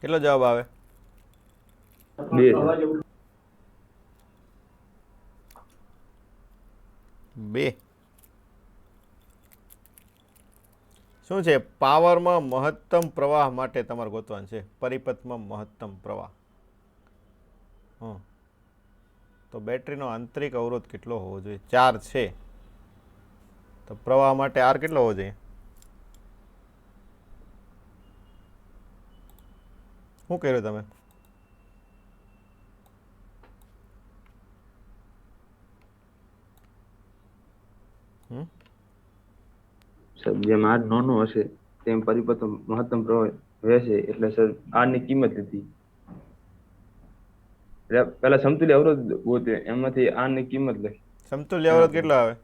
કેટલો જવાબ આવે? 2. શું છે? પાવરમાં મહત્તમ પ્રવાહ માટે તમારે ગોતવાનું છે. પરિપથમાં મહત્તમ પ્રવાહ. તો બેટરીનો આંતરિક અવરોધ કેટલો હોવો જોઈએ? 4 છે. તો પ્રવાહ માટે આર કેટલો હોવો જોઈએ? શું કર્યું તમે? જેમ આર નાનો હશે તેમ પરિપથ મહત્તમ પ્રવાહ વહેશે, એટલે સર આર ની કિંમત હતી. પેલા સમતુલ્ય અવરોધ ગોતે, એમાંથી આર ની કિંમત લખી. સમતુલ્ય અવરોધ કેટલો આવે?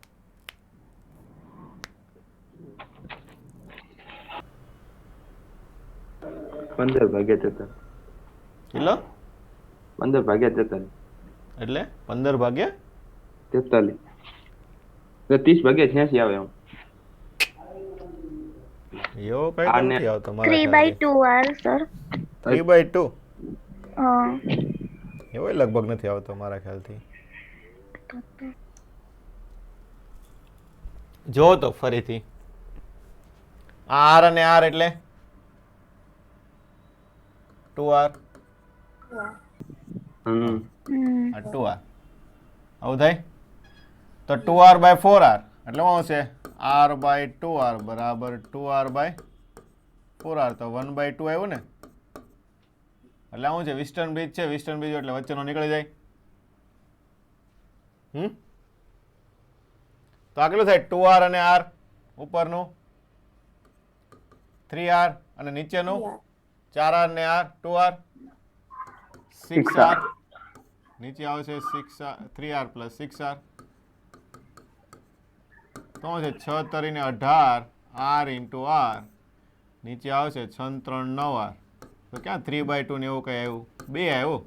15/43. કેટલો? 15/43. એટલે 15/43. 30/86 આવે એમ. એવો કઈ તો નથી આવતો મારા 3/2 ખ્યાલથી. R sir. 3/2 હા. એવો લગભગ નથી આવતો મારા ખ્યાલથી. જો તો ફરીથી આર અને આર એટલે 2r. આ 2r આવું થાય. તો 2r/4r એટલે શું આવશે? r/2r બરાબર 2r/4r. તો 1/2 આવ્યું ને. એટલે શું છે? વિસ્ટર્ન બ્રિજ છે. વિસ્ટર્ન બ્રિજ એટલે વચ્ચેનો નીકળી જાય. તો આ કેટલું થાય? 2r અને r ઉપરનું, 3r અને નીચેનું 4r ને r 2r, 6r. નીચે આવશે 6r 3r + 6r. તો છે 6 તરીને 18 r × r. નીચે આવશે 6 × 3 = 9r. તો ક્યાં 3/2 ને એવું કઈ આવ્યું? 2 આવ્યું.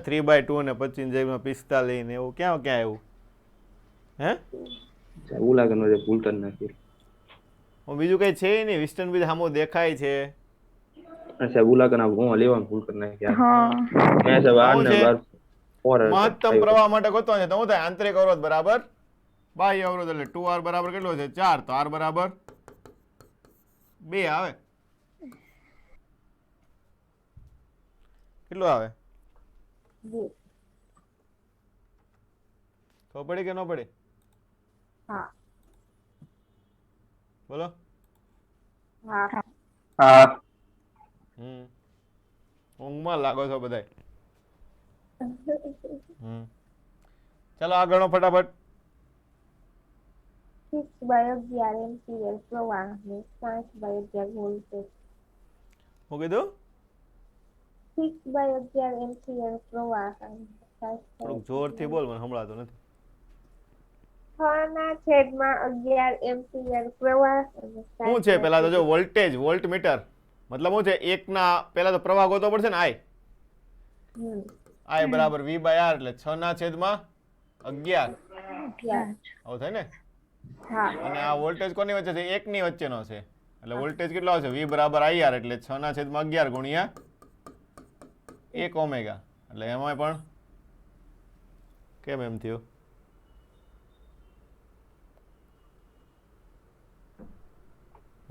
3/2 ને 25 45 ને એવું ક્યાં આવ્યું? હે? એવું લાગે ને ભૂલ કરી નાખી. બીજું કઈ છે નહીં. વિસ્ટર્ન બ્રિજ સામો દેખાય છે. એવું લાગે ને હું લેવાનું ભૂલ કરી નાખી. મહત્તમ પ્રવાહ માટે ગોતવાનું છે. તો શું થાય? આંતરિક અવરોધ બરાબર બાહ્ય અવરોધ. એટલે 2r બરાબર કેટલો છે? 4. તો r બરાબર 2 આવે. કેટલું આવે? ખબર પડી કે ન પડી? હા. બોલો. હા. ઊંઘમાં લાગો છો બધાય. ચાલો આગળનો ફટાફટ. 6/11 એમ્પિયર પ્રવાહ ને 5/11 વોલ્ટેજ. શું કીધું? 6/11 એમ્પિયર પ્રવાહ. થોડુંક જોરથી બોલ, મને સંભળાતું નથી. 6/11 એમ્પિયર પ્રવાહ. શું છે પેલા તો જો વોલ્ટેજ, વોલ્ટ મીટર. મતલબ શું છે? એકના પેલા તો પ્રવાહ ગોતવો પડશે ને. I બરાબર V/R એટલે 6/11. આવું થાય ને. અને આ વોલ્ટેજ કોની વચ્ચે છે? એકની વચ્ચેનો છે. એટલે વોલ્ટેજ કેટલો આવશે? V બરાબર IR એટલે 6/11 ગુણ્યા 1 ઓમેગા. એટલે એમાં પણ કેમ એમ થયું?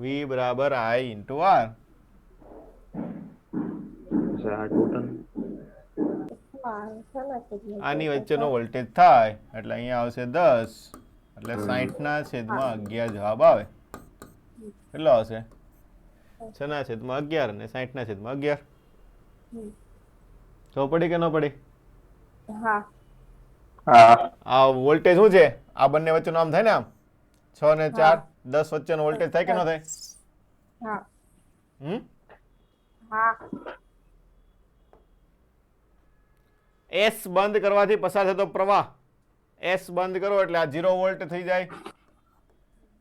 V બરાબર I × R. આની વચ્ચેનો વોલ્ટેજ થાય એટલે અહીંયા આવશે 10. એટલે 60/11 જવાબ આવે. કેટલો આવશે? 6/11 અને 60/11. તો પડી કે ન પડી? આ વોલ્ટેજ શું છે? આ બંને વચ્ચેનો આમ થાય ને, આમ 6 ને 4 10 વચ્ચેનો વોલ્ટેજ થાય કે ન થાય? S બંધ કરવાથી પસાર થતો પ્રવાહ. S બંધ કરો એટલે આ 0 વોલ્ટ થઈ જાય.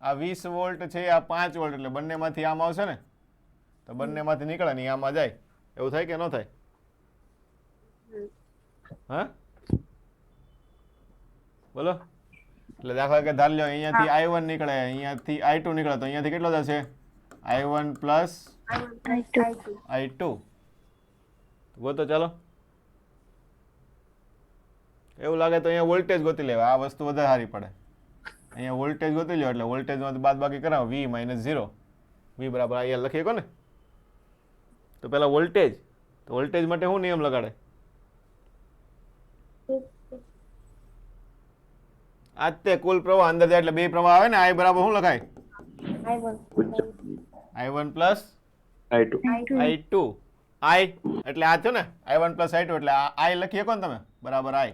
આ 20 વોલ્ટ છે, આ 5 વોલ્ટ. એટલે બંનેમાંથી આમ આવશે ને. તો બંનેમાંથી નીકળે ને આમાં જાય. એવું થાય કે ન થાય? હા બોલો. એટલે દાખલા કે ધાર લ્યો, અહીંયાથી I1 નીકળે, અહીંયાથી I2 નીકળે, તો અહીંયાથી કેટલો જશે? I1 પ્લસ I2 I2 ગોતો ચાલો. એવું લાગે તો અહીંયા વોલ્ટેજ ગોતી લેવા, આ વસ્તુ વધારે સારી પડે. અહીંયા વોલ્ટેજ ગોતી લો એટલે વોલ્ટેજમાંથી બાદ બાકી કરાવો V - 0. V બરાબર અહીંયા લખીએ કો ને, તો પેલા વોલ્ટેજ, તો વોલ્ટેજ માટે શું નિયમ લગાડે? આ જ તે કુલ પ્રવાહ અંદર જાય એટલે બે પ્રવાહ આવે ને, I બરાબર શું લખાય? I1 plus I2 I2. I એટલે આ થયો ને, I1 પ્લસ I2 એટલે આ I લખીએ કો ને તમે, બરાબર I.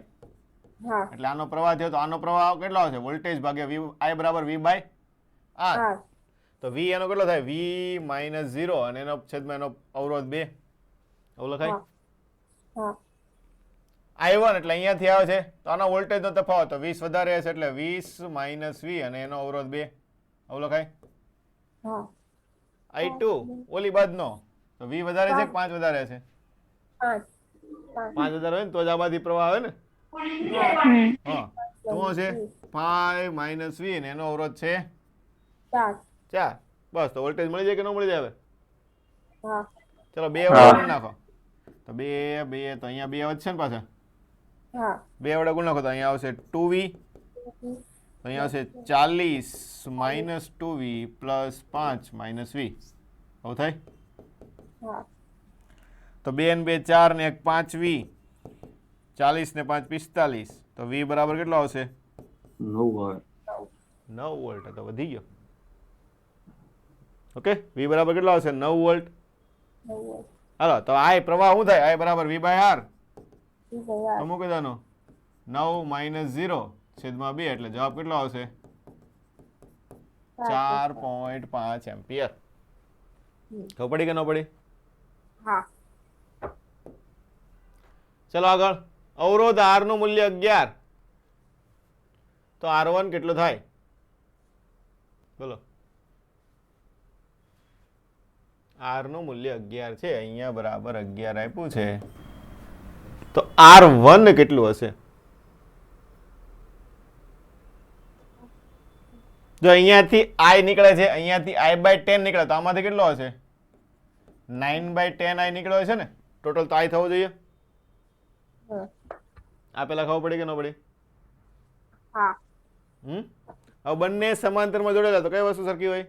હા એટલે આનો પ્રવાહ થયો તો આનો પ્રવાહ કેટલો આવશે? વોલ્ટેજ ભાગ્યા V, I બરાબર V બાય R. હા તો V એનો કેટલો થાય? V - 0 અને એનો છેદમાં એનો અવરોધ 2. એવું લખાય. હા I1 એટલે અહીંયાથી આવે છે તો આનો વોલ્ટેજનો તફાવત, તો 20 વધારે હશે એટલે 20 - V અને એનો અવરોધ 2. એવું લખાય. હા I2 ઓલી બાજુનો, તો V વધારે છે કે 5 વધારે છે? 5 5 વધારે હોય ને તો જ આ બાજુ પ્રવાહ આવે ને. હા, શું છે? 5 - V અને એનો અવરોધ છે 4. બસ, તો વોલ્ટેજ મળી જાય કે ન મળી જાય? હવે હા ચલો 2 વડે ગુણ નાખો, તો 2 તો અહીંયા 2 વધશે ને પાછા. હા 2 વડે ગુણ નાખો તો અહીંયા આવશે 2V, તો અહીંયા આવશે 40 - 2V પ્લસ 5 - V. આવું થાય. હા તો 2 ને 2 4 ને 1 5V, 40 ને 5 45, તો V બરાબર કેટલો આવશે? 9 આવે. 9 વોલ્ટ. તો વધી ગયો. ઓકે, V બરાબર કેટલો આવશે? 9 વોલ્ટ. હાલો, તો I પ્રવાહ શું થાય? I બરાબર V બાય R. તો મૂકી દેવાનો 9 - 0 છેદમાં 2 એટલે જવાબ કેટલો આવશે? 4.5 એમ્પિયર. ખબર પડી કે ન પડી? હા ચલો આગળ. અવરોધ R નું મૂલ્ય 11, તો R1 કેટલું થાય? બોલો. R નું મૂલ્ય 11 છે, અહીંયા બરાબર 11 આપ્યું છે, તો R1 કેટલું હશે? જો અહીંયાથી I નીકળે છે, અહીંયાથી I/10 નીકળે, તો આમાંથી કેટલો હશે? 9/10 I નીકળ્યો છે ને, ટોટલ તો I થવો જોઈએ. આ પેલા ખબર પડી કે ન પડી? હા હવે બંને સમાંતરમાં જોડેલા તો કઈ વસ્તુ સરખી હોય?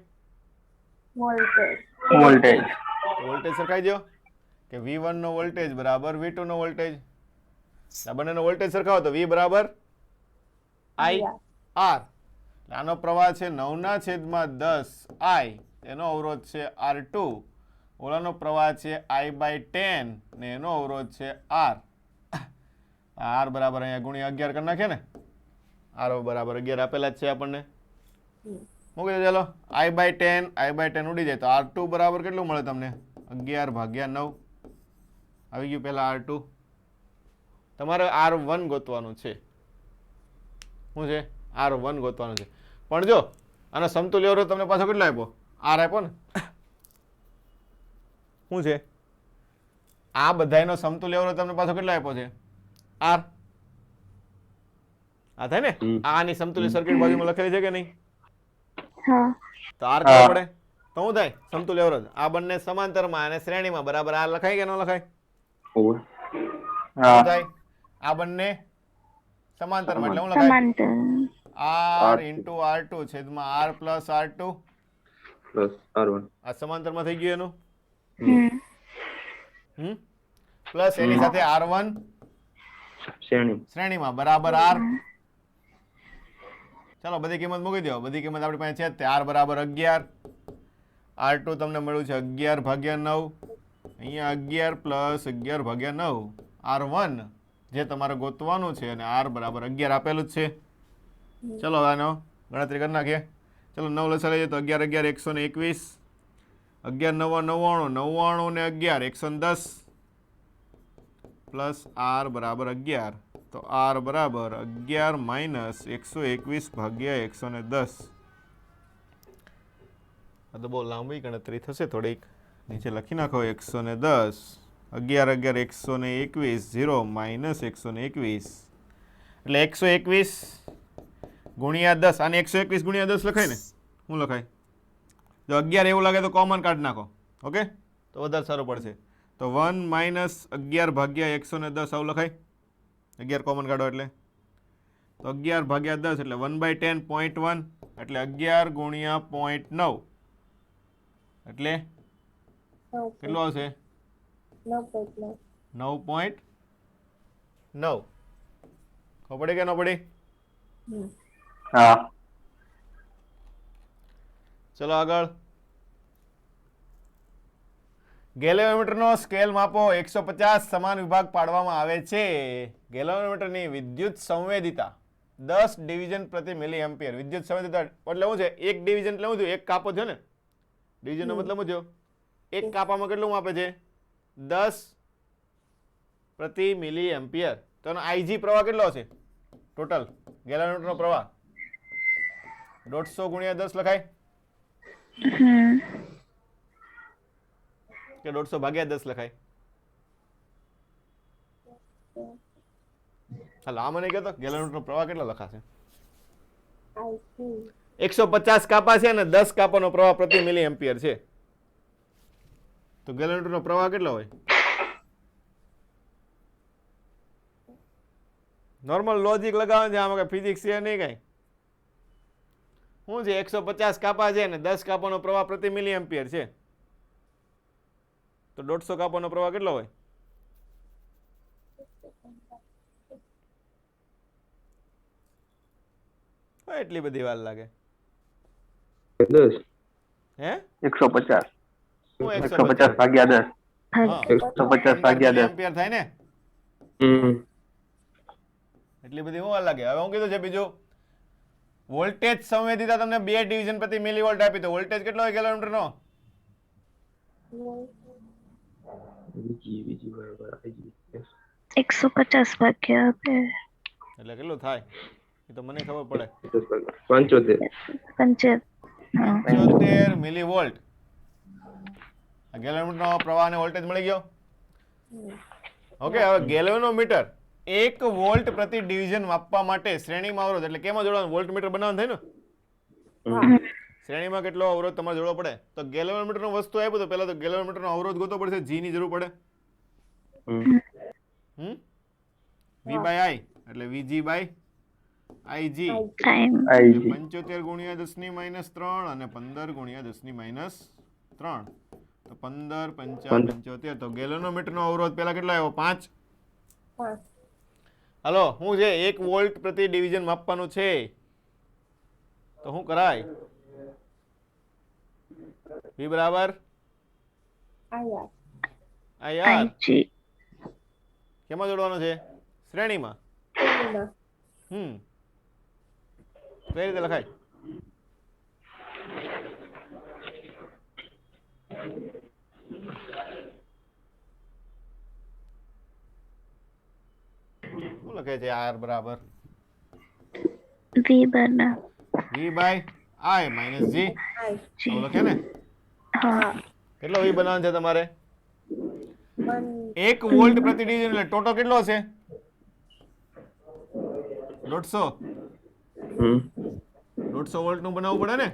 વોલ્ટેજ વોલ્ટેજ સરખાઈ દો કે V1 નો વોલ્ટેજ બરાબર V2 નો વોલ્ટેજ. આ બંનેનો વોલ્ટેજ સરખાવો તો V બરાબર I R. આનો પ્રવાહ છે 9/10 I, એનો અવરોધ છે R2. ઓલાનો પ્રવાહ છે I/10 ને એનો અવરોધ છે R. R બરાબર અહીંયા ગુણ્યા 11 કરી નાખીએ ને, R બરાબર 11 આપેલા જ છે આપણને. મૂકી દો ચાલો. I/10 ઉડી જાય તો R2 બરાબર કેટલું મળે તમને? 11/9 આવી ગયું. પહેલા R2. તમારે R1 ગોતવાનું છે. શું છે? R1 ગોતવાનું છે. પણ જો આનો સમતુલ્ય અવરોધ તમને પાછો કેટલો આપ્યો? R આપ્યો ને. શું છે? આ બધાયનો સમતુલ્ય અવરોધ તમને પાછો કેટલો આપ્યો છે? R. આ થાય ને, આની સમતુલ્ય સર્કિટ બાજુમાં લખેલી છે કે નહીં? તો R કેટલો પડે? તો શું થાય? સમતુલ્ય અવરોધ. આ બંને સમાંતરમાં અને શ્રેણીમાં બરાબર R લખાય કે ન લખાય? શું થાય? આ બંને સમાંતરમાં એટલે શું લખાય? R into R2 છેદમાં R plus R2 plus R1. આ સમાંતરમાં થઈ ગયું એનું. પ્લસ એની સાથે R1 શ્રેણીમાં બરાબર R. ચાલો બધી કિંમત મૂકી દો. બધી કિંમત આપણી પાસે છે જ તે. R બરાબર 11, R2 તમને મળ્યું છે 11/9, અહીંયા 11 પ્લસ 11/9, R1 જે તમારે ગોતવાનું છે, અને R બરાબર 11 આપેલું જ છે. ચલો હવે આનો ગણતરી કરી નાખીએ. ચલો 9 લસા લઈએ તો 11 121, 11 9 99 ને 11 110 પ્લસ R બરાબર 11, તો R બરાબર 11 માઇનસ 121/110. આ તો બહુ લાંબી ગણતરી થશે થોડીક. નીચે લખી નાખો 110, 11 121, 0 માઇનસ 121 એટલે 121 ગુણ્યા 10. આને 121 ગુણ્યા 10 લખાય ને? શું લખાય? જો 11 એવું લાગે તો કોમન કાઢી નાખો. ઓકે, તો વધારે સારું પડશે. તો 1 - 11 ભાગ્યા 110 આવું લખાય. 11 કોમન કાઢો એટલે તો 11 ભાગ્યા 10 એટલે 1/10 0.1 એટલે 11 ગુણ્યા 0.9 એટલે કેટલું આવશે? 9.9. 9.9. ખબર પડી કે ન પડી? હા. ચલો આગળ. ગેલ્વેનોમીટરનો સ્કેલ માપો 150 સમાન વિભાગ પાડવામાં આવે છે. ગેલ્વેનોમીટરની વિદ્યુત સંવેદિતા 10 ડિવિઝન પ્રતિ મિલી એમ્પિયર. વિદ્યુત સંવેદિતા એટલે શું છે? એક ડિવિઝન એટલે શું થયું? એક કાપો થયો ને. ડિવિઝનનો મતલબ શું થયો? એક કાપામાં કેટલું માપે છે? 10 પ્રતિ મિલી એમ્પિયર. તો એનો આઈજી પ્રવાહ કેટલો હશે ટોટલ? ગેલ્વેનોમીટરનો પ્રવાહ 150 ગુણ્યા 10 લખાય કે 150 ભાગ્યા 10 લખાય? હાલો આ મને કહેતો ગેલ્વેનોમીટરનો પ્રવાહ કેટલો લખાશે? I see. 150 કાપા છે અને 10 કાપાનો પ્રવાહ પ્રતિ મિલી એમ્પિયર છે. તો ગેલ્વેનોમીટરનો પ્રવાહ કેટલો હોય? નોર્મલ લોજિક લગાવે છે, આમાં કઈ ફિઝિક્સ છે નહીં કઈ. શું છે? 150 કાપા છે અને 10 કાપાનો પ્રવાહ પ્રતિ મિલી એમ્પિયર છે. તો 150 કાપાનો પ્રવાહ કેટલો હોય? એટલી બધી વાર લાગે? 10. હે 150. શું 150 ભાગ્યા 10. હા 150 ભાગ્યા 10. એમ્પિયર થાય ને. એટલી બધી શું વાર લાગે? હવે હું કીધું છે બીજું, વોલ્ટેજ સંવેદિતા તમને 2 ડિવિઝન પ્રતિ મિલીવોલ્ટ આપી. તો વોલ્ટેજ કેટલો હોય ગેલ્વેનોમીટરનો? બીજી બરાબર આવી. 150 ભાગ્યા 2 એટલે કેટલું થાય એ તો મને ખબર પડે. 75. 75 મિલીવોલ્ટ. આ ગેલ્વેનોમીટરનો પ્રવાહ અને વોલ્ટેજ મળી ગયો. ઓકે, હવે ગેલ્વેનોમીટર 1 વોલ્ટ પ્રતિ ડિવિઝન માપવા માટે શ્રેણીમાં અવરોધ એટલે કેમાં જોડવાનું? વોલ્ટમીટર બનાવવાનું થાય ને. શ્રેણીમાં કેટલો અવરોધ તમારે જોડવો પડે? તો ગેલ્વેનોમીટરનો વસ્તુ આપ્યું તો પહેલા તો ગેલ્વેનોમીટરનો અવરોધ ગોતવો પડશે. જી ની જરૂર પડે. V/I એટલે VG બાય IG. ટાઈમ 75 ગુણ્યા 10 - 3 અને 15 ગુણ્યા 10 - 3. તો 15 5 75. તો ગેલ્વેનોમીટરનો અવરોધ પહેલા કેટલો આવ્યો? 5. 5. હાલો શું છે? 1 વોલ્ટ પ્રતિ ડિવિઝન માપવાનું છે. તો શું કરાય? V બરાબર IR. IR. આઈજી કેમાં જોડવાનો છે? શ્રેણીમાં. કઈ રીતે લખાય? શું લખે છે? R બરાબર વી બના V/I - G. I. આવું લખે ને? હા કેટલો V બનાવવાનો છે તમારે? 1. 1 વોલ્ટ પ્રતિ ડિવિઝન એટલે ટોટલ કેટલો હશે? 150. 150 વોલ્ટ નું બનાવવું પડે ને.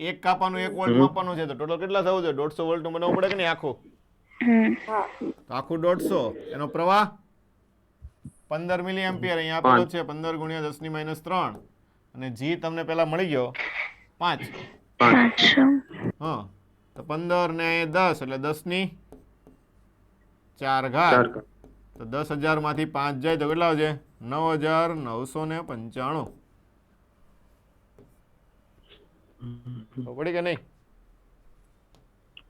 એક કાપાનું 1 વોલ્ટ માપવાનું છે તો ટોટલ કેટલા થવું જોઈએ? 150 વોલ્ટ નું બનાવવું પડે કે નહીં આખું? હા. તો આખું 150. એનો પ્રવાહ 15 મિલી એમ્પિયર અહીંયા આપેલો છે. 15 ગુણ્યા 10 - 3 અને જી તમને પહેલા મળી ગયો 5. 500 હા તો 15 ને 10 એટલે 10 ની 4 ઘાત. તો 10,000 માંથી 5 જાય તો કેટલા આવશે? 9,995. પડી કે નહીં?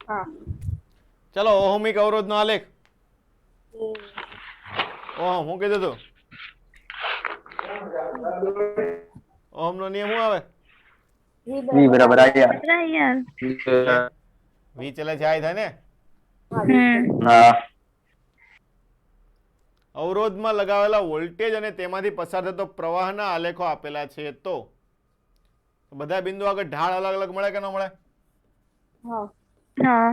હા. ચલો ઓહમિક અવરોધનો આલેખ. ઓહમ હું કીધું તું? ઓહમનો નિયમ શું આવે? V બરાબર IR. યાર વી ચલે છે આઈ થાય ને. હા. અવરોધમાં લગાવેલા વોલ્ટેજ અને તેમાંથી પસાર થતો પ્રવાહના આલેખો આપેલા છે. તો બધા બિંદુ આગળ ઢાળ અલગ અલગ મળે કે ન મળે? હા. હા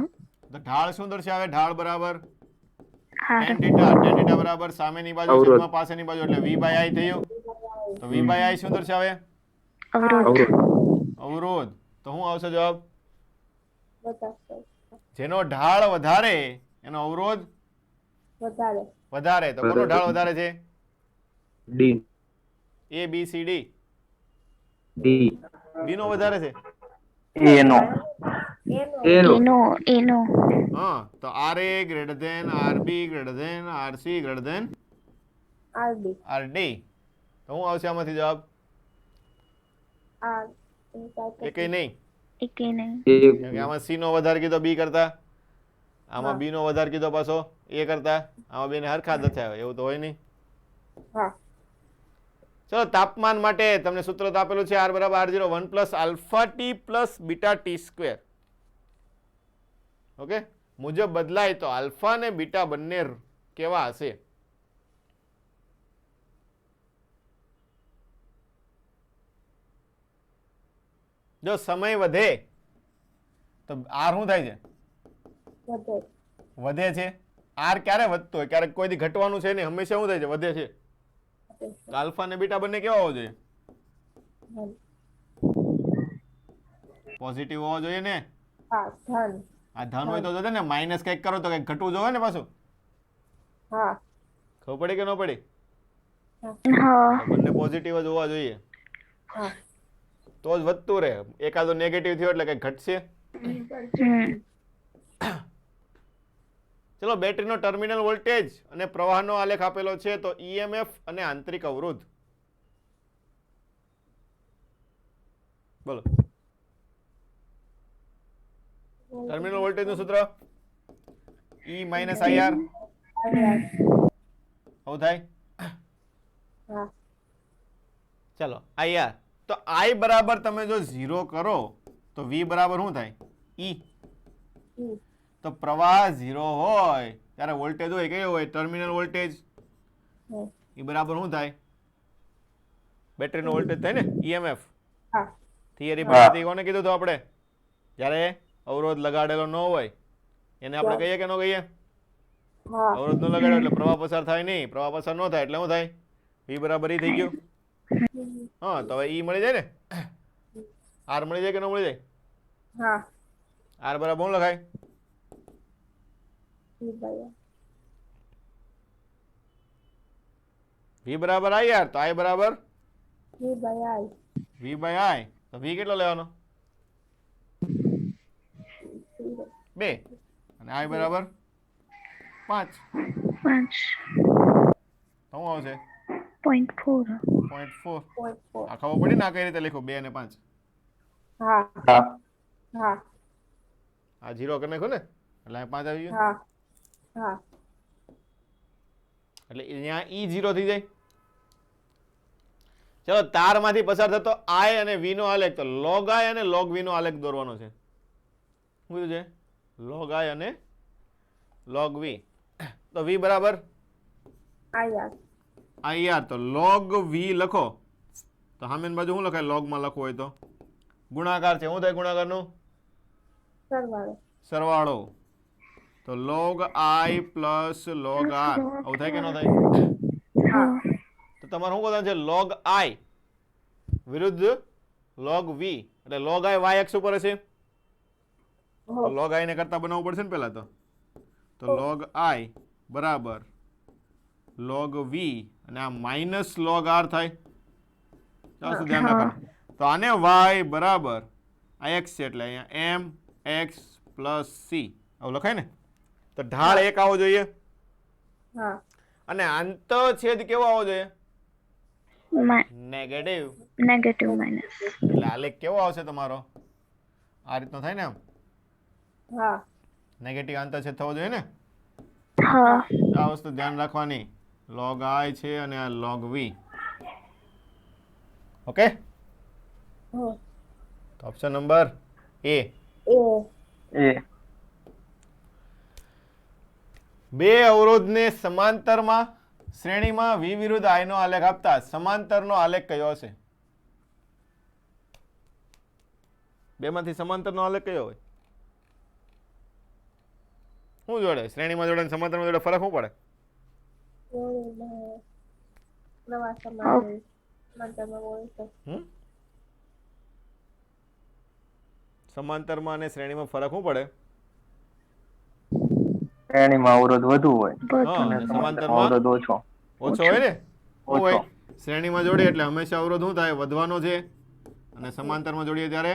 તો ઢાળ શું દર્શાવે? ઢાળ બરાબર હાર tan theta. tan theta બરાબર સામેની બાજુ અવરોધ. છેદમાં પાસેની બાજુ એટલે V/I થયું. તો V/I શું દર્શાવે? અવરોધ અવરોધ. અવરોધ. તો શું આવશે જવાબ? વધારે જેનો ઢાળ વધારે એનો અવરોધ વધારે વધારે. તો કોનો ઢાળ વધારે છે? D A B C D. D B નો વધારે છે. એનો એનો એનો એનો હા, તો R A greater than R B greater than R C greater than R B R D. તો શું આવશે આમાંથી જવાબ? આર એકેય નહીં. એકે નહીં. કેમ કે આમાં સી નો વધારે કીધો બી કરતા, આમાં હા. બી નો વધારે કીધો પાછો એ કરતા, આમાં બેને હરખા જ નથી આવે એવું તો હોય નહીં. હા ચલો તાપમાન માટે તમને સૂત્ર તો આપેલું છે, R બરાબર R0 1 plus alpha T plus beta T square. Okay, મુજબ બદલાય તો આલ્ફા ને બીટા બંને કેવા હશે? જો સમય વધે તો R શું થાય છે? વધે વધે છે. R ક્યારે વધતો હોય? ક્યારેક કોઈથી ઘટવાનું છે નહીં, હંમેશા શું થાય છે? વધે છે. તો આલ્ફા ને બીટા બંને કેવા હોવા જોઈએ? પોઝિટિવ હોવા જોઈએ ને? હા ધન આ ધન હોય તો જોજે ને, માઇનસ કંઈક કરો તો કંઈક ઘટવું જોવે ને પાછું. હા ખબર પડી કે ન પડી? હા. તો બંને પોઝિટિવ જ હોવા જોઈએ હા તો જ વધતું રહે. એકાદો નેગેટિવ થયો એટલે કંઈક ઘટશે. ચલો બેટરીનો ટર્મિનલ વોલ્ટેજ અને પ્રવાહનો આલેખ આપેલો છે, તો ઈએમએફ અને આંતરિક અવરોધ બોલો. ટર્મિનલ વોલ્ટેજ નું સૂત્ર E માઇનસ IR. આવું થાય. હા ચલો IR, તો I બરાબર તમે જો 0 કરો તો V બરાબર શું થાય? E. તો પ્રવાહ 0 હોય ત્યારે વોલ્ટેજ હોય કયો હોય? Terminal voltage. એ બરાબર શું થાય? બેટરીનો વોલ્ટેજ થાય ને, ઈએમએફ. હા થિયરી ભણવાથી કોને કીધું હતું આપણે? જ્યારે અવરોધ લગાડેલો ન હોય એને આપણે કહીએ કે ન કહીએ? હા અવરોધ ન લગાડ્યો એટલે પ્રવાહ પસાર થાય નહીં. પ્રવાહ પસાર ન થાય એટલે શું થાય? V બરાબર E થઈ ગયું. હા, તો હવે E મળી જાય ને? R મળી જાય કે ન મળી જાય? હા R બરાબર શું લખાય? V બરાબર IR, તો I બરાબર V બાય I. તો V કેટલો લેવાનો? 2 અને I બરાબર 5. 5. તો શું આવશે? 0.4. 0.4. પોઈન્ટ ફોર આ ખબર પડી ને આ કઈ રીતે લખ્યું? 2 અને 5. હા હા હા આ 0 કરી નાખ્યું ને એટલે આ 5 આવી ગયું. હા હા એટલે અહીંયા E 0 થઈ જાય. ચલો તારમાંથી પસાર થતો I અને V નો આલેખ, તો log I અને log V નો આલેખ દોરવાનો છે. શું કીધું છે? log I અને log V. તો V બરાબર IR, તો log V લખો તો સામેની બાજુ શું લખાય? log માં લખવું હોય તો ગુણાકાર છે. શું થાય ગુણાકારનું? સરવાળો સરવાળો. તો log I plus log R. આવું થાય કે ન થાય? હા તો તમારે શું કરવાનું છે? log I વિરુદ્ધ log V, એટલે log I y અક્ષ ઉપર હશે તો log I ને કરતા બનાવવું પડશે ને પહેલા તો log I બરાબર log V અને આ માઇનસ log R થાય. ચાલો ધ્યાન રાખવાનું. તો આને y બરાબર આ x છે એટલે અહીંયા m x પ્લસ c આવું લખાય ને? તો ઢાળ એક આવવો જોઈએ હા અને આંતરછેદ કેવો આવવો જોઈએ? નેગેટિવ. Negative minus. એટલે આલેખ કેવો આવશે તમારો? આ રીતનો થાય ને, આમ હા નેગેટિવ આંતરછેદ થવો જોઈએ ને? હા. આ વસ્તુ ધ્યાન રાખવાની. log I છે અને આ log V. ઓકે, તો ઓપ્શન નંબર A. એ બે અવરોધને સમાંતરમાં શ્રેણીમાં V વિરુદ્ધ I નો આલેખ આપતા સમાંતરનો આલેખ કયો હશે? બેમાંથી સમાંતરનો આલેખ કયો હોય? શું જોડે? શ્રેણીમાં જોડે સમાંતરમાં જોડે ફરક શું પડે? સમાંતરમાં અને શ્રેણીમાં ફરક શું પડે? શ્રેણીમાં અવરોધ વધુ હોય હા, અને અને સમાંતરમાં સમાંતરમાં અવરોધ ઓછો. ઓછો હોય ને? શું હોય? ઓછો. શ્રેણીમાં જોડીએ એટલે હંમેશા અવરોધ શું થાય? વધવાનો છે. અને સમાંતરમાં જોડીએ ત્યારે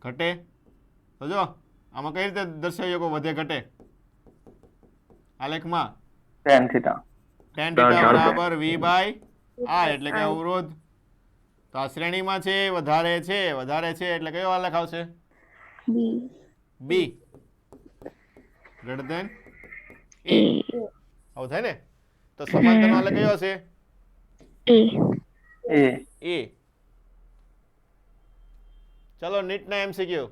ઘટે. તો જો આમાં કઈ રીતે દર્શાવી શકો વધે ઘટે? આલેખમાં tan theta. tan tan theta theta. બરાબર v બાય r એટલે કે અવરોધ. તો આ શ્રેણીમાં છે, વધારે છે એટલે કયો આલેખ આવશે? B. b greater than a. A. આવું થાય ને? તો સમાંતરનો આલેખ કયો હશે? A. A. a. ચલો નીટના એમસીક્યુ.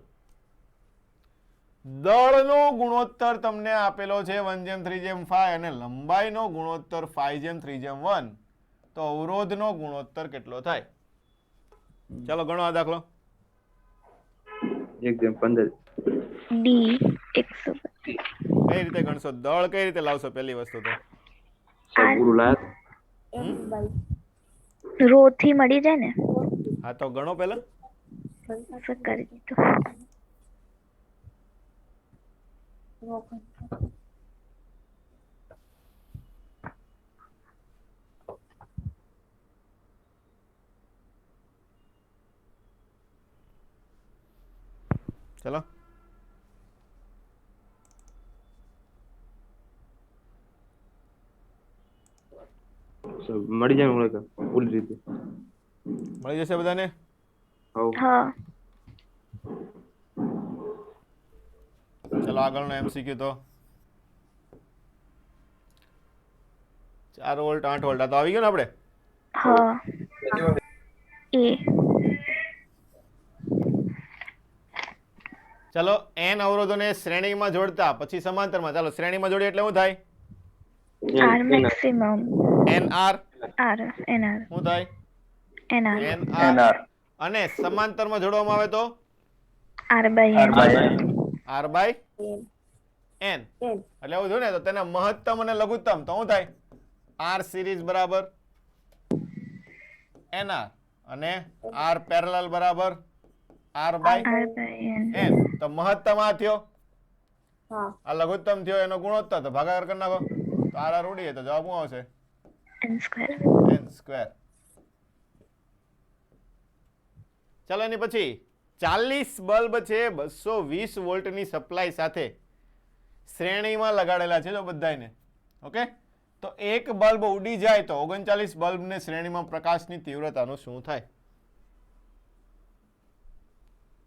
દળનો ગુણોત્તર તમને આપેલો છે 1:3:5 અને લંબાઈનો ગુણોત્તર 5:3:1. તો અવરોધનો ગુણોત્તર કેટલો થાય? ચાલો ગણો આ દાખલો. 1:15. D. 100. કઈ રીતે ગણશો? દળ કઈ રીતે લાવશો? પહેલી વસ્તુ તો સર પૂરું લાયા? એમ બાય રો થી મળી જાય ને? હા તો ગણો પહેલા. સર કરી દીધું. ચલો સર મળી જાય મને પૂરી રીતે. મળી જશે બધાને? હવ. હા. ચલો આગળનો એમસીક્યુ તો 4 વોલ્ટ 8 વોલ્ટ આ તો આવી ગયો ને આપણે. હા. A. ચલો n અવરોધોને શ્રેણીમાં જોડતા પછી સમાંતરમાં. ચાલો શ્રેણીમાં જોડીએ એટલે શું થાય? R maximum. nr. R. NR. શું થાય? NR. nr. NR. અને સમાંતરમાં જોડવામાં આવે તો R by N. r by એમ n. એમ એટલે એવું થયું ને? તો તેના મહત્તમ અને લઘુત્તમ તો શું થાય? r સિરીઝ બરાબર nr અને r પેરેલલ બરાબર r by R by N. n. તો મહત્તમ આ થયો, હા આ લઘુત્તમ થયો, એનો ગુણોત્તર તો ભાગાકાર કરી નાખો. તો r ઉડીએ તો જવાબ શું આવશે? N square. n square. ચાલો એની પછી 40 બલ્બ છે 220 વોલ્ટની સપ્લાય સાથે શ્રેણીમાં લગાડેલા છે જો બધાયને. ઓકે, તો એક બલ્બ ઉડી જાય તો 39 બલ્બને શ્રેણીમાં પ્રકાશની તીવ્રતાનું શું થાય?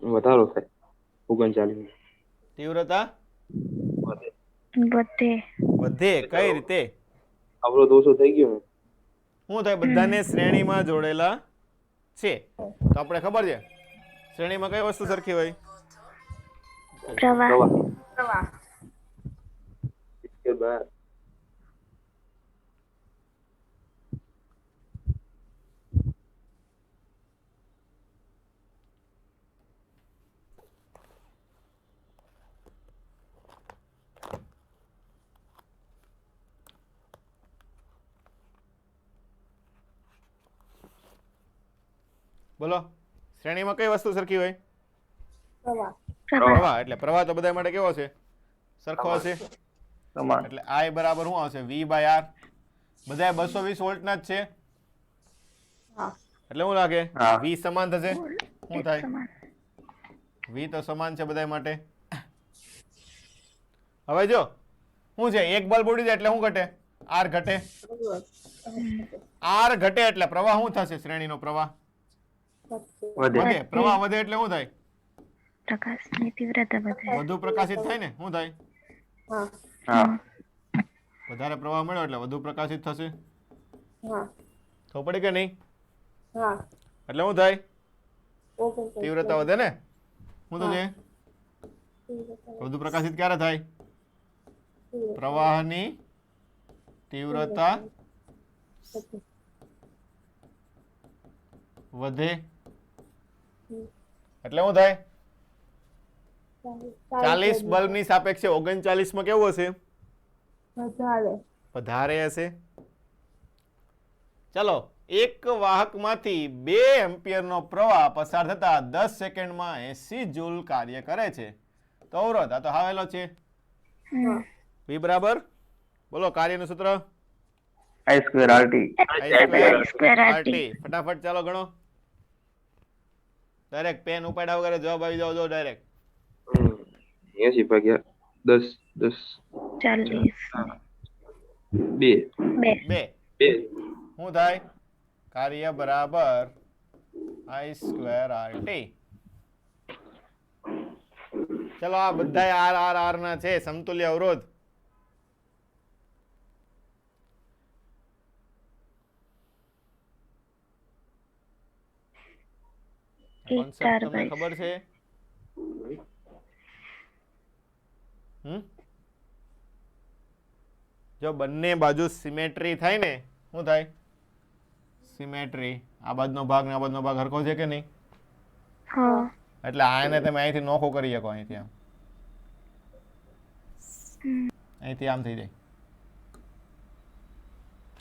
વધારો થાય 39. તીવ્રતા વધે. વધે. કઈ રીતે? અવરોધ ઓછો થઈ ગયો ને. શું થાય? બધાને શ્રેણીમાં જોડેલા છે તો આપણે ખબર છે શ્રેણીમાં કઈ વસ્તુ સરખી હોય? પ્રવાહ. પ્રવાહ કે બહાર બોલો, શ્રેણીમાં કઈ વસ્તુ સરખી હોય? પ્રવાહ પ્રવાહ. એટલે પ્રવાહ તો બધા માટે કેવો છે? સરખો હશે. સમાન. એટલે I બરાબર શું આવશે? V by R. બધા 220 વોલ્ટના જ છે હા એટલે શું લાગે? હા. V સમાન થશે. શું થાય? સમાન. V તો સમાન છે બધા માટે. હવે જો શું છે? એક બલ્બ ઉડી જાય એટલે શું ઘટે? R ઘટે. R ઘટે એટલે પ્રવાહ શું થશે? શ્રેણીનો પ્રવાહ વધે. વધે. પ્રવાહ વધે એટલે શું થાય? પ્રકાશની તીવ્રતા વધે. વધુ પ્રકાશિત થાય ને? શું થાય? હા હા. વધારે પ્રવાહ મળ્યો એટલે વધુ પ્રકાશિત થશે. હા ખબર પડી કે નહીં? હા એટલે શું થાય? ઓકે તીવ્રતા વધે ને? શું થશે? વધુ પ્રકાશિત ક્યારે થાય? પ્રવાહની તીવ્રતા વધે એટલે શું થાય? 40 બલ્બની સાપેક્ષે 39 માં કેવું હશે? વધારે વધારે હશે. ચલો એક વાહકમાંથી 2 એમ્પિયરનો પ્રવાહ પસાર થતા 10 સેકન્ડમાં 80 જૂલ કાર્ય કરે છે તો અવરોધ આ તો હાવેલો છે V બરાબર બોલો કાર્યનું સૂત્ર I square RT. RT ફટાફટ ચાલો ગણો ડાયરેક્ટ પેન ઉપાડ્યા વગર જવાબ આવી જાવ જો ડાયરેક્ટ 80 ભાગ્યા 10 40 2 2 શું થાય કાર્ય બરાબર I સ્ક્વેર RT ચલો આ બધા R ના છે સમતુલ્ય અવરોધ કોન્સેપ્ટ તમને ખબર છે જો બંને બાજુ સિમેટ્રી થાય ને શું થાય સિમેટ્રી આ બાજુનો ભાગ ને આ બાજુનો ભાગ હરખો છે કે નહીં હા એટલે આને તમે અહીંથી નોખો કરી શકો અહીંથી આમ અહીંથી આમ થઈ જાય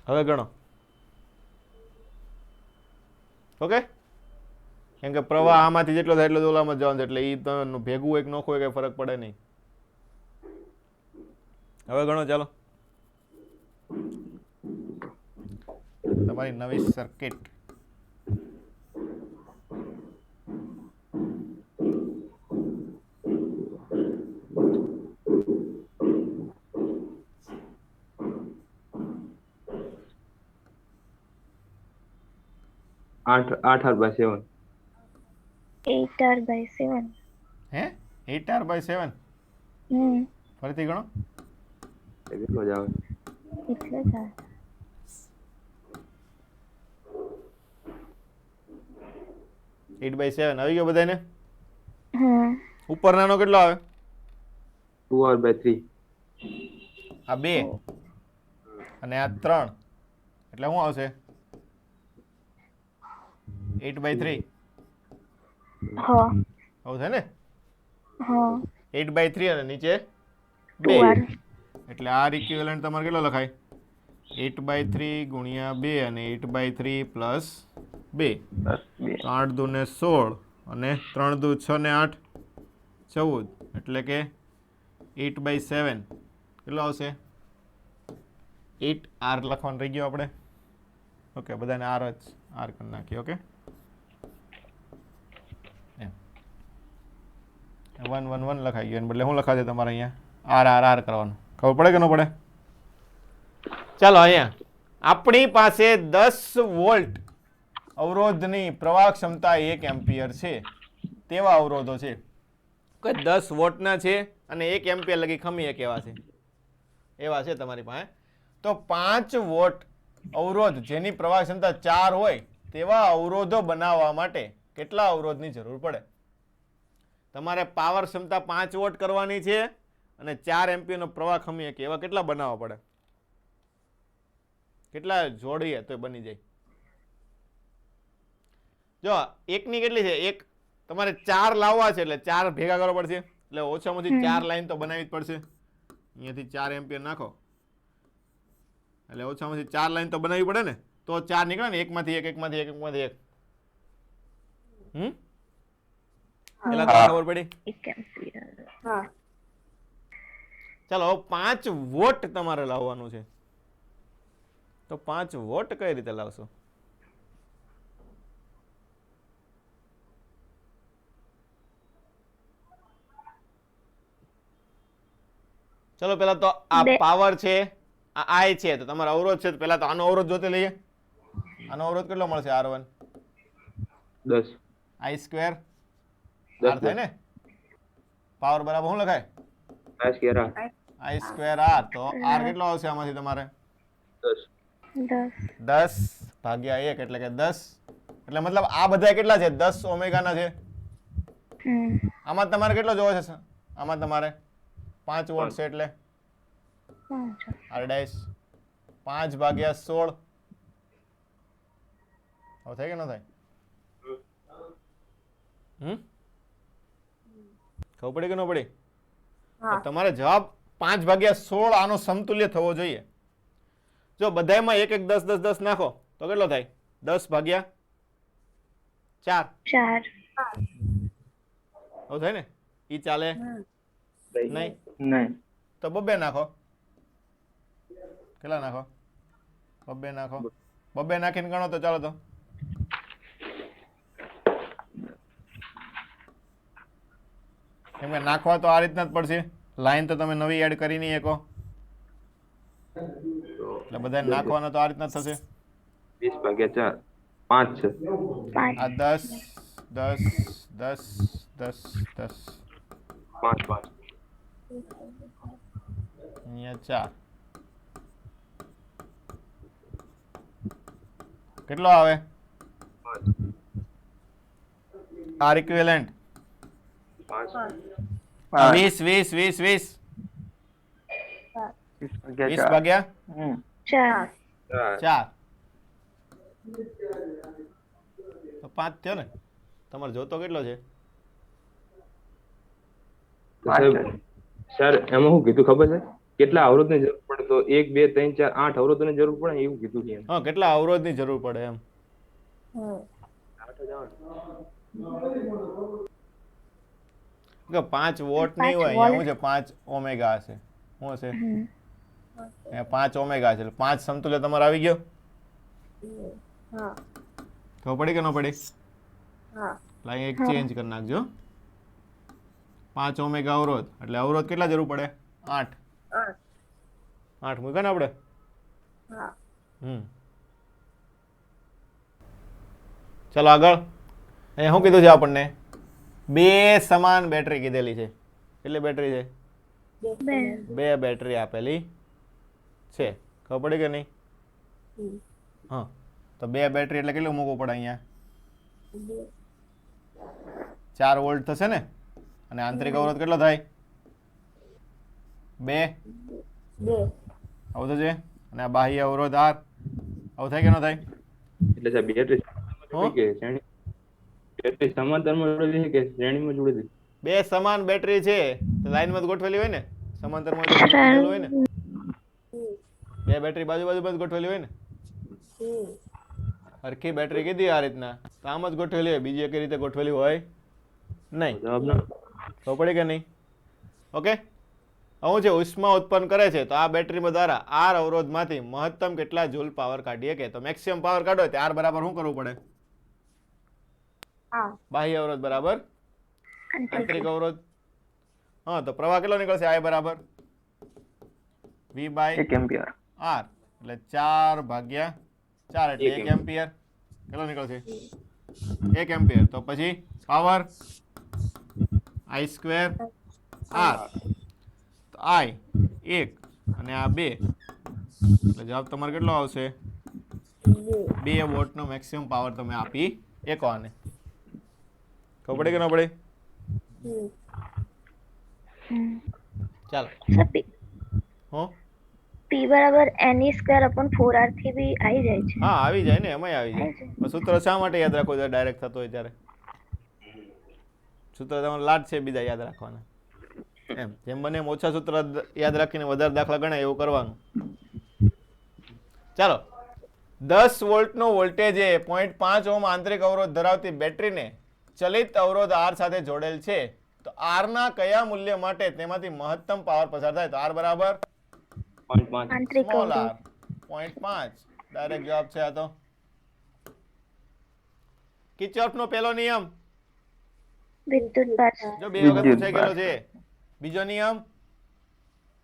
હવે ગણો ઓકે કેમ કે પ્રવાહ આમાંથી જેટલો થાય એટલો જ ઓલામાં જવાનું છે એટલે એ તમે ભેગું હોય કે નોખું હોય કઈ ફરક પડે નહીં હવે ગણો ચાલો તમારી નવી સર્કિટ આઠ R by 7 8R by 7 હે 8R by 7 ફરીથી ગણો કેટલો જ આવે એટલે જ આ 8 by 7 આવી ગયો બધાને ઉપર નાનો કેટલો આવે 2R by 3 આ 2 અને આ 3 એટલે શું આવશે 8 by 3 હા આવું છે ને હા 8 by 3 અને નીચે 2 2R એટલે R ઇક્વિવેલન્ટ તમારે કેટલો લખાય 8 by 3 ગુણ્યા 2 અને 8 by 3 પ્લસ 2 તો 8 દુ ને 16 અને 3 દુ 6 ને 8 14 એટલે કે 8 by 7 કેટલો આવશે 8R લખવાનું રહી ગયો આપણે ઓકે બધાને R જ R કરી નાખીએ ઓકે 1 1 1 લખાઈ ગયો બદલે શું લખાશે તમારે અહીંયા R કરવાનું ખબર પડે કે ન પડે ચાલો અહીંયા આપણી પાસે 10 વોલ્ટ અવરોધની પ્રવાહ ક્ષમતા 1 એમ્પિયર છે તેવા અવરોધો છે કે 10 વોટના છે અને 1 એમ્પિયર લગી ખમી એક એવા છે તમારી પાસે તો 5 વોટ અવરોધ જેની પ્રવાહ ક્ષમતા 4 હોય તેવા અવરોધો બનાવવા માટે કેટલા અવરોધની જરૂર પડે તમારે પાવર ક્ષમતા 5 વોટ કરવાની છે અને 4 એમ્પિયરનો પ્રવાહ ખમી શકે એવા કેટલા બનાવવા પડે કેટલા જોડીએ તો બની જાય જો એકની કેટલી છે એક તમારે 4 લાવવા છે એટલે 4 ભેગા કરવા પડશે એટલે ઓછામાં ઓછી 4 લાઈન તો બનાવવી જ પડશે અહીંયાથી 4 એમ્પિયર નાખો એટલે ઓછામાં ઓછી 4 લાઈન તો બનાવવી પડે ને તો 4 નીકળે ને એકમાંથી એક પેલા તો ખબર પડી 1 એમ્પિયર હા ચાલો 5 વોટ તમારે લાવવાનું છે તો 5 વોટ કઈ રીતે લાવશો ચલો પેલા તો આ પાવર છે આ I છે તો તમારો અવરોધ છે તો પેલા તો આનો અવરોધ જોતે લઈએ આનો અવરોધ કેટલો મળશે R1 10 I સ્ક્વેર R થાય ને પાવર બરાબર શું લખાય I square R I square R તો R કેટલો આવશે આમાંથી તમારે 10 10 ભાગ્યા 1 એટલે કે 10 એટલે મતલબ આ બધા કેટલા છે 10 ઓમેગાના છે આમાં તમારે કેટલો જોવો છે આમાં તમારે 5 વોટ છે એટલે R' 5 ભાગ્યા 16 હવે થાય કે ન થાય ખબર પડી કે ન પડી તમારે જવાબ 5 ભાગ્યા 16 આનો સમતુલ્ય થવો જોઈએ જો બધાયમાં 1 1 10 10 10 નાખો તો કેટલો થાય 10 ભાગ્યા 4 4. આવું થાય ને? ઈ ચાલે નહીં? નહીં. તો બબ્બે નાખો. કેટલા નાખો? બબ્બે નાખો. બબ્બે નાખીને ગણો તો ચાલો તો. કેમ કે નાખવા તો આ રીતના જ પડશે. લાઈન તો તમે નવી એડ કરી નહીં શકો. એટલે બધા નાખવાના તો આ રીતના જ થશે. 20 ભાગ્યા 4 5 છે. 5. આ 10 10 10 10 10 5 5 અહીંયા 4 કેટલો આવે? આર ઇક્વિવેલન્ટ 5 20 20 20 20 20 ભાગ્યા 4. 4 તો 5 થયો ને? તમારે જોતો કેટલો છે? સર એમાં શું કીધું ખબર છે? કેટલા અવરોધની જરૂર પડે? તો 1 2 3 4 8 અવરોધોની જરૂર પડે એવું કીધું છે. હા, કેટલા અવરોધની જરૂર પડે એમ? કે 5 વોટ નહીં હોય, અહીંયા શું છે? 5 ઓમેગા હશે. શું હશે? 5 ઓમેગા છે. એટલે 5 સમતુલ્ય તમારે આવી ગયો. ખબર પડી કે ન પડી? એટલે અહીં એક ચેન્જ કરી નાખજો. 5 ઓમેગા અવરોધ એટલે અવરોધ કેટલા જરૂર પડે? 8 મૂક્યા ને આપણે? ચલો આગળ. અહીંયા શું કીધું છે આપણને? 2 સમાન બેટરી કીધેલી છે. કેટલી બેટરી છે? 2 બેટરી આપેલી છે. ખબર પડી કે નહીં? હા, તો 2 બેટરી એટલે કેટલું મૂકવું પડે અહીંયા? 4 વોલ્ટ થશે ને? અને આંતરિક અવરોધ કેટલો થાય? 2 આવું થશે. અને આ બાહ્ય અવરોધ R આવું થાય કે ન થાય? એટલે સાહેબ બેટરી સમાંતરમાં જોડેલી છે કે શ્રેણીમાં જોડેલી? 2 સમાન બેટરી છે તો લાઈનમાં જ ગોઠવેલી હોય ને? સમાંતરમાં ગોઠવેલી હોય ને? 2 બેટરી બાજુ બાજુ જ ગોઠવેલી હોય ને? હરખી બેટરી કીધી આ રીતના તો આમ જ ગોઠવેલી હોય, બીજી એક રીતે ગોઠવેલી હોય નહીં. જવાબ ના ખબર પડી કે નહીં? ઓકે. શું છે? ઉષ્મા ઉત્પન્ન કરે છે. તો આ બેટરી દ્વારા આર અવરોધમાંથી મહત્તમ કેટલા જૂલ પાવર કાઢીએ કે? તો મેક્સિમમ પાવર કાઢો તો આર બરાબર શું કરવું પડે? બાહ્ય અવરોધ બરાબર આંતરિક અવરોધ. હા, તો પ્રવાહ કેટલો નીકળશે? I બરાબર V બાય 1 એમ્પિયર. R એટલે 4 ભાગ્યા 4 એટલે 1 એમ્પિયર. કેટલો નીકળશે? 1 એમ્પિયર. તો પછી પાવર I સ્ક્વેર R. તો I 1 અને આ 2 એટલે જવાબ તમારે કેટલો આવશે? 2 વોટનો મેક્સિમમ પાવર તમે આપી શકો. આને ખબર પડે કે ન પડે? ચાલો. સર હું P બરાબર ne²/4r થી બી આવી જાય છે. હા, આવી જાય ને, એમાંય આવી જાય. પણ સૂત્ર શા માટે યાદ રાખવું જ્યારે ડાયરેક્ટ થતો હોય ત્યારે? સૂત્ર તમારે લાટ છે બીજા યાદ રાખવાના. એમ જેમ બને એમ ઓછા સૂત્ર યાદ રાખીને વધારે દાખલા ગણાય એવું કરવાનું. ચાલો. 10 વોલ્ટનો વોલ્ટેજ એ 0.5 ઓહ્મ આંતરિક અવરોધ ધરાવતી બેટરીને ચલિત અવરોધ R સાથે જોડેલ છે. તો R ના કયા મૂલ્ય માટે તેમાંથી મહત્તમ પાવર પસાર થાય? તો R બરાબર 0.5 આંતરિક સ્મોલ r અવરોધ 0.5 ડાયરેક્ટ જવાબ છે આ તો. કિર્ચોફનો પહેલો નિયમ વિદ્યુત ભાર જો 2 વખત પૂછાઈ ગયેલો છે. બીજો નિયમ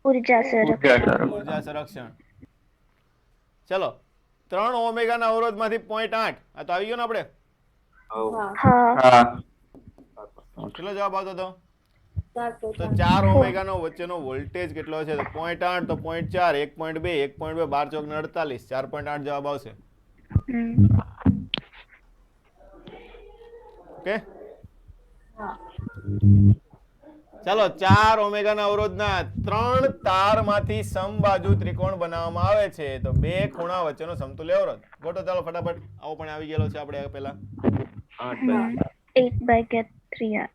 ઉર્જા સંરક્ષણ. ઉર્જા સંરક્ષણ. ચલો 3 ઓમેગાના અવરોધમાંથી 0.8 આ તો આવી ગયો ને આપણે? હા. હા. કેટલો જવાબ આવતો હતો? તો 4 ઓમેગાનો વચ્ચેનો વોલ્ટેજ કેટલો છે? તો 0.8 તો 0.4 1.2 1.2 12 ચોક 48 4.8 જવાબ આવશે. ઓકે. ચાલો 4 ઓમેગાના અવરોધના 3 તારમાંથી સમબાજુ ત્રિકોણ બનાવવામાં આવે છે. તો 2 ખૂણા વચ્ચેનો સમતુલ્ય અવરોધ ગોઠવો. ચાલો ફટાફટ. આવો પણ આવી ગયેલો છે આપણે પહેલા. 8/3r.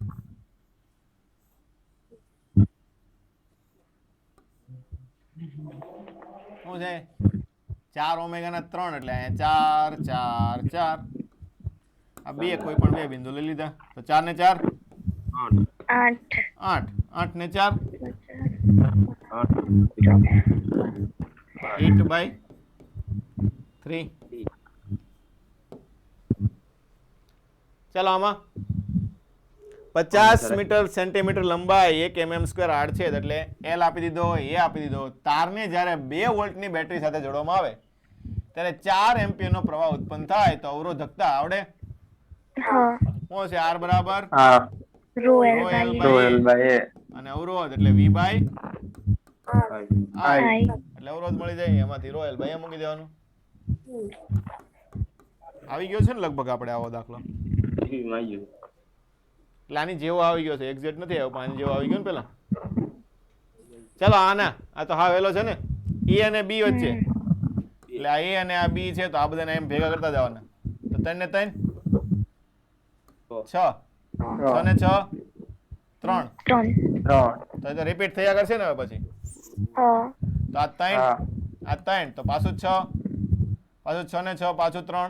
શું છે? 4 ઓમેગાના 3 એટલે અહીંયા 4 4 4 આ બે કોઈ પણ બે બિંદુ લઈ લીધા તો 4 ને 4 8 8 8 8 ને 4 8 8/3 ચાલો આમાં 50 મીટર સેન્ટીમીટર લંબાઈ 1 mm² આડછેદ એટલે L આપી દીધો, A આપી દીધો. તારને જ્યારે 2 વોલ્ટની બેટરી સાથે જોડવામાં આવે ત્યારે 4 એમ્પિયરનો પ્રવાહ ઉત્પન્ન થાય તો અવરોધકતા આવડે હા શું છે? R બરાબર હા rho Rho L L by by rho L by A અને અવરોધ એટલે V/I I એટલે અવરોધ મળી જાય એમાંથી rho L by A મૂકી દેવાનું. આવી ગયો છે ને લગભગ આપણે આવો દાખલો એટલે આની જેવો આવી ગયો છે, એક્ઝેક્ટ નથી આવ્યો પણ આની જેવો આવી ગયો ને પેલા. ચાલો આ તો હા વેલો છે ને E અને B વચ્ચે એટલે આ A અને આ B છે તો આ બધાને એમ ભેગા કરતા જવાના તો 3 ને 3 6 6 ને 6 3 3 તો એ તો રિપીટ થયા કરશે ને હવે પછી હા તો આ 3 તો પાછું 6 પાછું 6 ને 6 પાછું 3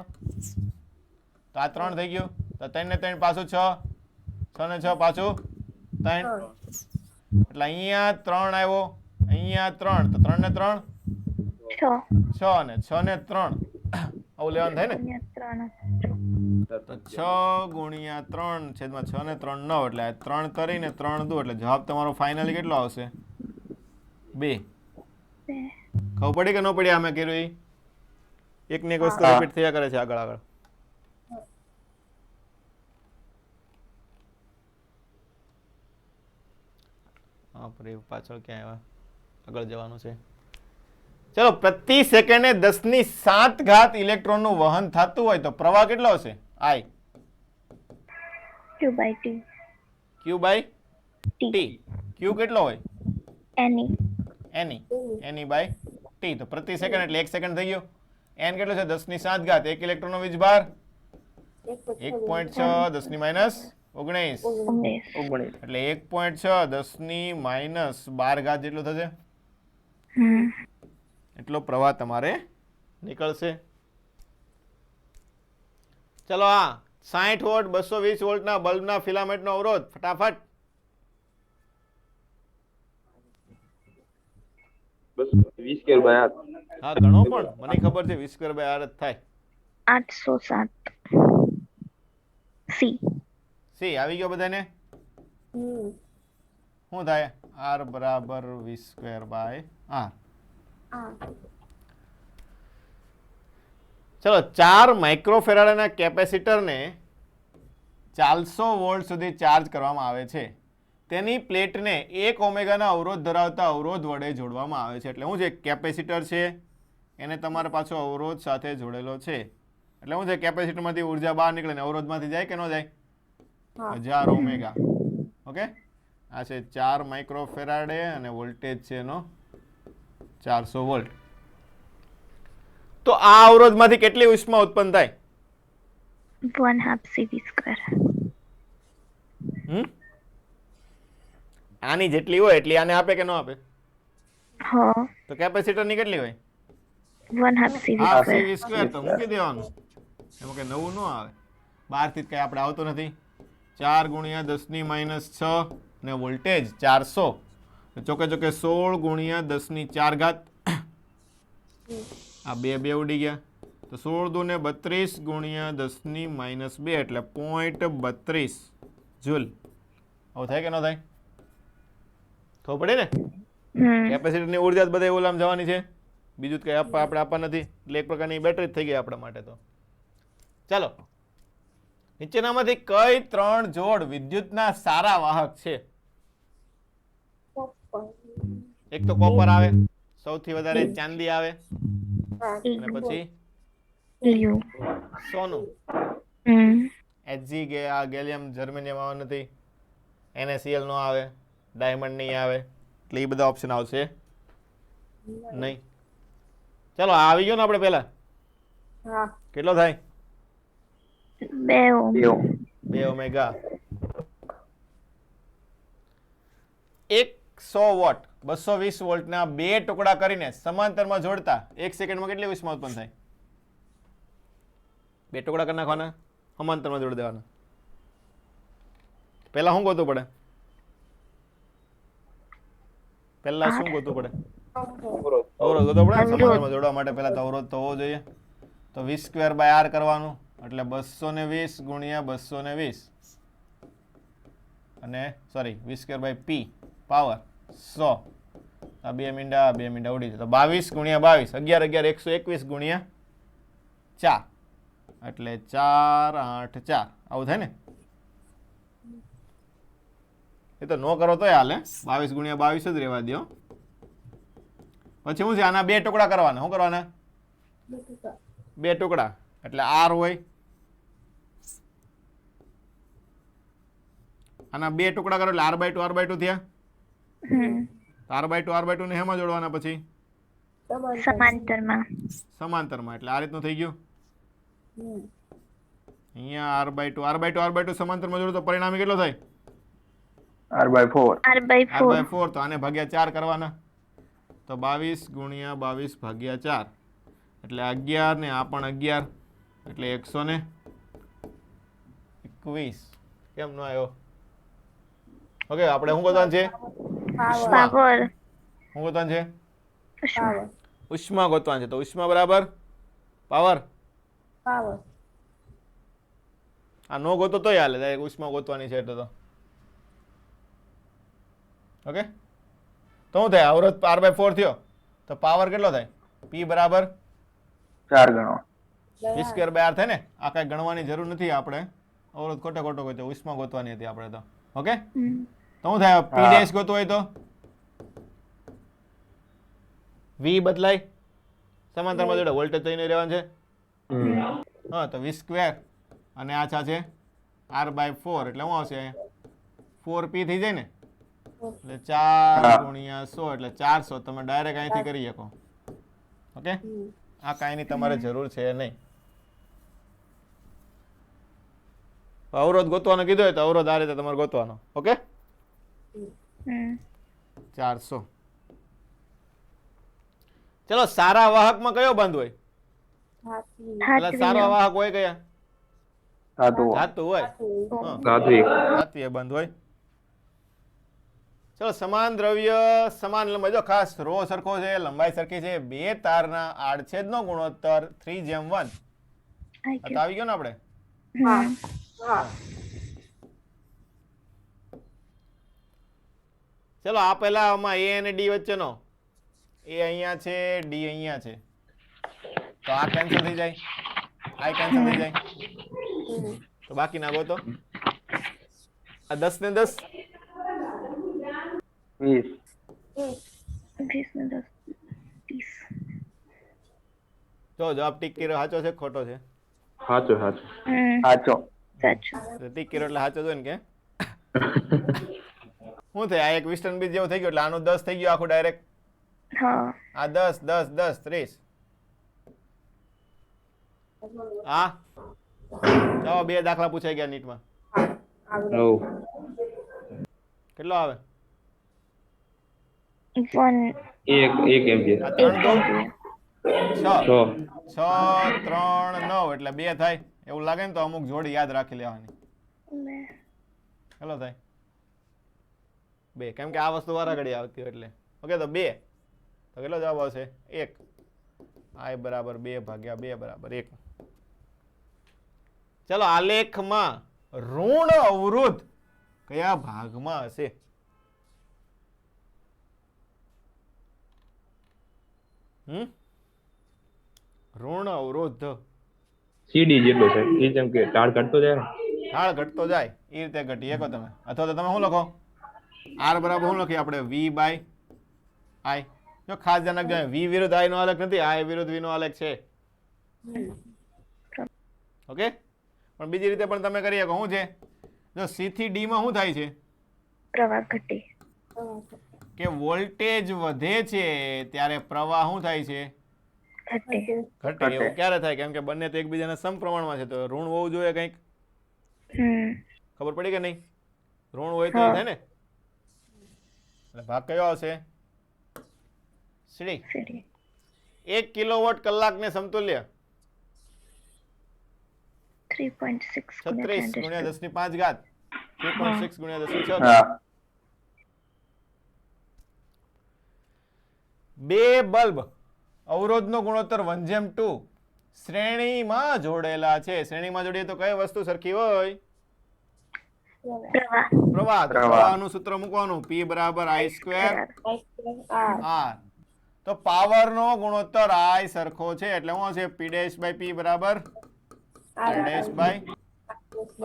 તો આ 3 થઈ ગયું તો 3 ને 3 પાછું 6 6 ને 6 પાછું 3 એટલે અહીંયા 3 આવ્યો અહીંયા 3 તો 3 ને 3 6 6 ને 6 ને 3 આવું લેવાનું થાય ને 3 તો 6 ગુણ્યા 3 છેદમાં 6 ને 3 9 એટલે 3 કરીને 3 દો એટલે જવાબ તમારો ફાઇનલી કેટલો આવશે 2 ખબર પડી કે ન પડી અમે કર્યું એ એક ને એક વસ્તુ રિપીટ થયા કરે છે આગળ આગળ પાછળ ક્યાં આવ્યા આગળ જવાનું છે ચલો પ્રતિ સેકન્ડે 10⁷ ઇલેક્ટ્રોનનું વહન થતું હોય તો પ્રવાહ કેટલો હશે I Q by T Q by T Q કેટલો હોય any N by T તો પ્રતિ સેકન્ડ એટલે 1 સેકન્ડ થઈ ગયો N કેટલો છે 10⁷ એક ઇલેક્ટ્રોનનો વીજભાર 1.6 10⁻19 એટલે 1.6 10⁻12 જેટલો થશે એટલો પ્રવાહ તમારે નીકળશે. ચલો આ 60 વોટ 220 વોલ્ટના બલ્બના ફિલામેન્ટનો અવરોધ ફટાફટ 20² by R હા ગણો પણ મને ખબર છે 20² by R જ થાય 807 C આવી ગયો બધાને શું થાય R બરાબર 20² by R ચલો 4 માઇક્રોફેરાડના કેપેસિટરને 400 વોલ્ટ સુધી ચાર્જ કરવામાં આવે છે તેની પ્લેટને 1 ઓમેગાના અવરોધ ધરાવતા અવરોધ વડે જોડવામાં આવે છે એટલે શું છે કેપેસિટર છે એને તમારે પાછો અવરોધ સાથે જોડેલો છે એટલે શું છે કેપેસિટરમાંથી ઉર્જા બહાર નીકળે ને અવરોધમાંથી જાય કે ન જાય 1000 ઓમેગા ઓકે આ છે 4 માઇક્રોફેરાડે અને વોલ્ટેજ છે એનો 400 વોલ્ટ તો આ અવરોધમાંથી કેટલી ઉષ્મા ઉત્પન્ન થાય 1/2 CV². આની જેટલી હોય એટલી આને આપે કે ન આપે હા તો કેપેસિટરની કેટલી હોય 1/2 CV². CV² તો મૂકી દેવાનું એમાં કઈ નવું ન આવે બહારથી જ કઈ આપણે આવતો નથી 4 ગુણ્યા 10⁻6 ને વોલ્ટેજ 400 ચોકે ચોકે 16 ગુણ્યા 10⁴ આ બે ઉડી ગયા તો 16 દુ ને 32 ગુણ્યા 10⁻2 એટલે 0.32 જૂલ આવું થાય કે ન થાય ખબર પડે ને કેપેસિટરની ઉર્જા બધા ઓલામ જવાની છે બીજું કઈ આપણે આપવા નથી એટલે એક પ્રકારની બેટરી જ થઈ ગઈ આપણા માટે તો ચાલો નીચેનામાંથી કઈ 3 જોડ વિદ્યુતના સારા વાહક છે એક તો કોપર આવે સૌથી વધારે ચાંદી આવે અને પછી Lu સોનું Hg આ ગેલિયમ જર્મેનિયમ આવે નથી NaCl નો આવે ડાયમંડ નહીં આવે એટલે એ બધા ઓપ્શન આવશે નહીં ચાલો આવી ગયો ને આપણે પહેલા કેટલો થાય 2 ઓહ્મ 2 ઓમેગા 100 વોટ 220 વોલ્ટના બે ટુકડા કરીને સમાંતરમાં જોડતા 1 સેકન્ડમાં કેટલી ઉષ્મા ઉત્પન્ન થાય? બે ટુકડા કરી નાખવાના, સમાંતરમાં જોડી દેવાના. પહેલા શું ગોતવું પડે? પહેલા શું ગોતવું પડે? અવરોધ ગોતવો પડે. સમાંતરમાં જોડવા માટે પહેલા તો અવરોધ તો હોવો જોઈએ. તો v²/r કરવાનું એટલે 220 ગુણ્યા 220 અને સોરી v²/p પાવર 100. આ બે મીંડા ઉડી જાય તો 22 ગુણ્યા 22 11 11 121 ગુણ્યા 4 એટલે 4 8 4 આવું થાય ને. એ તો નો કરો તોય હાલે, 22 ગુણ્યા 22 જ રહેવા દો. પછી શું છે, આના બે ટુકડા કરવાના. શું કરવાના? બે ટુકડા એટલે r હોય. આના બે ટુકડા કરો એટલે r/2 થયા. r/2 ને હેમાં જોડવાના? પછી સમાંતરમાં એટલે આ રીતનું થઈ ગયું. અહીંયા r/2 સમાંતરમાં જોડો તો પરિણામી કેટલો થાય? r/4 તો આને ભાગ્યા 4 કરવાના. તો 22 ગુણ્યા 22 ભાગ્યા 4 એટલે 11 ને આ પણ 11 એટલે 121. કેમ નો આવ્યો? ઓકે, આપણે શું ગોતવાનું છે? પાવર. શું ગોતવાનું છે? ઉષ્મા ગોતવાનું છે. તો ઉષ્મા બરાબર પાવર. આ નો ગોતો તોય હાલે, ઉષ્મા ગોતવાની છે એટલે તો. ઓકે, તો શું થાય? અવરોધ r/4 થયો તો પાવર કેટલો થાય? p બરાબર 4 ગણો v²/r થાય ને. આ કઈ ગણવાની જરૂર નથી આપણે. અવરોધ ખોટો ગોતો, ઉષ્મા ગોતવાની હતી આપણે તો. ઓકે, તો શું થાય? p ડેશ ગોતવો હોય તો v બદલાય, સમાંતરમાં જોડે વોલ્ટેજ તો નહીં રહેવાનું છે. હા, તો v² અને આ છે r/4 એટલે શું આવશે? 4p થઈ જાય ને. એટલે 4 ગુણ્યા 100 એટલે 400. તમે ડાયરેક્ટ અહીંથી કરી શકો. ઓકે, આ કાંઈની તમારે જરૂર છે નહીં. અવરોધ ગોતવાનો કીધો હોય તો અવરોધ આ રીતે તમારે ગોતવાનો. ઓકે, 400. ચલો, સારા વાહકમાં કયો બંધ હોય? એટલે સારા વાહક હોય કયા? ધાતુ હોય. ધાત્વિય બંધ હોય. ચલો, સમાન દ્રવ્ય સમાન લંબાઈ. જો ખાસ રો સરખો છે, લંબાઈ સરખી છે, બે તારના આડછેદનો ગુણોત્તર 3:1. તો આવી ગયો ને આપણે. ચલો, આ પહેલા આમાં a અને d વચ્ચેનો, a અહીંયા છે, d અહીંયા છે, તો આ કેન્સલ થઈ જાય, આ કેન્સલ થઈ જાય. તો બાકી ના ગોતો. આ 10 ને 10 20 જો જવાબ ટીક કર્યો સાચો છે ખોટો છે? સાચો. સાચો ટીક કર્યો એટલે સાચો જોઈને કે શું થાય? આ એક વિસ્ટર્ન બીજ જેવું થઈ ગયું એટલે આનું 10 થઈ ગયું આખું ડાયરેક્ટ. આ 10 10 10 30. હા, ચાલો, બે દાખલા પૂછાઈ ગયા નીટમાં. કેટલો આવે? 1 એમ્પિયર. 6 3 9 એટલે 2 થાય. એવું લાગે ને તો અમુક જોડી યાદ રાખી લેવાની. કેટલો થાય? 2. કેમ કે આ વસ્તુ વારા ઘડી આવતી હોય એટલે. ઓકે, તો 2. તો કેટલો જવાબ આવશે? 1. I બરાબર 2 ભાગ્યા 2 બરાબર 1. ચલો, આલેખમાં ઋણ અવરોધ કયા ભાગમાં હશે? ઋણ અવરોધ સીડી જેટલો છે. એ જેમ કે ઢાળ ઘટતો જાય ને, ઢાળ ઘટતો જાય એ રીતે ઘટી શકો તમે. અથવા તો તમે શું લખો? r બરાબર શું લખીએ આપણે? v/i. જો ખાસ ધ્યાન રાખજો, v વિરુદ્ધ i નો આલેખ નથી, i વિરુદ્ધ v નો આલેખ છે. ઓકે, પણ બીજી રીતે પણ તમે કરી શકો. શું છે? જો c થી d માં શું થાય છે? પ્રવાહ ઘટે. કે વોલ્ટેજ વધે છે ત્યારે પ્રવાહ શું થાય છે? ઘટે. એવું ક્યારે થાય? કેમ કે બંને તો એકબીજાના સમપ્રમાણમાં છે, તો ઋણ હોવું જોઈએ કંઈક. ખબર પડી કે નહીં? ઋણ હોય તો થાય ને. એટલે ભાગ કયો આવશે? સીડી સીડી 1 કિલોવોટ કલાકને સમતુલ્ય 3.6 36 ગુણ્યા 10 ની 5 ઘાત 3.6 ગુણ્યા 10 ની 6 ઘાત. હા. બે બલ્બ અવરોધનો ગુણોત્તર 1:2 શ્રેણીમાં જોડેલા છે. શ્રેણીમાં જોડીએ તો કઈ વસ્તુ સરખી હોય? પ્રવાહ પ્રવાહ. તો પ્રવાહ. પ્રવાહનું સૂત્ર મૂકવાનું P બરાબર I સ્ક્વેર R. તો પાવરનો ગુણોત્તર I સરખો છે એટલે શું હશે? P ડેશ બાય P બરાબર R ડેશ બાય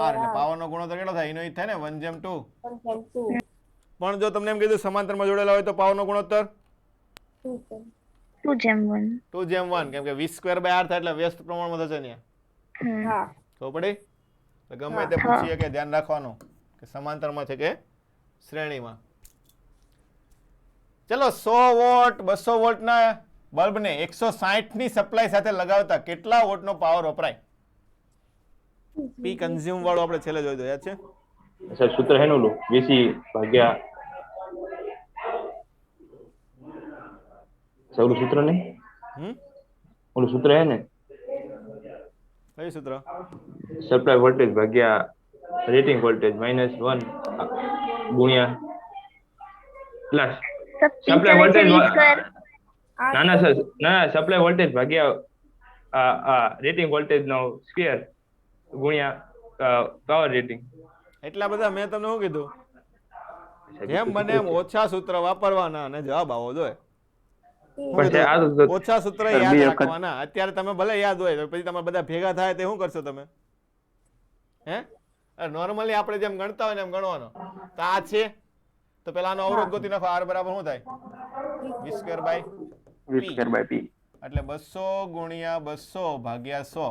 R. એટલે પાવરનો ગુણોત્તર કેટલો થાય? એનો ઈ જ થાય ને 1:2. પણ જો તમને એમ કીધું સમાંતરમાં જોડેલા હોય તો પાવરનો ગુણોત્તર 2:1 2:1 કેમ કે V સ્ક્વેર બાય R થાય એટલે વ્યસ્ત પ્રમાણમાં થશે ને. હા ખબર પડી? તો ગમે તે પૂછીએ કે ધ્યાન રાખવાનું કે સમાંતરમાં છે કે શ્રેણીમાં. ચલો 100 વોટ 200 વોટના બલ્બને 160 ની સપ્લાય સાથે લગાવતા કેટલા વોટનો પાવર વપરાય? પી કન્ઝ્યુમ વાળું આપણે છેલ્લે જોઈ દો, યાદ છે? સર સૂત્ર હેનું લો વીસી ભાગ્યા સૌનું સૂત્ર નહીં હમ ઓલું સૂત્ર હે ને કયું સૂત્ર? સપ્લાય વોલ્ટેજ ભાગ્યા રેટિંગ વોલ્ટેજ -1 ગુણ્યા પ્લસ સબ પી સપ્લાય ચલે છે વોલ્ટેજ વી સ્ક્વેર ના સર ના સપ્લાય વોલ્ટેજ ભાગ્યા આ રેટિંગ વોલ્ટેજ નો સ્ક્વેર ગુણ્યા પાવર રેટિંગ. એટલા બધા મેં તમને શું કીધું? જેમ બને એમ ઓછા સૂત્ર વાપરવાના અને જવાબ આવો જોઈએ. પણ તે આ તો ઓછા સૂત્ર સર, યાદ બે વખત. રાખવાના. અત્યારે તમે ભલે યાદ હોય તો પછી તમે બધા ભેગા થાય તે શું કરશો તમે? હે નોર્મલી આપણે જેમ ગણતા હોય ને એમ ગણવાનો. તો આ છે તો પેલા આનો અવરોધ ગોતી નાખો. R બરાબર શું થાય? V square by V square by P. એટલે 200 ગુણ્યા 200 ભાગ્યા 100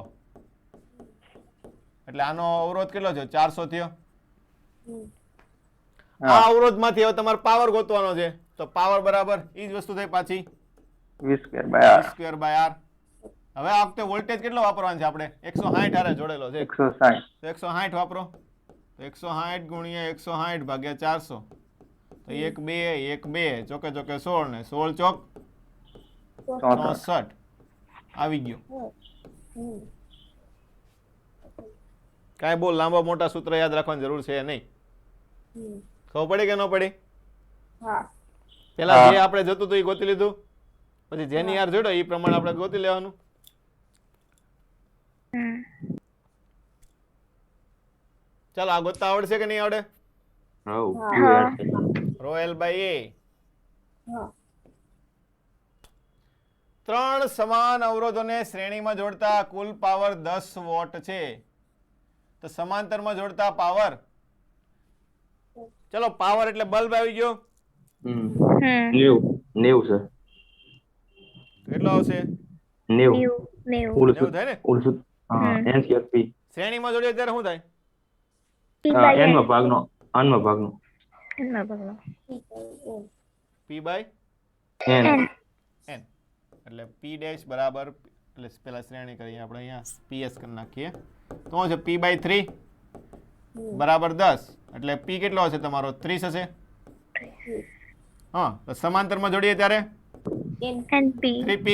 એટલે આનો અવરોધ કેટલો થયો? 400 થયો. આ અવરોધમાંથી હવે તમારે પાવર ગોતવાનો છે તો પાવર બરાબર ઈ જ વસ્તુ થઈ પાછી V square by V R. Square by R. હવે આ વખતે વોલ્ટેજ કેટલો વાપરવાનો છે આપણે? 160 હારે જોડેલો છે 160. તો 160 વાપરો. તો 160 ગુણ્યા 160 ભાગ્યા 400 તો 1 2 1 2 ચોકે ચોકે 16 ને 16 ચોક 64 આવી ગયો. કાંઈ બહુ લાંબા મોટા સૂત્ર યાદ રાખવાની જરૂર છે નહીં. ખબર પડી કે ન પડી? હા પેલા જે આપણે જોતું હતું એ ગોતી લીધું, પછી જેની યાર જોડો એ પ્રમાણે આપણે ગોતી લેવાનું. ચાલો આ ગોતતા આવડશે કે નહીં આવડે? રોયલ બાય એ. હા 3 સમાન અવરોધોને શ્રેણીમાં જોડતા કુલ પાવર 10 વોટ છે. તો સમાંતરમાં જોડતા પાવર, ચલો પાવર એટલે બલ્બ આવી ગયો, 90 સર કેટલો આવશે? 90 ઓલું 90 થાય ને? ઓલું સૂત્ર હા n સ્ક્વેર p શ્રેણીમાં જોડીએ ત્યારે શું થાય? n માં ભાગનો P બાય n n એટલે P ડેશ બરાબર એટલે પેલા શ્રેણી કરીએ આપણે અહીંયા PS કરી નાખીએ તો શું છે? P બાય 3 બરાબર 10 એટલે P કેટલો હશે તમારો? 30 હશે. હા તો સમાંતરમાં જોડીએ ત્યારે NP 3P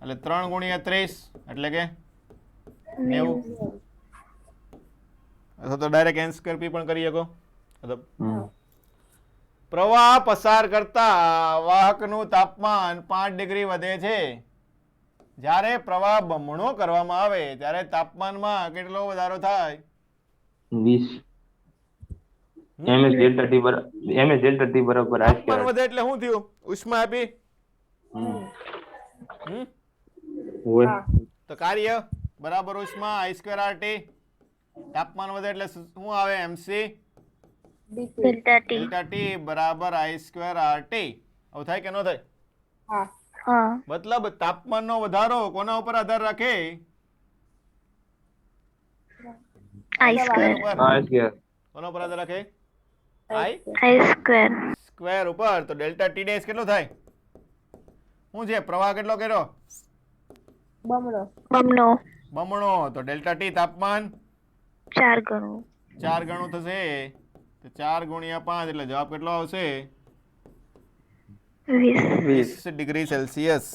એટલે 3 ગુણ્યા 30 એટલે કે 90 અથવા તો ડાયરેક્ટ n સ્ક્વેર p પણ કરી શકો. પ્રવાહ પસાર કરતા વાહકનું તાપમાન 5 ડિગ્રી વધે છે. જ્યારે પ્રવાહ બમણો કરવામાં આવે ત્યારે તાપમાનમાં કેટલો વધારો થાય? 20 ms ડેલ્ટા t બરાબર I તાપમાન સ્ક્વેર વધે એટલે શું થયું? ઉષ્મા આપી. હોય તો કાર્ય બરાબર ઉષ્મા I સ્ક્વેર RT. તાપમાન વધે એટલે શું આવે? MC delta T delta T બરાબર I સ્ક્વેર RT. આવું થાય કે ન થાય? હા હા મતલબ તાપમાનનો વધારો કોના ઉપર આધાર રાખે? I સ્ક્વેર ઉપર. I સ્ક્વેર કોના ઉપર આધાર રાખે? I I સ્ક્વેર સ્ક્વેર ઉપર. તો ડેલ્ટા T ડેશ કેટલો થાય? શું છે? પ્રવાહ કેટલો કર્યો? બમણો બમણો તો ડેલ્ટા T તાપમાન 4 ગણું 4 ગણું થશે. તો 4 ગુણ્યા 5 એટલે જવાબ કેટલો આવશે? 90 20 20 ડિગ્રી સેલ્સિયસ.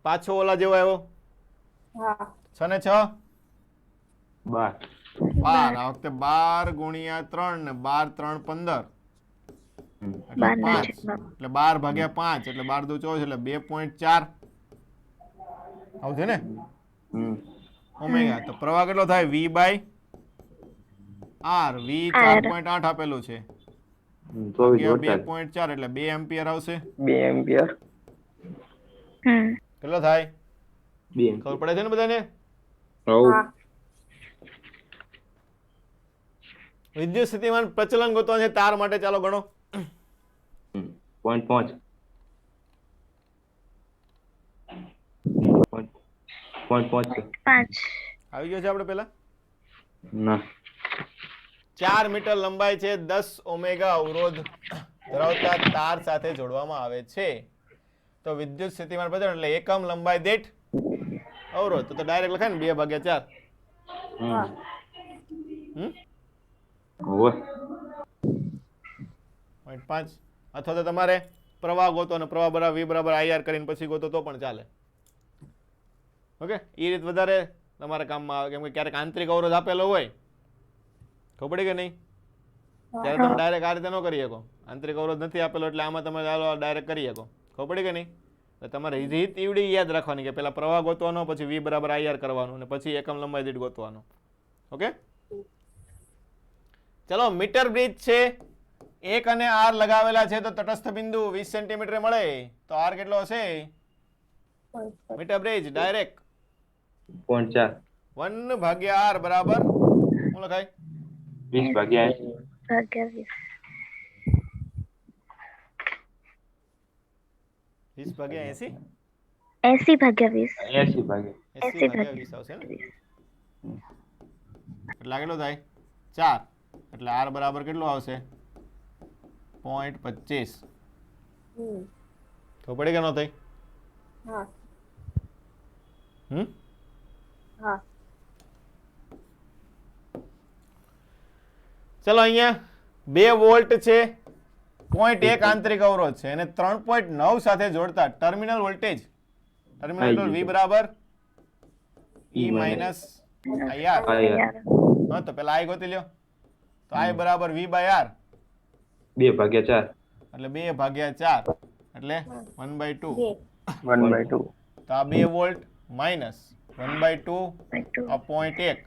પાછો ઓલા જેવો આવ્યો હા 6 ને 6 12 12. આ વખતે 12 ગુણ્યા 3 ને 12 3 15 એટલે 12 ના 5 છેદમાં એટલે 12 ભાગ્યા 5 એટલે 12 દુ 24 એટલે 2.4 આવશે ને ઓમેગા. તો પ્રવાહ કેટલો થાય v બાય r. v 4.8 આપેલું છે 24 2.4 એટલે 2 એમ્પિયર આવશે. 2 એમ્પિયર. કેટલો થાય 2 ખબર પડે છે ને બધાને? હા વિદ્યુત સ્થિતિમાન પ્રચલન ગોતવાનું છે તાર માટે. ચાલો ગણો. 0.5 0.5 5 આવી ગયો છે આપણે પેલા. ના 4 મીટર લંબાઈ છે, 10 ઓમેગા અવરોધ ધરાવતા તાર સાથે જોડવામાં આવે છે. તો વિદ્યુત સ્થિતિમાન પ્રચલન એટલે એકમ લંબાઈ દીઠ અવરોધ. તો ડાયરેક્ટ લખાય ને 2/4. હા ઓવે 0.5. અથવા તો તમારે પ્રવાહ ગોતો અને પ્રવાહ બરાબર v બરાબર IR કરીને પછી ગોતો તો પણ ચાલે. ઓકે, એ રીત વધારે તમારા કામમાં આવે, કેમ કે ક્યારેક આંતરિક અવરોધ આપેલો હોય, ખબર પડી કે નહીં, ત્યારે તમે ડાયરેક્ટ આ રીતે ન કરી શકો. આંતરિક અવરોધ નથી આપેલો એટલે આમાં તમે ડાયરેક્ટ કરી શકો. ખબર પડી કે નહીં? તો તમારે રીત ઈવડી યાદ રાખવાની કે પેલા પ્રવાહ ગોતવાનો, પછી v બરાબર IR કરવાનું અને પછી એકમ લંબાઈ દીઠ ગોતવાનો. ઓકે, ચલો. મીટર બ્રિજ છે, 1 અને r લગાવેલા છે, તો તટસ્થ બિંદુ 20 સેન્ટીમીટર મળે. તો r કેટલો હશે? મીટર બ્રિજ ડાયરેક્ટ 0.4 1 ભાગ્યા r બરાબર શું લખાય? 20 ભાગ્યા 20 20 ભાગ્યા 80 80 ભાગ્યા 20 80 ભાગ્યા 80 ભાગ્યા 20 આવશે ને. એટલે કેટલો થાય 4. એટલે r બરાબર કેટલું આવશે? 0.25. તો પડી કે ન થઈ? હા હમ હા ચલો, અહીંયા 2 વોલ્ટ છે, 0.1 આંતરિક અવરોધ છે, અને 3.9 સાથે જોડતા ટર્મિનલ વોલ્ટેજ ટર્મિનલ v બરાબર E માઇનસ IR. હા, તો પેલા I ગોતી લ્યો. તો I બરાબર v બાય r 2 ભાગ્યા 4 એટલે 2 ભાગ્યા 4 એટલે 1/2. 1/2. તો આ 2 વોલ્ટ માઇનસ 1/2 આ 0.1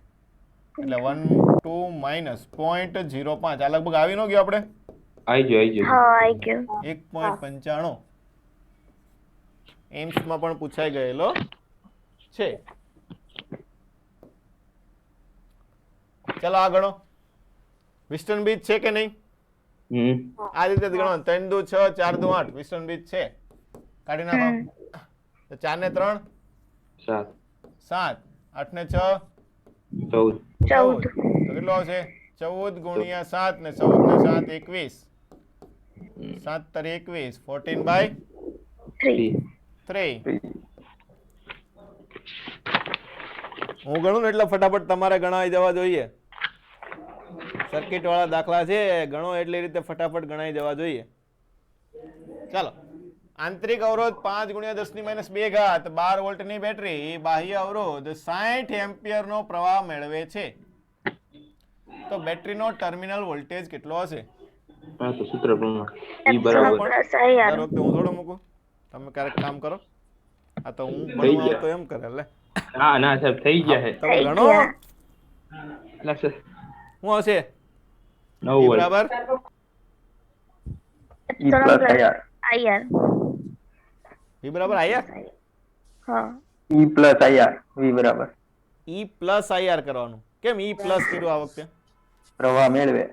એટલે 1 2 માઇનસ 0.05. આ લગભગ આવી ન ગયો આપણે આવી ગયો હા આવી ગયો 1.95 એમ્સમાં પણ પૂછાઈ ગયેલો છે. ચલો આ ગણો. વિસ્ટન બ્રિજ છે કે નહીં? આ રીતે જ ગણો. 3 દુ 6 4 દુ 8 વિસ્ટન બ્રિજ છે. કાઢી નાખો. તો 4 ને 3 7 7 8 ને 6 14 14. તો કેટલો આવશે? 14 ગુણ્યા 7 ને 14 ને 7 21. 7 તારી 21. 14/3. 3 હું ગણું ને એટલે ફટાફટ તમારે ગણાવી જવા જોઈએ. સર્કિટ વાળા દાખલા છે, ગણો એટલી રીતે ફટાફટ ગણાઈ જવા જોઈએ. ચાલો. આંતરિક અવરોધ 5 ગુણ્યા 10 ની માઇનસ 2 ઘાત 12 વોલ્ટની બેટરી બાહ્ય અવરોધ 60 એમ્પિયર નો પ્રવાહ મેળવે છે. તો બેટરીનો ટર્મિનલ વોલ્ટેજ કેટલો હશે? આ તો સૂત્ર પ્રમાણે E બરાબર દર વખતે હું થોડો મૂકું, તમે ક્યારેક કામ કરો. આ તો હું ભણવા આવતો એમ કરે. લે ના સાહેબ થઈ ગયા છે. તમે ગણો. એટલે સર શું હશે? 9 E વોલ્ટ બરાબર E plus IR. IR V બરાબર IR. હા E plus IR. V બરાબર E પ્લસ IR કરવાનું. કેમ E પ્લસ કીધું આ વખતે? પ્રવાહ મેળવે.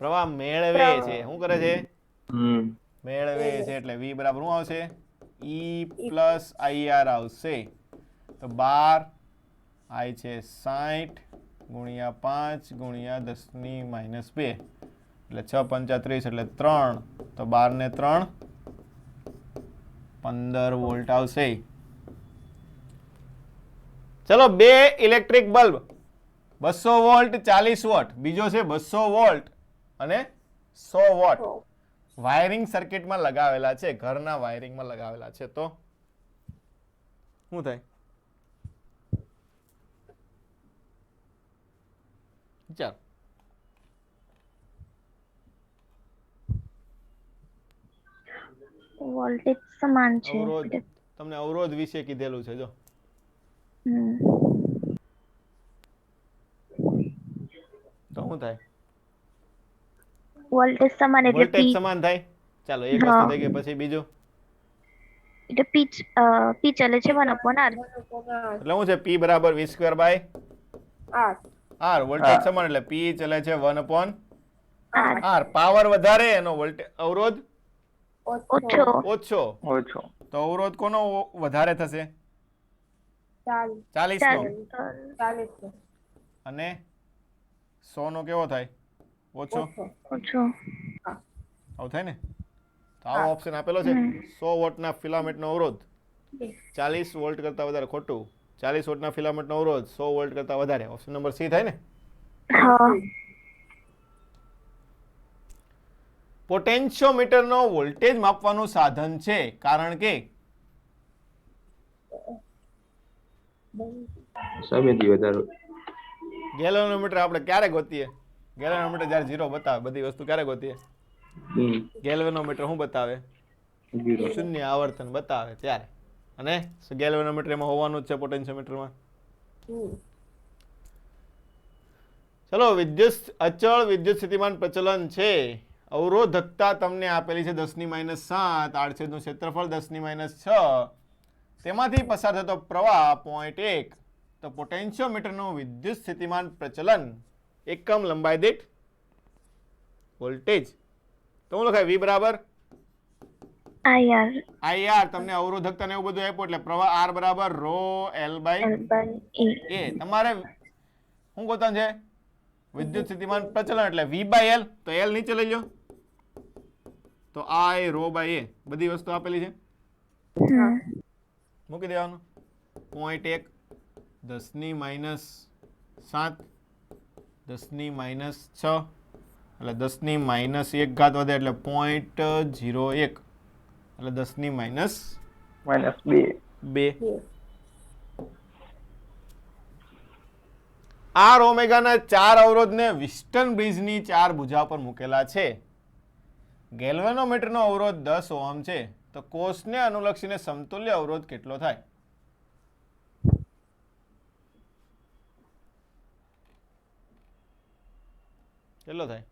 પ્રવાહ મેળવે છે. શું કરે છે? હમ મેળવે છે. એટલે v બરાબર શું આવશે? E પ્લસ IR આવશે. તો 12 I છે 60 ગુણ્યા 5 ગુણ્યા 10 ની માઇનસ 2 એટલે 6 પંચા 30 એટલે 3. તો 12 ને 3 15 વોલ્ટ આવશે. ચલો, 2 ઇલેક્ટ્રિક બલ્બ 200 વોલ્ટ 40 વોટ, બીજો છે 200 વોલ્ટ અને 100 વોટ. વાયરિંગ સર્કિટમાં લગાવેલા છે, ઘરના વાયરિંગમાં લગાવેલા છે, તો શું થાય? વિચાર. વોલ્ટેજ સમાન છે. અવરોધ, તમને અવરોધ વિશે કીધેલું છે જો. હમ. તો શું થાય? વોલ્ટેજ સમાન એટલે વોલ્ટેજ પી સમાન થાય. ચાલો એક વસ્તુ થઈ ગઈ, પછી બીજું એટલે પી ચાલે છે 1/r. એટલે શું છે? P બરાબર v² by R r. Voltage R. સમાન એટલે P ચલે છે 1/r. r પાવર વધારે એનો વોલ્ટેજ અવરોધ ઓછો. ઓછો. ઓછો. તો અવરોધ કોનો વધારે થશે? 40 નો. 40 અને 100 નો કેવો થાય? ઓછો. ઓછો. આવું થાય ને? તો આવો ઓપ્શન આપેલો છે. 100 વોટના ફિલામેન્ટનો અવરોધ 40 વોલ્ટ કરતા વધારે. ખોટું. 40 વોટના ફિલામેન્ટનો અવરોધ 100 વોલ્ટ કરતા વધારે. ઓપ્શન નંબર સી થાય ને? હા. પોટેન્શિયોમીટરનો વોલ્ટેજ માપવાનું સાધન છે, કારણ કે સામેથી વધારો. ગેલ્વેનોમીટર આપણે ક્યારે ગોતીએ? ગેલ્વેનોમીટર જ્યારે 0 બતાવે. બધી વસ્તુ ક્યારે ગોતીએ? ગેલ્વેનોમીટર શું બતાવે? શૂન્ય આવર્તન બતાવે ત્યારે. અને ગેલ્વેનોમીટર એમાં હોવાનું જ છે પોટેન્શિયોમીટરમાં. ચલો, અચળ વિદ્યુત સ્થિતિમાન પ્રચલન છે. અવરોધકતા તમને આપેલી છે 10⁻7. આડછેદનું ક્ષેત્રફળ 10⁻6. તેમાંથી પસાર થતો પ્રવાહ 0.1. તો પોટેન્શિયોમીટરનું વિદ્યુત સ્થિતિમાન પ્રચલન એકમ લંબાઈ દીઠ વોલ્ટેજ. તો હું લખાય v બરાબર IR. તમને અવરોધકતા ને એવું બધું આપ્યું એટલે પ્રવાહ R બરાબર ρ L/A. તમારે શું ગોતવાનું છે? વિદ્યુત સ્થિતિમાન પ્રચલન એટલે v/L. તો L નીચે લઈ લો, તો I ρ/A. બધી વસ્તુ આપેલી છે, મૂકી દેવાનું. 0.1 10⁻7 10⁻6 એટલે 10⁻1 ઘાત વધે એટલે 0.01 એટલે 10⁻2. આર ઓમેગાના 4 અવરોધને વિસ્ટન બ્રિજની 4 ભુજા પર મૂકેલા છે. ગેલ્વેનોમીટરનો અવરોધ 10 ઓહમ છે. તો કોષને અનુલક્ષીને સમતુલ્ય અવરોધ કેટલો થાય? કેટલો થાય?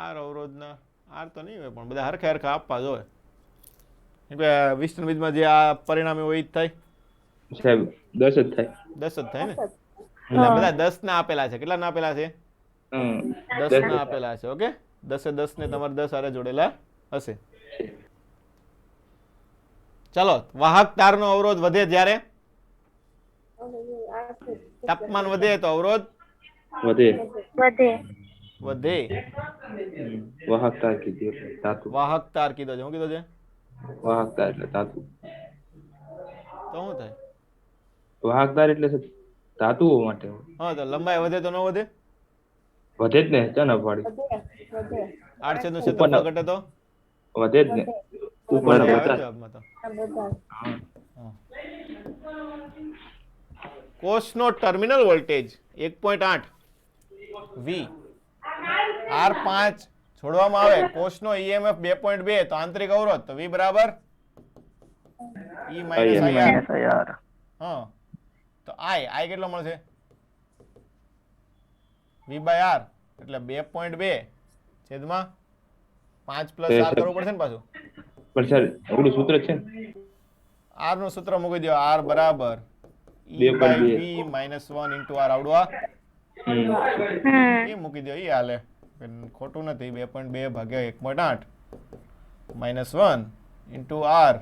આર અવરોધના આર તો નહીં હોય, પણ બધા હરખા હરખા આપવા જોઈએ. વિસ્ટન બ્રિજમાં જે આ પરિણામે હોય એ જ થાય. સાહેબ 10 જ થાય. 10 જ થાય ને? એટલે બધા 10 ના આપેલા છે. કેટલા ના આપેલા છે? 10 ના આપેલા છે. ઓકે, 10 ને તમારે 10 હારે જોડેલા હશે. ચાલો, વાહક તારનો અવરોધ વધે જ્યારે તાપમાન વધે તો અવરોધ વધે. વાહક તાર કીધી એટલે ધાતુ. વાહક તાર કીધો છે. શું કીધો છે? વાહક તાર એટલે ધાતુ. તો શું થાય? વાહક તાર એટલે ધાતુઓ માટે. હા, તો લંબાઈ વધે તો ન વધે? વધે જ ને, ચાને પાડી. આડછેદનું ક્ષેત્રફળ ઘટે તો વધે જ ને. વધે આવે જવાબમાં તો. કોષનો ટર્મિનલ વોલ્ટેજ 1.8 V. R5 છોડવામાં આવે. કોષનો EMF 2.2. તો આંતરિક અવરોધ તો V બરાબર E - IR. હા, તો I કેટલો મળશે? V/R એટલે 2.2 છેદમાં 5 + R કરવું પડશે ને પાછું. પણ સર ઓલું સૂત્ર છે ને, R નું સૂત્ર મૂકી દો. R બરાબર E/V - 1 * R. આવડું આ એ મૂકી દો. એ હાલે, ખોટું નથી. 2.2 ભાગ્યા 1.8 -1 * R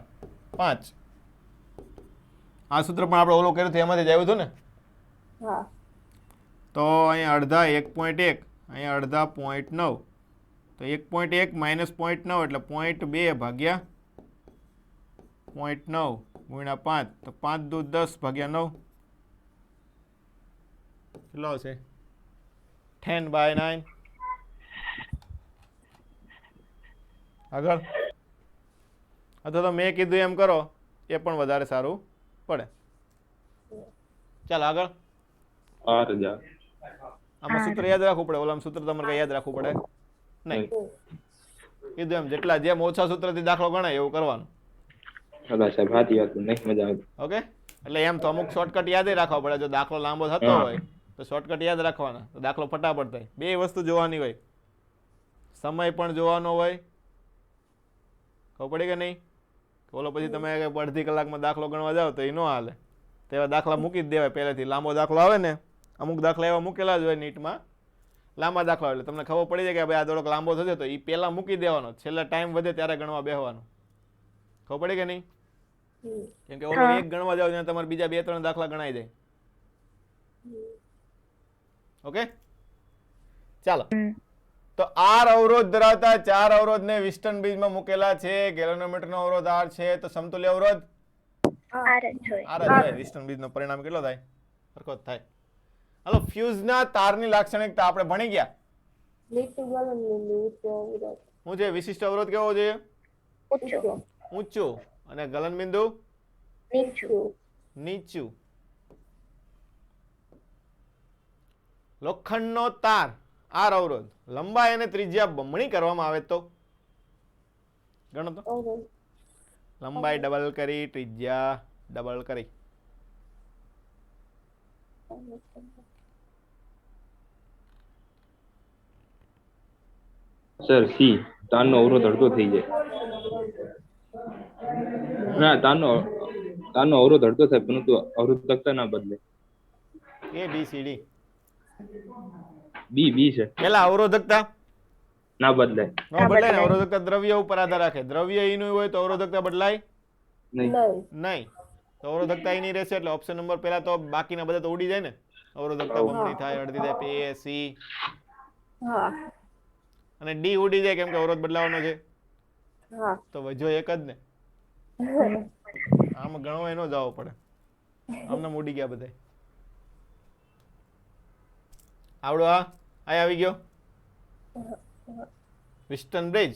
5. આ સૂત્ર પણ આપણે ઓલું કર્યું હતું એમાંથી જ આવ્યું હતું ને. તો અહીંયા અડધા 1.1, અહીંયા અડધા 0.9. તો 1.1 - 0.9 એટલે 0.2 ભાગ્યા 0.9 ગુણ્યા 5. તો 5 દુ 10 ભાગ્યા 9 કેટલો આવશે 10/9 આગળ અથવા તો મેં કીધું એમ કરો એ પણ વધારે સારું પડે ચાલ આગળ 8000 આમાં સૂત્ર યાદ રાખવું પડે ઓલામાં સૂત્ર તમારે કઈ યાદ રાખવું પડે નહીં કીધું એમ જેટલા જેમ ઓછા સૂત્રથી દાખલો ગણાય એવું કરવાનું હા સાહેબ સાચી વાત નહીં મજા આવે ઓકે એટલે એમ તો અમુક શોર્ટકટ યાદ રાખવા પડે જો દાખલો લાંબો થતો હોય તો શોર્ટકટ યાદ રાખવાના તો દાખલો ફટાફટ થાય બે વસ્તુ જોવાની હોય સમય પણ જોવાનો હોય ખબર પડી કે નહીં ઓલો પછી તમે અડધી કલાકમાં દાખલો ગણવા જાઓ તો એ ન હાલે તો એવા દાખલા મૂકી જ દેવાય પહેલેથી લાંબો દાખલો આવે ને અમુક દાખલા એવા મૂકેલા જ હોય નીટમાં લાંબા દાખલા એટલે તમને ખબર પડી જાય કે ભાઈ આ થોડોક લાંબો થશે તો એ પહેલાં મૂકી દેવાનો છેલ્લે ટાઈમ વધે ત્યારે ગણવા બેસવાનું ખબર પડી કે નહીં કેમ કે ઓલો એક ગણવા જાવ ત્યાં તમારે બીજા 2-3 દાખલા ગણાઈ જાય ઓકે ચાલો તો R અવરોધ ધરાવતા 4 અવરોધને વિસ્ટન બ્રિજમાં મૂકેલા છે ગેલ્વેનોમીટરનો અવરોધ R છે તો સમતુલ્ય અવરોધ R જ હોય. R જ હોય વિસ્ટન બ્રિજનો પરિણામ કેટલો થાય સરખો જ થાય હાલો ફ્યુઝના તારની લાક્ષણિકતા આપણે ભણી ગયા લીટી ગલનબિંદુ ઊંચો અવરોધ હું છે વિશિષ્ટ અવરોધ કેવો છે ઊંચું. ઊંચું અને ગલનબિંદુ નીચું. નીચું લોખંડનો તાર R અવરોધ લંબાઈ અને ત્રિજ્યા બમણી કરવામાં આવે તો ગણો તો અવરોધ લંબાઈ ડબલ કરી ત્રિજ્યા ડબલ કરી સર સી તારનો અવરોધ અડધો થઈ જાય ના તારનો અવરોધ અડધો થાય પરંતુ અવરોધકતા ના બદલે A B C D બી છે પેલા અવરોધકતા ના બદલાય ન બદલાય ને અવરોધકતા દ્રવ્ય ઉપર આધાર રાખે દ્રવ્ય ઈનું હોય તો અવરોધકતા બદલાય નહીં નહીં તો અવરોધકતા ઈની રહેશે એટલે ઓપ્શન નંબર પહેલા તો બાકીના બધા તો ઉડી જાય ને અવરોધકતા બમણી થાય અડધી થાય A C હા અને D ઉડી જાય કેમ કે અવરોધ બદલાવાનો છે હા તો વજો એક જ ને આમાં ગણવા એનો જવો પડે આમને ઉડી ગયા બધા આવડો આ આવી ગયો વિસ્ટન બ્રિજ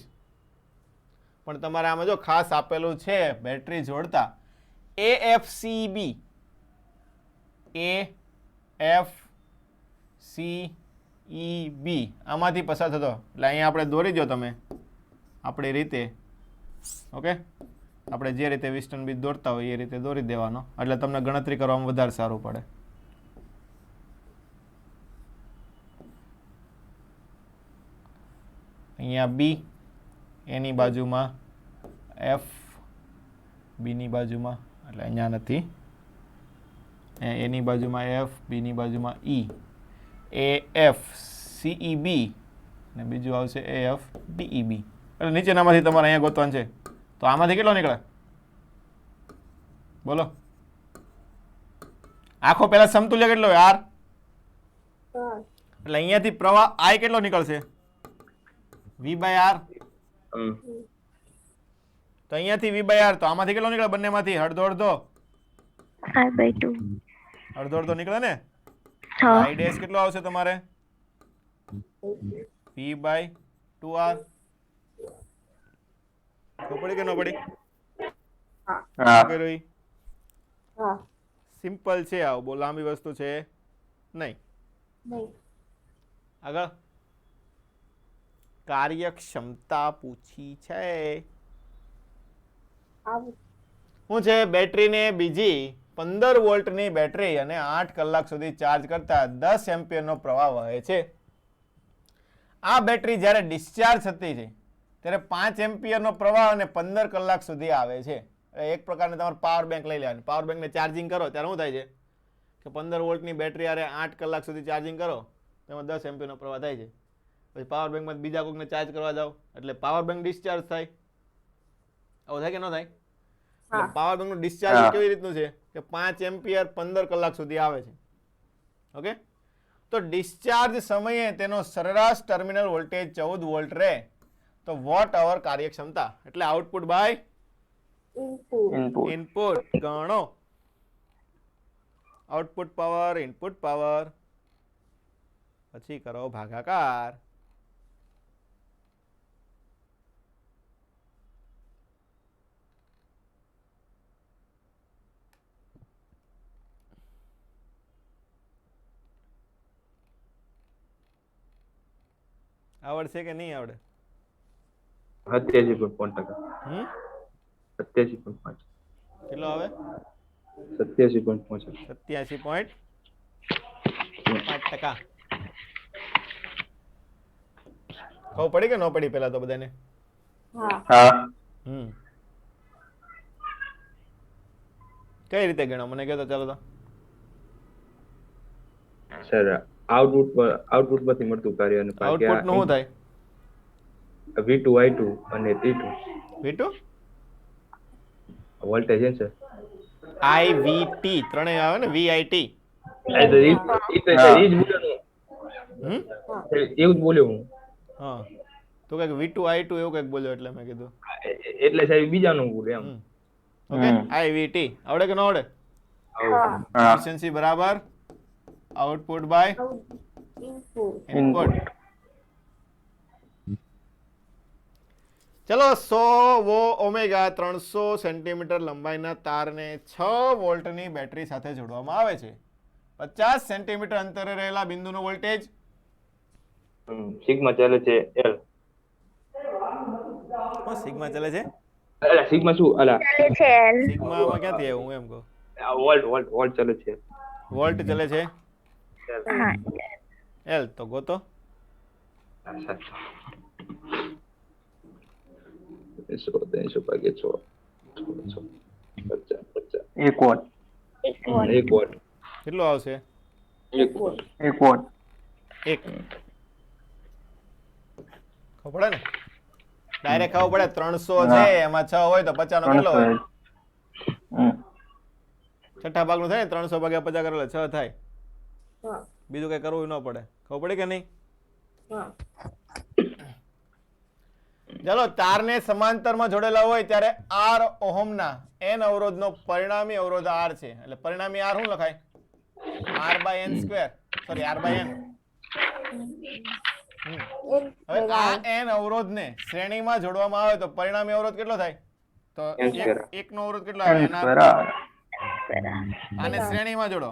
પણ તમારે આમાં જો ખાસ આપેલું છે બેટરી જોડતા AFCB AFCEB આમાંથી પસાર થતો એટલે અહીંયા આપણે દોરી દો તમે આપણી રીતે ઓકે આપણે જે રીતે વિસ્ટન બ્રિજ દોરતા હોય એ રીતે દોરી દેવાનો એટલે તમને ગણતરી કરવામાં વધારે સારું પડે અહીંયા B એની બાજુમાં F B ની બાજુમાં એટલે અહીંયા નથી એની બાજુમાં F B ની બાજુમાં E AFCEB અને બીજું આવશે AFDEB એટલે નીચેનામાંથી તમારે અહીંયા ગોતવાનું છે તો આમાંથી કેટલો નીકળે બોલો આખો પહેલા સમતુલ્ય કેટલો હોય R હા એટલે અહીંયાથી પ્રવાહ I કેટલો નીકળશે V/R તો અહીંયાથી V/R તો આમાંથી કેટલો નીકળે બંનેમાંથી અડધો અડધો R/2. અડધો અડધો નીકળે ને હા. I ડેશ કેટલો આવશે તમારે V/2R ખબર પડી કે ન પડી હા કર્યું ઈ? હા સિમ્પલ છે આવું બહુ લાંબી વસ્તુ છે નહીં નહીં આગળ કાર્યક્ષમતા પૂછી છે આવું શું છે બેટરીને બીજી 15 વોલ્ટની બેટરી અને 8 કલાક સુધી ચાર્જ કરતા 10 એમ્પિયરનો પ્રવાહ વહે છે આ બેટરી જ્યારે ડિસ્ચાર્જ થતી છે ત્યારે 5 એમ્પિયરનો પ્રવાહ અને 15 કલાક સુધી આવે છે એક પ્રકારનું તમારે પાવર બેંક લઈ લેવાની પાવર બેંકને ચાર્જિંગ કરો ત્યારે શું થાય છે કે 15 વોલ્ટની બેટરી આરે 8 કલાક સુધી ચાર્જિંગ કરો તેમાં 10 એમ્પિયરનો પ્રવાહ થાય છે પછી પાવર બેંકમાં બીજા કોઈકને ચાર્જ કરવા જાઓ એટલે પાવર બેંક ડિસ્ચાર્જ થાય આવું થાય કે ન થાય એટલે પાવર બેંકનું ડિસ્ચાર્જ કેવી રીતનું છે કે 5 એમ્પિયર 15 કલાક સુધી આવે છે ઓકે તો ડિસ્ચાર્જ સમયે તેનો સરેરાશ ટર્મિનલ વોલ્ટેજ 14 વોલ્ટ રહે તો વોટ અવર કાર્યક્ષમતા એટલે આઉટપુટ બાય ઇનપુટ ઇનપુટ ગણો આઉટપુટ પાવર ઇનપુટ પાવર પછી કરો ભાગાકાર. આવડશે કે નહીં આવડે? 87.5%. હમ 87.5. કેટલો આવે? 87.5. 87.5%. ખબર પડી કે ન પડી પેલા તો બધાને? હા હા હમ કઈ રીતે ગણો મને કહો તો. ચાલો તો સર આઉટપુટ માંથી મળતું કાર્ય અને આઉટપુટ નું શું થાય? V2 I2 અને T2 V2 વોલ્ટેજ છે સર. IVT ત્રણેય આવે ને? VIT. એ તો ઈ જ બોલ્યો હમ એવું જ બોલ્યો હું. હા તો કઈક V2 I2 એવું કઈક બોલ્યો એટલે મેં કીધું. એટલે સાહેબ બીજાનું બોલે એમ. ઓકે IVT આવડે કે ન આવડે? હા હા એફિશિયન્સી બરાબર આઉટપુટ બાય ઇનપુટ ઇનપુટ. ચલો 100 વો ઓમેગા 300 સેન્ટીમીટર લંબાઈના તારને 6 વોલ્ટની બેટરી સાથે જોડવામાં આવે છે. 50 સેન્ટીમીટર અંતરે રહેલા બિંદુનો વોલ્ટેજ સિગ્મા ચાલે છે L. સિગ્મા ચાલે છે. અલા સિગ્મા શું અલા ચાલે છે L. સિગ્મામાં ક્યાંથી આવ્યું? હું એમ કહું વોલ્ટ ચાલે છે. વોલ્ટ ચાલે છે હા L તો ગોતો. 300 ભાગ્યા 6 50 1 વોટ 1 વોટ. કેટલો આવશે? 1 વોટ. 1 વોટ 1. ખબર પડે ને? ડાયરેક્ટ ખબર પડે 300 છે એમાં 6 હોય તો 50 નો કેટલો હોય? 300 છઠ્ઠા ભાગનું થાય ને 300 ભાગ્યા 50 કરો એટલે 6 થાય. હા બીજું કઈ કરવું ન પડે. ખબર પડે કે નહીં? હા ચાલો તારને સમાંતરમાં જોડેલા હોય ત્યારે R ઓહમના n અવરોધનો પરિણામી અવરોધ R છે. એટલે પરિણામી R શું લખાય? R/n². Sorry R/n. હવે આ n અવરોધને શ્રેણીમાં જોડવામાં આવે તો પરિણામી અવરોધ કેટલો થાય? તો એક નો અવરોધ કેટલો આવે? આને શ્રેણીમાં જોડો.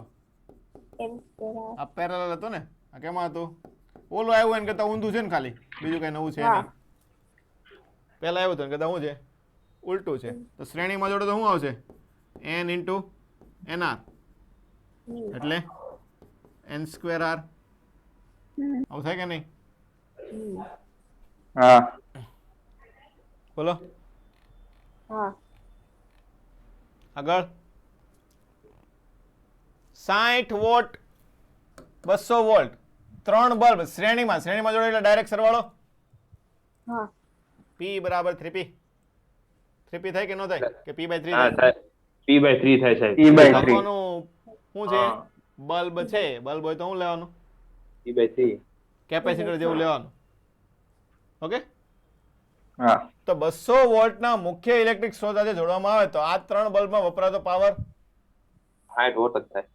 આ પેરેલલ હતો ને? આ કેમાં હતું? ઓલું આવ્યું એને કરતા ઊંધું છે ને ખાલી, બીજું કઈ નવું છે નહીં. પેલા આવ્યું હતું કહેતા શું છે? ઉલટું છે. તો શ્રેણીમાં જોડો તો શું આવશે? n × nr એટલે n²r. આવું થાય કે નહીં? હા બોલો હા આગળ. 60 વોટ 200 વોલ્ટ 3 બલ્બ શ્રેણીમાં જોડે એટલે ડાયરેક્ટ સરવાળો હા P બરાબર 3P. 3P થાય કે ન થાય? કે P/3 હા થાય? P/3 થાય સાહેબ. P/3 લખવાનું શું છે? બલ્બ છે. બલ્બ હોય તો શું લેવાનું? P/3. કેપેસિટર જેવું લેવાનું. ઓકે. હા તો 200 વોલ્ટના મુખ્ય ઇલેક્ટ્રિક સ્ત્રોત સાથે જોડવામાં આવે તો આ 3 બલ્બમાં વપરાતો પાવર 60 વોટ જ થાય.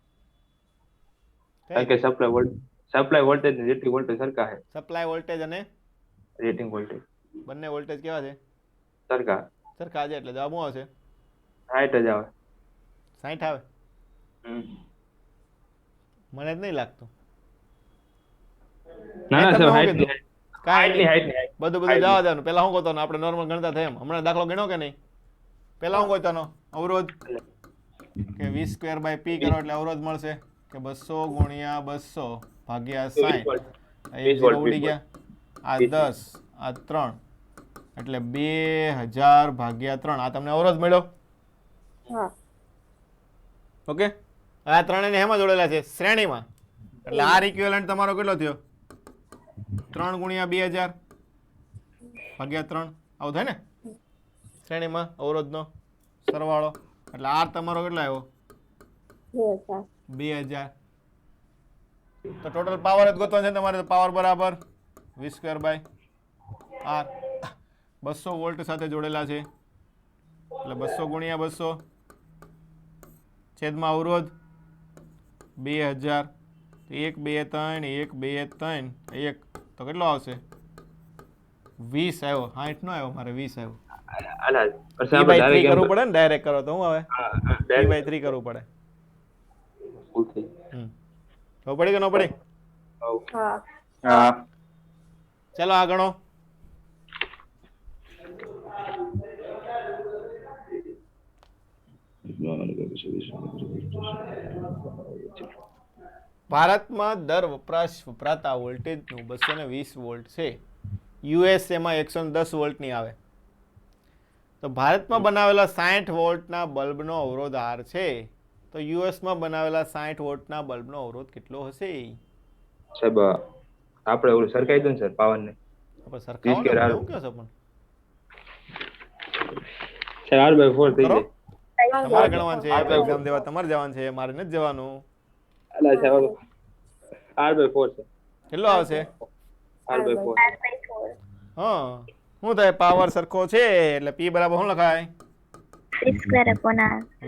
કારણ કે સપ્લાય વોલ્ટેજ ને રેટિંગ વોલ્ટેજ સરખા છે. સપ્લાય વોલ્ટેજ અને રેટિંગ વોલ્ટેજ બંને વોલ્ટેજ કેવા છે? સરખા. સરખા છે. એટલે જવાબ શું આવશે? 60 જ આવે. 60 આવે? મને જ નહીં લાગતું. ના ના તમે સર શું 60 કીધું? કાંઈ નહીં. height બધું જવા દેવાનું. પેલા શું ગોતવાનું? આપણે નોર્મલ ગણતા થાય એમ. હમણાં દાખલો ગણ્યો કે નહીં? પેલા શું ગોતવાનો? અવરોધ કે V²/P કરો એટલે અવરોધ મળશે કે 200 × 200 ભાગ્યા 60. આ 0 ઉડી ગયા. આ 10 આ 3 એટલે 2000 ભાગ્યા 3. આ તમને અવરોધ મળ્યો. હા ઓકે. આ ત્રણેયને હેમાં જોડેલા છે? શ્રેણીમાં. એટલે R ઇક્વિવેલન્ટ તમારો કેટલો થયો? 3 × 2000 ભાગ્યા 3. આવું થાય ને? શ્રેણીમાં અવરોધનો સરવાળો. એટલે R તમારો કેટલો આવ્યો? 2000. તો ટોટલ પાવર જ ગોતવાનો છે તમારે. પાવર બરાબર V²/R. 200 વોલ્ટ સાથે જોડેલા છે એટલે 200 × 200 છેદમાં અવરોધ 2000 1 2 3 1 2 3 1 તો કેટલો આવશે 20 આવ્યો 60 નો આવ્યો મારે 20 આવ્યો અલા p by 3 કરવું પડે ને ડાયરેક્ટ કરો તો હું હવે p by 3 કરવું પડે તો પડી કે ન પડી હા હા ચાલો આ ગણો ભારતમાં દર વપરાતા વોલ્ટેજનું 220 વોલ્ટ છે યુએસએમાં 110 વોલ્ટની આવે તો ભારતમાં બનાવેલા 60 વોલ્ટના બલ્બનો અવરોધ R છે તો યુએસમાં બનાવેલા 60 વોલ્ટના બલ્બનો અવરોધ કેટલો હશે સાહેબ આપણે ઓલું સરકાઈ દઉં સર પાવર ને આપણે સરખાવવાનું એવું કહો છો પણ સર R/4 થઈ કરો. જાય તમારે ગણવાનું છે આપણે એક્ઝામ દેવા તમારે જવાનું છે મારે નથી જવાનું અલા સાહેબ R/4 છે કેટલો આવશે R/4 હા શું થાય પાવર સરખો છે એટલે p બરાબર શું લખાય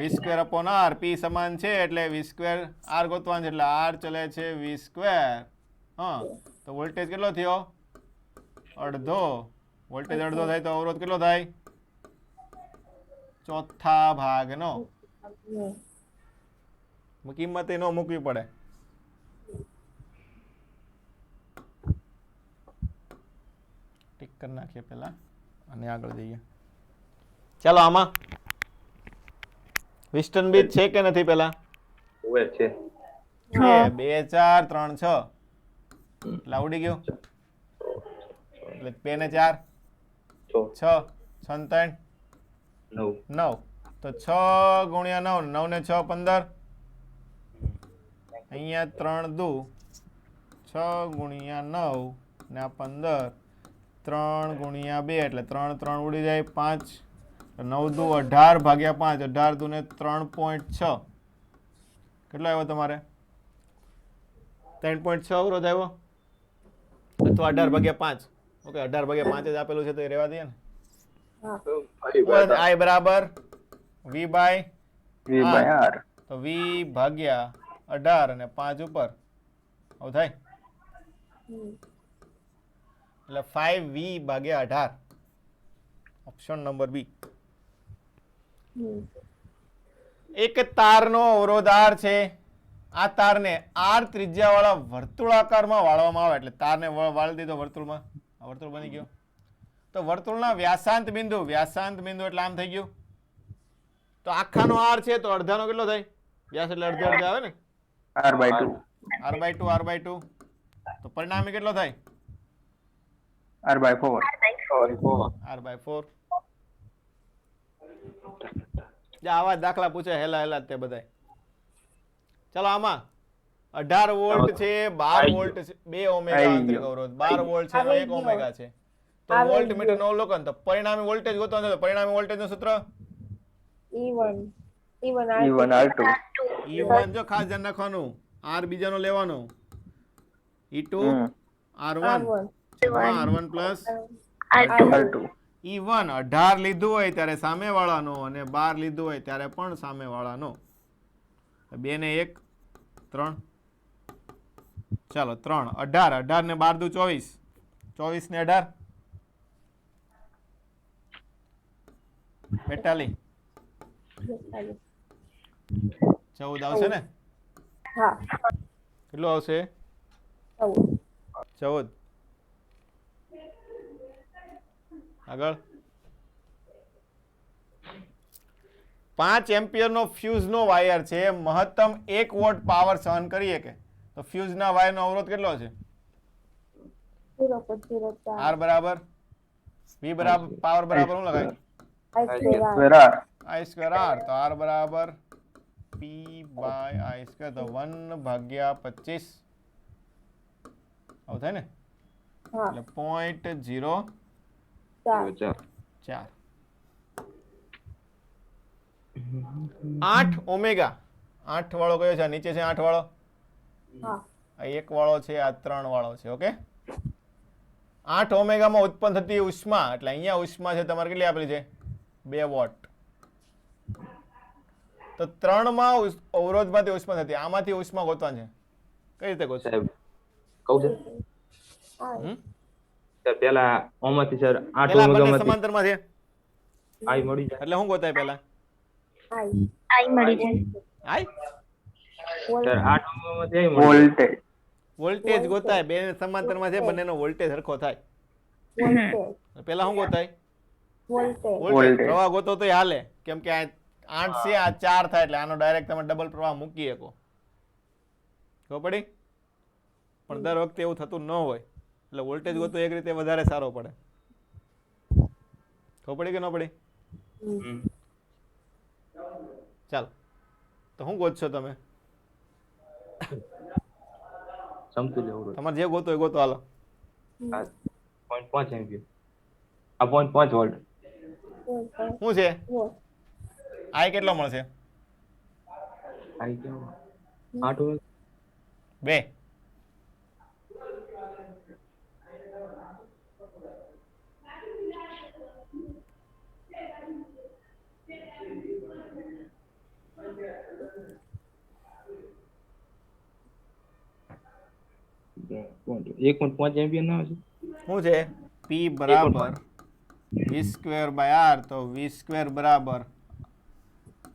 v²/r p સમાન છે એટલે v²r ગોતવાનું છે એટલે r ચલે છે v². હા તો વોલ્ટેજ કેટલો થયો અડધો વોલ્ટેજ અડધો થાય તો અવરોધ કેટલો થાય ચોથા ભાગનો કિંમત ન મૂકવી પડે ટિક કરી નાખીએ પહેલા અને આગળ જઈએ ચાલો આમાં વિસ્ટન બીજ છે કે નથી પહેલા ઓવે છે છે 2 4 3 6 એટલે આવડી ગયું એટલે 2 ને 4 6 6 ને 3 9 તો 6 ગુણ્યા 9 9 ને 6 15 અહીંયા 3 દુ 6 ગુણ્યા 9 ને આ 15 3 ગુણ્યા 2 એટલે 3 3 ઉડી જાય 5 9 દુ 18 ભાગ્યા 5 18 દુ ને 3.6 કેટલો આવ્યો તમારે 3.6 અવરોધ આવ્યો અથવા 18 ભાગ્યા 5 ઓકે 18 ભાગ્યા 5 જ આપેલું છે તો એ રહેવા દઈએ ને I બરાબર v બાય r તો v ભાગ્યા 18 અને 5 ઉપર આવું થાય એટલે 5v ભાગ્યા 18 ઓપ્શન નંબર બી એક તારનો અવરોધ R છે આ તારને R ત્રિજ્યાવાળા વર્તુળાકારમાં વાળવામાં આવે એટલે તારને વાળી દીધો વર્તુળમાં આ વર્તુળ બની ગયો તો વર્તુળના વ્યાસાંત બિંદુ એટલે આમ થઈ ગયું તો આખાનો R છે તો અડધાનો કેટલો થાય વ્યાસ એટલે અડધે અડધે આવે ને r/2 તો પરિણામી કેટલો થાય r/4 r/4 આવા દાખલા પૂછે હેલા તે બધાય ચાલો આમાં 18 વોલ્ટ છે 12 વોલ્ટ છે 2 ઓમેગા આંતરિક અવરોધ 12 વોલ્ટ છે 1 ઓમેગા છે તો વોલ્ટ મીટર નો અવલોકન તો પરિણામી વોલ્ટેજ ગોતવાનું છે તો પરિણામી વોલ્ટેજ નું સૂત્ર E1 E1 જો ખાસ ધ્યાન રાખવાનું R બીજાનો લેવાનો E2 R1 R1 plus r2 E1 18 લીધું હોય ત્યારે સામે વાળાનો અને 12 લીધું હોય ત્યારે પણ સામે વાળાનો 2 ને 1 3 ચાલો 3 18 18 ને 12 દુ 24 24 ને 18 42 14 આવશે ને હા કેટલું આવશે 14 આગળ 5 એમ્પિયરનો ફ્યુઝનો વાયર છે મહત્તમ 1 વોટ પાવર સહન કરી શકે તો ફ્યુઝના વાયરનો અવરોધ કેટલો છે 0.04 R બરાબર V બરાબર પાવર બરાબર શું લખાય I સ્ક્વેર R તો R બરાબર P બાય I સ્ક્વેર તો 1 ભાગ્યા 25 આવું થાય ને હા એટલે 0.04 8 ઓમેગા 8 વાળો કયો છે નીચે છે 8 વાળો હા આ 1 વાળો છે આ 3 વાળો છે ઓકે 8 ઓમેગામાં ઉત્પન્ન થતી ઉષ્મા એટલે અહીંયા ઉષ્મા છે તમારે કેટલી આપેલી છે 2 વોટ તો 3 માં અવરોધમાંથી ઉષ્મા થતી આમાંથી ઉષ્મા ગોતવાની છે કઈ રીતે ગોતશો? સાહેબ કહું સર હમ? સર પેલા ઓમાંથી સર 8 પેલા બંને ઓમેગામાંથી સમાંતરમાં છે આઈ મળી જાય એટલે શું ગોતાય પેલા? આઈ આઈ મળી જાય. આઈ સર 8 ઓમેગામાંથી આઈ મળી વોલ્ટેજ વોલ્ટેજ ગોતાય, બે સમાંતરમાં છે, બંનેનો વોલ્ટેજ સરખો થાય. વોલ્ટેજ પેલા શું ગોતાય? Voltage voltage. વોલ્ટેજ. પ્રવાહ ગોતો તો હાલે, કેમ કે આ 8 છે, આ 4 થાય, એટલે આનો ડાયરેક્ટ તમે ડબલ પ્રવાહ મૂકી શકો. ખબર પડી? પણ દર વખતે એવું થતું ન હોય, એટલે વોલ્ટેજ ગોતો એક રીતે વધારે સારો પડે. ખબર પડી કે ન પડી? હમ. ચાલો, તો શું ગોતશો તમે? સમતુલ્ય અવરોધ તમારે જે ગોતો એ ગોતો, હાલો. 0.5 એમ્પિયર આ 0.5 વોલ્ટ શું છે? આઈ કેટલો મળશે? આઈ કેવો 8 ઓમેગા 2. એક 1.5 એમ્પિયર ના હશે શું છે? P બરાબર v²/r, તો v² બરાબર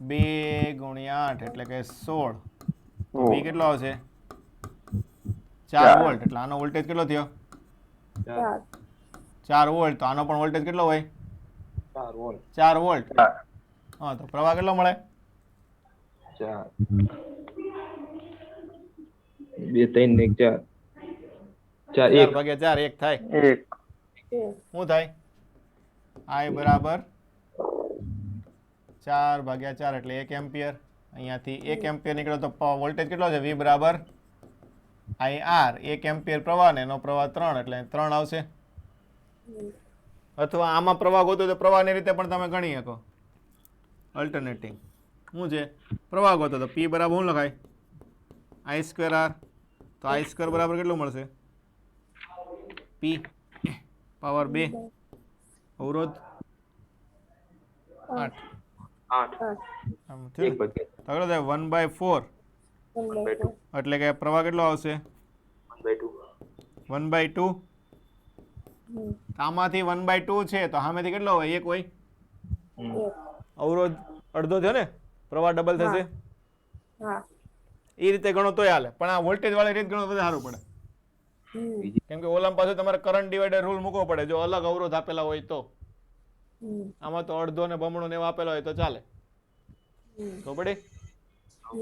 2 ગુણ્યા 8 એટલે કે 16. તો v કેટલો આવશે? 4 વોલ્ટ. એટલે આનો વોલ્ટેજ કેટલો થયો? 4 વોલ્ટ. તો આનો પણ વોલ્ટેજ કેટલો હોય? 4 વોલ્ટ 4 વોલ્ટ. હા, તો પ્રવાહ કેટલો મળે? 4 2 3 ને 4 4 4 1 ભાગ્યા 4 1 થાય. 1 શું થાય? I બરાબર 4 ભાગ્યા 4 એટલે 1 એમ્પિયર. અહીંયાથી 1 એમ્પિયર નીકળ્યો તો વોલ્ટેજ કેટલો છે? V બરાબર IR. 1 એમ્પિયર પ્રવાહ ને એનો પ્રવાહ 3 એટલે 3 આવશે. અથવા આમાં પ્રવાહ ગોતો તો પ્રવાહની રીતે પણ તમે ગણી શકો. અલ્ટરનેટિંગ શું છે? પ્રવાહ ગોતો તો P બરાબર શું લખાય? I²R. તો I² બરાબર કેટલું મળશે? P પાવર 2 અવરોધ 8. 8 આમ થયું એક ને? ભાગ્યા તો કેટલો થાય? 1/4. 1/2 એટલે કે પ્રવાહ કેટલો આવશે? 1/2 1/2. આમાંથી 1/2 છે, તો સામેથી કેટલો હોય? 1 હોય. અવરોધ અડધો થયો ને, પ્રવાહ ડબલ થશે. હા એ રીતે ગણો તોય હાલે, પણ આ વોલ્ટેજ વાળી રીત ગણો તો સારું પડે. કેમ કે ઓલામાં પાછું તમારે કરંટ ડિવાઈડર રૂલ મૂકવો પડે, જો અલગ અવરોધ આપેલા હોય તો. આમાં તો અડધો ને બમણો ને એવા આપેલા હોય તો ચાલે. ખબર પડી?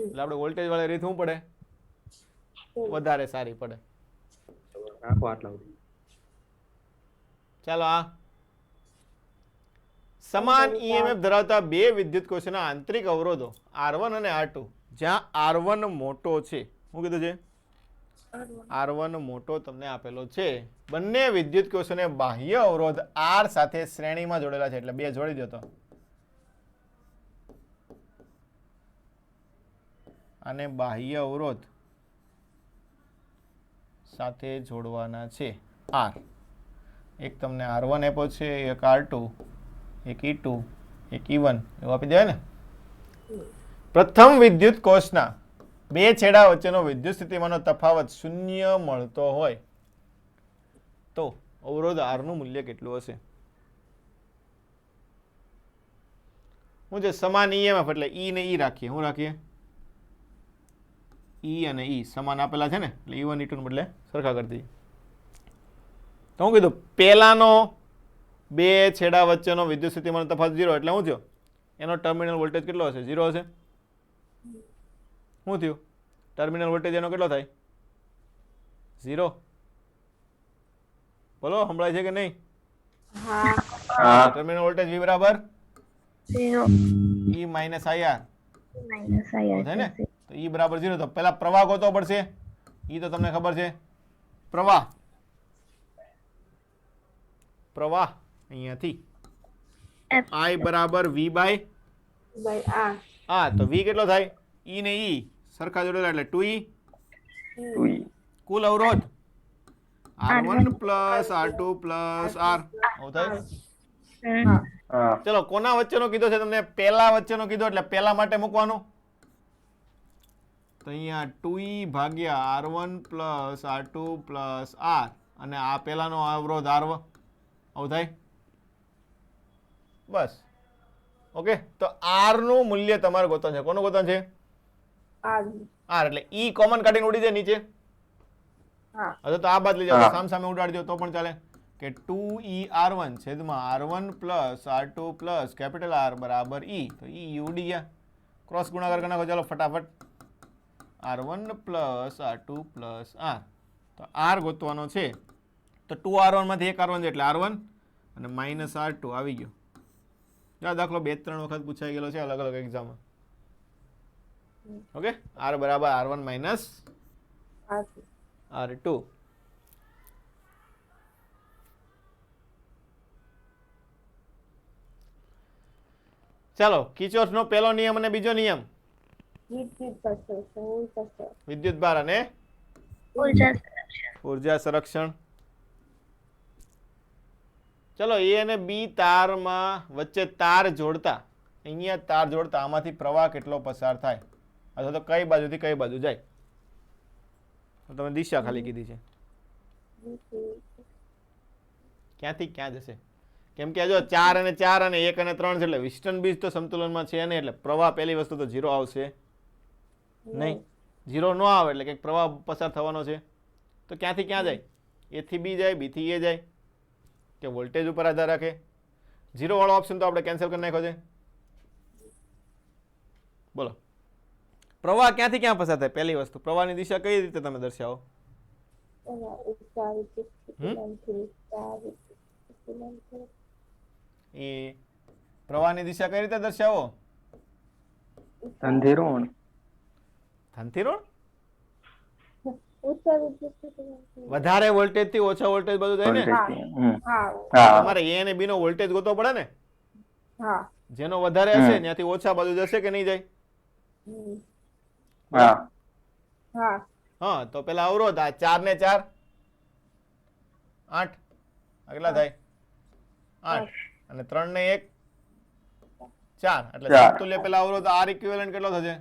એટલે આપણે વોલ્ટેજ વાળી રીત શું પડે? વધારે સારી પડે. રાખો આટલા સુધી ચાલો, આ સમાન EMF ધરાવતા બે વિદ્યુત કોષના આંતરિક અવરોધો R1 અને R2, જ્યાં R1 મોટો છે. શું કીધું છે? R1 મોટો તમને આપેલો છે. બંને વિદ્યુત કોષોને બાહ્ય અવરોધ R સાથે શ્રેણીમાં જોડેલા છે, એટલે બે જોડી દો. તો આને બાહ્ય અવરોધ સાથે જોડવાના છે R. એક તમને R1 આપ્યો છે, એક R2, એક E2, એક E1 એવું આપી દેવાય ને. પ્રથમ વિદ્યુત કોષના બે છેડા વચ્ચેનો વિદ્યુત સ્થિતિમાનનો તફાવત 0 મળતો હોય તો અવરોધ R નું મૂલ્ય કેટલું હશે? શું છે? સમાન EMF એટલે E ને E રાખીએ. શું રાખીએ? E અને E સમાન આપેલા છે ને, એટલે E1 E2 ને બદલે સરખા કરી દઈએ. તો શું કીધું? પેલાનો બે છેડા વચ્ચેનો વિદ્યુત સ્થિતિમાનનો તફાવત 0 એટલે શું થયો? એનો ટર્મિનલ વોલ્ટેજ કેટલો હશે? 0 હશે. શું થયું? ટર્મિનલ વોલ્ટેજ એનો કેટલો થાય? 0. બોલો, સંભળાય છે કે નહીં? હા ટર્મિનલ વોલ્ટેજ V બરાબર 0 E માઇનસ IR. માઇનસ આવું થાય ને? તો E બરાબર 0. તો પેલા પ્રવાહ ગોતવો પડશે. E તો તમને ખબર છે. પ્રવાહ અહીંયાથી I બરાબર V બાય આ. તો V કેટલો થાય? E ને E સરખા જોડેલા એટલે 2E. 2E કુલ અવરોધ R1 plus R2 plus R. આવું થાય. હા ચલો, કોના વચ્ચેનો કીધો છે તમને? પેલા વચ્ચેનો કીધો, એટલે પેલા માટે મૂકવાનો. તો અહીંયા 2e ભાગ્યા R1 plus R2 plus R, અને આ પેલાનો અવરોધ R1 આવું થાય. બસ. ઓકે, તો R નું મૂલ્ય તમારે ગોતવાનું છે. કોનું ગોતવાનું છે? R. R. એટલે E કોમન કાઢીને ઉડી જાય નીચે. હા. હવે તો આ બાદ લઈ જાઓ, સામ સામે ઉડાડી દો તો પણ ચાલે કે 2e R1 છેદમાં R1 plus R2 plus capital R બરાબર E. તો E ઉડી ગયા. ક્રોસ ગુણાકાર કરી નાખો ચાલો ફટાફટ. R1 plus R2 plus R. તો R ગોતવાનો છે. તો 2R1 માંથી એક R1 છે એટલે R1 અને માઇનસ R2 આવી ગયો. આ દાખલો 2-3 વખત પૂછાઈ ગયેલો છે અલગ અલગ એક્ઝામમાં. ઓકે, R બરાબર R1 માઇનસ R2. ચાલો, કિર્ચોફનો પહેલો નિયમ અને બીજો નિયમ. વિદ્યુત ભાર અને ઉર્જા સંરક્ષણ. ચલો, એ અને બી તારમાં વચ્ચે તાર જોડતા, અહીંયા તાર જોડતા આમાંથી પ્રવાહ કેટલો પસાર થાય, અથવા તો કઈ બાજુથી કઈ બાજુ જાય. તો તમે દિશા ખાલી કીધી છે, ક્યાંથી ક્યાં જશે. કેમ કે જો 4 અને 4 અને 1 અને 3 છે એટલે વિસ્ટન બીજ તો સંતુલનમાં છે નહીં, એટલે પ્રવાહ પહેલી વસ્તુ તો 0 આવશે નહીં. 0 ન આવે એટલે કંઈક પ્રવાહ પસાર થવાનો છે. તો ક્યાંથી ક્યાં જાય? એ થી બી જાય, બી થી એ જાય, કે વોલ્ટેજ ઉપર આધાર રાખે. 0 વાળો ઓપ્શન તો આપણે કેન્સલ કરી નાખ્યો છે. બોલો, પ્રવાહ ક્યાંથી ક્યાં પસાર થાય? પહેલી વસ્તુ, પ્રવાહની દિશા કઈ રીતે તમે દર્શાવો? એ પ્રવાહની દિશા કઈ રીતે દર્શાવો? ધનથી ઋણ. ધનથી ઋણ? વધારે વોલ્ટેજ થી ઓછા વોલ્ટેજ બધું થાય ને. તમારે એ અને બી નો વોલ્ટેજ ગોતવો પડે ને. જેનો વધારે હશે ત્યાંથી ઓછા બાજુ જશે કે નહીં જાય? હા, તો પેલા અવરોધ આ 4 ને 4 8 કેટલા થાય? 8 અને 3 ને 1 4 એટલે સમતુલ્ય પેલા અવરોધ R ઇક્વિવેલન્ટ કેટલો થશે?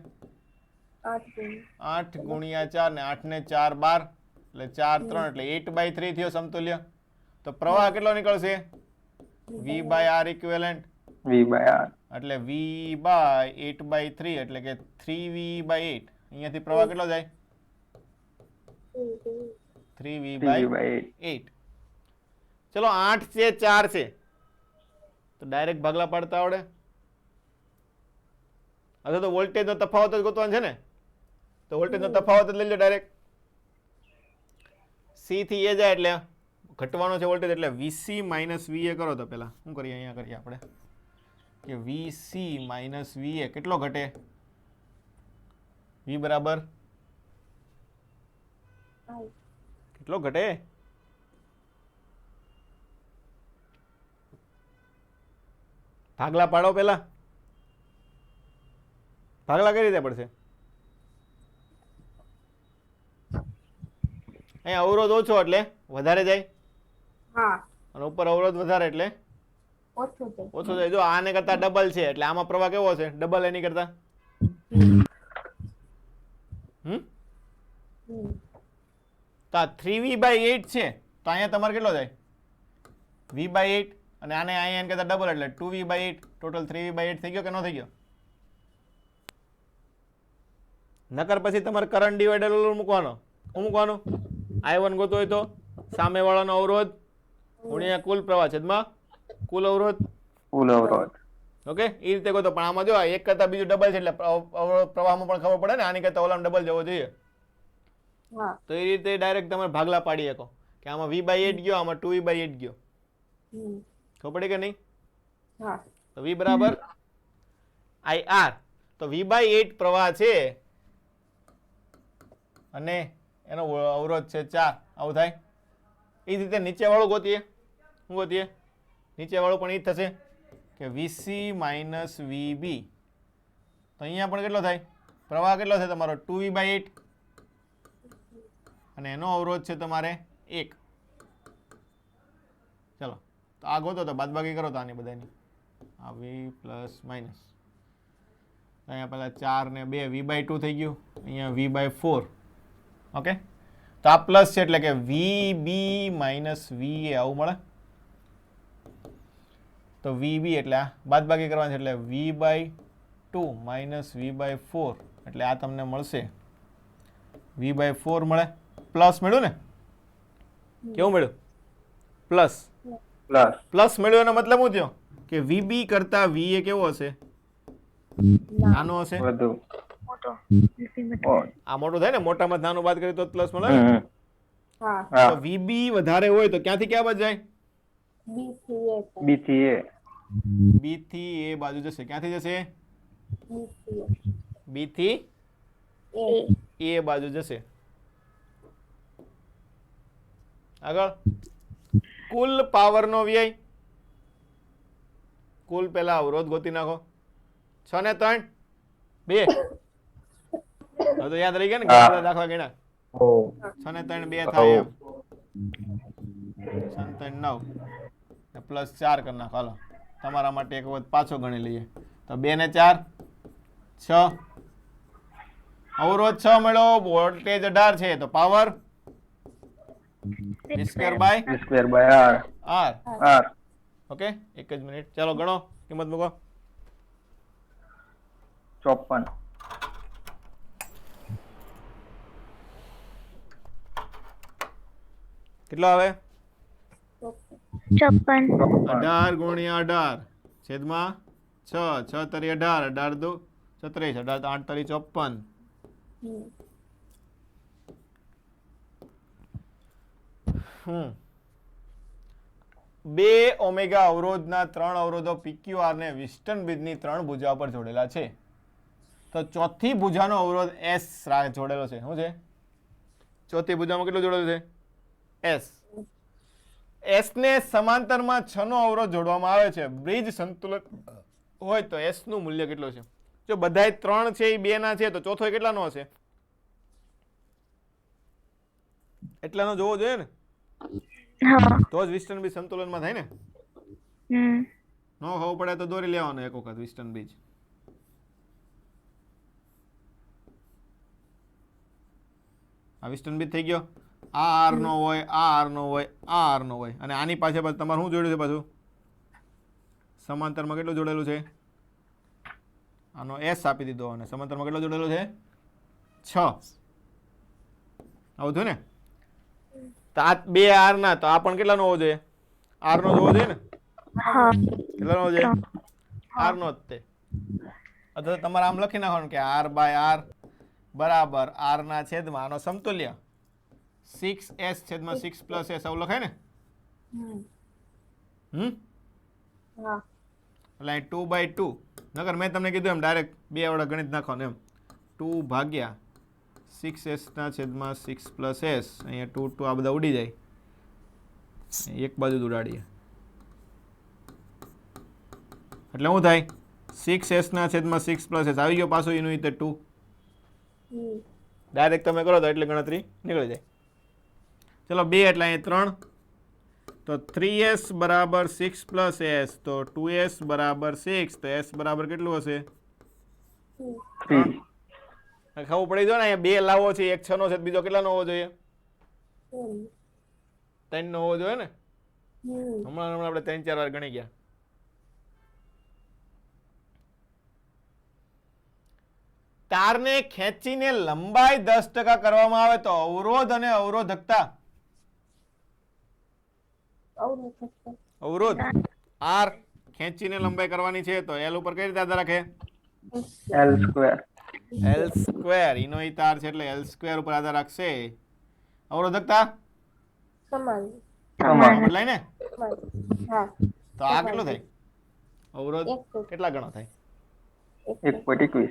8 ગુણ્યા 4 ને 8 ને 4 12 એટલે 4 3 એટલે 8/3 થયો સમતુલ્ય. તો પ્રવાહ કેટલો નીકળશે? V by R equivalent. એટલે V બાય 8/3 એટલે કે 3V બાય 8. અહીંયાથી પ્રવાહ કેટલો જાય? 3V by 8. ચલો, 8 છે 4 છે તો ડાયરેક્ટ ભાગલા પાડતા આવડે? અથવા તો વોલ્ટેજ નો તફાવત જ ગોતવાનો છે ને, તો વોલ્ટેજ નો તફાવત જ લઈ લો ડાયરેક્ટ. સી થી એ જાય એટલે ઘટવાનો છે વોલ્ટેજ, એટલે VC માઇનસ VA કરો. તો પેલા શું કરીએ? અહીંયા કરીએ આપણે કે VC માઇનસ VA કેટલો ઘટે? V બરાબર કેટલો ઘટે? ભાગલા પાડો. પેલા ભાગલા કઈ રીતે પડશે? અહીંયા અવરોધ ઓછો એટલે વધારે જાય, અને ઉપર અવરોધ વધારે એટલે ઓછો જાય. જો આને કરતા ડબલ છે એટલે આમાં પ્રવાહ કેવો છે? ડબલ એની કરતા. તો આ 3V/8 છે તો અહીંયા તમારે કેટલો જાય? V/8 અને આને અહીંયા કરતા ડબલ એટલે 2V/8. ટોટલ 3V/8 થઈ ગયો કે ન થઈ ગયો? નકર પછી તમારે કરંટ ડિવાઈડર મૂકવાનો. શું મૂકવાનું? I1 ગોતો હોય તો સામે વાળાનો અવરોધ ગુણ્યા કુલ પ્રવાહ છેદમાં કુલ અવરોધ. ઓકે, એ રીતે ગોતો. પણ આમાં જો એક કરતા બીજું ડબલ છે એટલે પ્રવાહમાં પણ ખબર પડે ને, આની કરતા ઓલામાં ડબલ જવો જોઈએ. તો એ રીતે ડાયરેક્ટ તમે ભાગલા પાડી શકો કે આમાં V/8 ગયો, આમાં 2V/8 ગયો. ખબર પડી કે નહીં? તો V બરાબર IR. તો V/8 પ્રવાહ છે અને એનો અવરોધ છે 4. આવું થાય. એ જ રીતે નીચે વાળું ગોતીએ. શું ગોતીએ? નીચે વાળું પણ એ જ થશે કે VC માઇનસ VB. તો અહીંયા પણ કેટલો થાય? પ્રવાહ કેટલો છે તમારો? 2V/8 અને એનો અવરોધ છે તમારે 1. ચલો, તો આ ગોતો તો બાદબાકી કરો તો આની બધાની. આ V પ્લસ માઇનસ અહીંયા પેલા 4 ને 2 v/2 થઈ ગયું, અહીંયા v/4. ઓકે, તો આ પ્લસ છે એટલે કે vb માઇનસ va આવું મળે. તો vb એટલે આ બાદબાકી કરવાની છે એટલે v/2 માઇનસ v/4 એટલે આ તમને મળશે v/4 મળે. પ્લસ મળ્યું ને, કેવું મળ્યું? પ્લસ પ્લસ પ્લસ મળ્યો એનો મતલબ શું થયો કે vb કરતા va કેવો હશે? નાનો હશે. વધુ મોટો આ મોટું થાય ને, મોટામાં નાનું બાદ કરીએ તો પ્લસ મળે ને. હા હા તો vb વધારે હોય તો ક્યાંથી ક્યાં બાજુ જાય? બી થી એ બી થી એ b થી a બાજુ જશે. ક્યાંથી જશે? બી થી b થી એ a બાજુ જશે. આગળ કુલ પાવર નો વ્યય, કુલ પેલા અવરોધ ગોતી નાખો. 6 ને 3 2. હવે તો યાદ રહી ગયા ને, હા. બધા દાખલા ગણ્યા. ઓ 6 ને 3 2 થાય એમ. 6 ને 3 9 પ્લસ 4 કરી નાખો. હાલો તમારા માટે એક વખત પાછો ગણી લઈએ. તો 2 ને 4 6. અવરોધ 6 મળ્યો, વોલ્ટેજ 18 છે, તો power v square by B square by R r. R okay, એક જ મિનિટ, ચાલો ગણો, કિંમત મૂકો. 54 કેટલો આવે? 54 18 ગુણ્યા 18 છેદમાં 6. 6 તરી 18, 18 દુ 36, 18 8 તરી 54. બે ઓમેગા અવરોધના 3 અવરોધો PQR ને વિસ્ટન બ્રિજની 3 ભુજા પર જોડેલા છે. તો ચોથી ભુજાનો અવરોધ S જોડેલો છે. શું છે? ચોથી ભુજામાં કેટલું જોડેલું છે? S. S ને સમાંતરમાં 6 નો અવરોધ જોડવામાં આવે છે. બ્રિજ સંતુલન હોય તો S નું મૂલ્ય કેટલું છે? જો બધાય 3 છે એ 2 ના છે તો ચોથો કેટલાનો હશે? એટલાનો જોવો જોઈએ ને, હા તો જ વિસ્ટન બ્રિજ સંતુલનમાં થાય ને. ન ખબર પડે તો દોરી લેવાનો એક વખત વિસ્ટન બ્રિજ. આ વિસ્ટન બ્રિજ થઈ ગયો. આ આર નો હોય, આ આર નો હોય, આ આર નો હોય, અને આની પાસે તમારે શું જોડ્યું છે પાછું? સમાંતરમાં કેટલું જોડેલું છે? આનો S આપી દીધો અને સમાંતરમાં કેટલો જોડેલો છે? 6. આવું થયું ને. તો આ બે આર ના, તો આ પણ કેટલાનો હોવો જોઈએ? આર નો જોવો જોઈએ ને. હા કેટલાનો હોવો જોઈએ? આર નો જ તે. અથવા તમારે આમ લખી નાખવાનું કે આર બાય આર બરાબર આર ના છેદમાં આનો સમતુલ્ય 6s છેદમાં 6 પ્લસ s આવું લખાય ને. હા એટલે 2/2. નકર મેં તમને કીધું એમ ડાયરેક્ટ બે વડે ગણિત નાખવાનું એમ. 2 ભાગ્યા 6s ના છેદમાં 6 પ્લસ s. અહીંયા 2 2 આ બધા ઉડી જાય, એક બાજુ જ ઉડાડીએ એટલે શું થાય? 6s ના છેદમાં 6 પ્લસ s આવી ગયો પાછું એનું રીતે 2. ડાયરેક્ટ તમે કરો તો એટલે ગણતરી નીકળી જાય. ચલો 2 એટલે અહીંયા 3, તો 3s બરાબર 6 પ્લસ s, તો 2s બરાબર 6, તો s બરાબર કેટલું હશે? 3 ખબર પડી જો ને, અહીંયા 2 લાવવો છે, એક 6 નો છે, બીજો કેટલાનો હોવો જોઈએ? 3 નો હોવો જોઈએ ને. હમણાં આપણે 3-4 વાર ગણી ગયા. તારને ખેંચીને લંબાઈ 10% કરવામાં આવે તો અવરોધ અને અવરોધકતા, અવરોધ R ખેંચીને લંબાઈ કરવાની છે તો L ઉપર કઈ રીતે આધાર રાખે? L square L square. એનો ઈ તાર છે એટલે L સ્ક્વેર ઉપર આધાર રાખશે. અવરોધકતા સમાન સમાન બદલાય ને. હા તો આ કેટલો થાય? અવરોધ કેટલા ગણો થાય? 1.21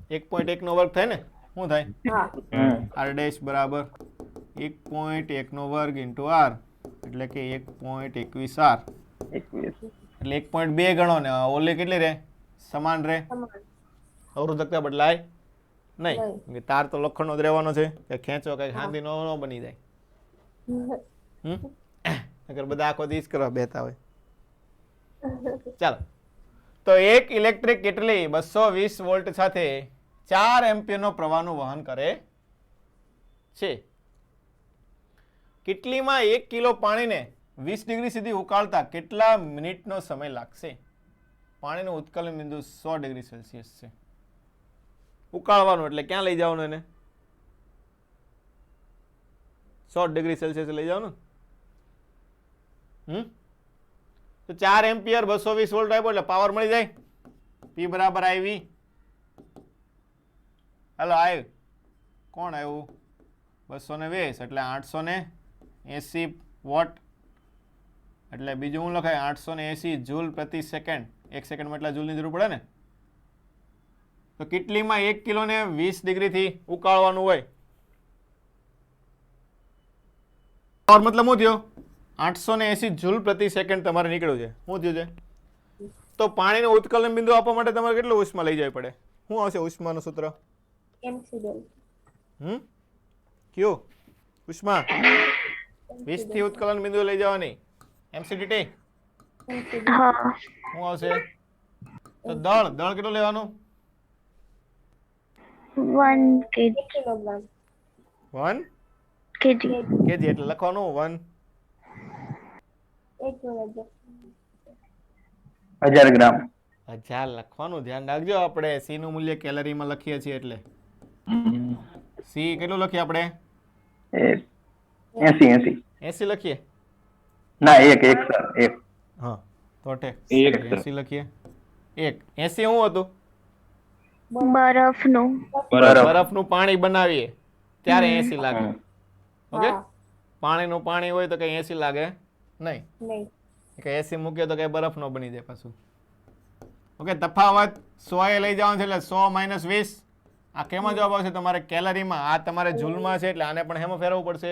1.1 નો વર્ગ થાય ને. શું થાય? હા R ડેશ બરાબર 1.1 નો વર્ગ ઇન્ટુ R એટલે કે 1.21 R. 21 એટલે 1.2 ગણો ને ઓલી કેટલી રહે? સમાન રહે. સમાન અવરોધકતા બદલાય નહીં. નહીં. કે તાર તો લોખંડનો જ રહેવાનો છે, કે ખેંચો કઈ હાંધી નો બની જાય. નકર બધા આખો દિવસ કરવા બેઠા હોય. ચાલો તો એક ઇલેક્ટ્રિક કેટલી 220 વોલ્ટ સાથે 4 એમ્પિયરનો પ્રવાહનું વહન કરે છે? કેટલીમાં 1 કિલો પાણીને 20 ડિગ્રી સુધી ઉકાળતા કેટલા મિનિટનો સમય લાગશે? પાણીનું ઉત્કલન બિંદુ 100 ડિગ્રી સેલ્સિયસ છે. ઉકાળવાનું એટલે ક્યાં લઈ જવાનું એને? 100 ડિગ્રી સેલ્સિયસ લઈ જવાનું. તો 4 એમ્પિયર 220 વોલ્ટ આપ્યો એટલે પાવર મળી જાય. P બરાબર IV. હાલો આવ્યું. કોણ આવ્યું? 220 એટલે 880 વોટ. એટલે બીજું હું લખાય 880 જૂલ પ્રતિ સેકન્ડ. 1 સેકન્ડમાં એટલા જૂલની જરૂર પડે ને. તો કેટલીમાં 1 કિલોને 20 ડિગ્રીથી ઉકાળવાનું હોય. પાવર મતલબ શું થયો? 880 જૂલ પ્રતિ સેકન્ડ તમારે નીકળ્યું છે. શું થયું છે? તો પાણીનું ઉત્કલન બિંદુ આપવા માટે તમારે કેટલું ઉષ્મા લઈ જવી પડે? શું આવશે ઉષ્માનું સૂત્ર? કયું ઉષ્મા? 20 થી ઉત્કલન બિંદુ લઈ જવાની. એમસીડીટી હા શું આવશે? તો દળ કેટલું લેવાનું? 1 kg 1 kg કેજી એટલે લખવાનું 1000 ગ્રામ. 1000 લખવાનું. ધ્યાન રાખજો, આપણે સી નું મૂલ્ય કેલરીમાં લખીએ છીએ એટલે સી કેટલું લખીએ આપણે? 80 80 લખીએ. ના 1 સર 1. હા તો ઠીક. એક સર. 80 લખીએ. 1 80 શું હતું? બરફનું બરફનું પાણી બનાવીએ ત્યારે 80 લાગે. ઓકે, પાણીનું પાણી હોય તો કઈ 80 લાગે નહીં. કે 80 મૂકીએ તો કઈ બરફ નો બની જાય પાછું. ઓકે, તફાવત 100 એ લઈ જવાનું છે એટલે 100 - 20. આ કેમાં જવાબ આવશે તમારે? કેલરીમાં. આ તમારે જૂલમાં છે એટલે આને પણ હેમાં ફેરવવું પડશે?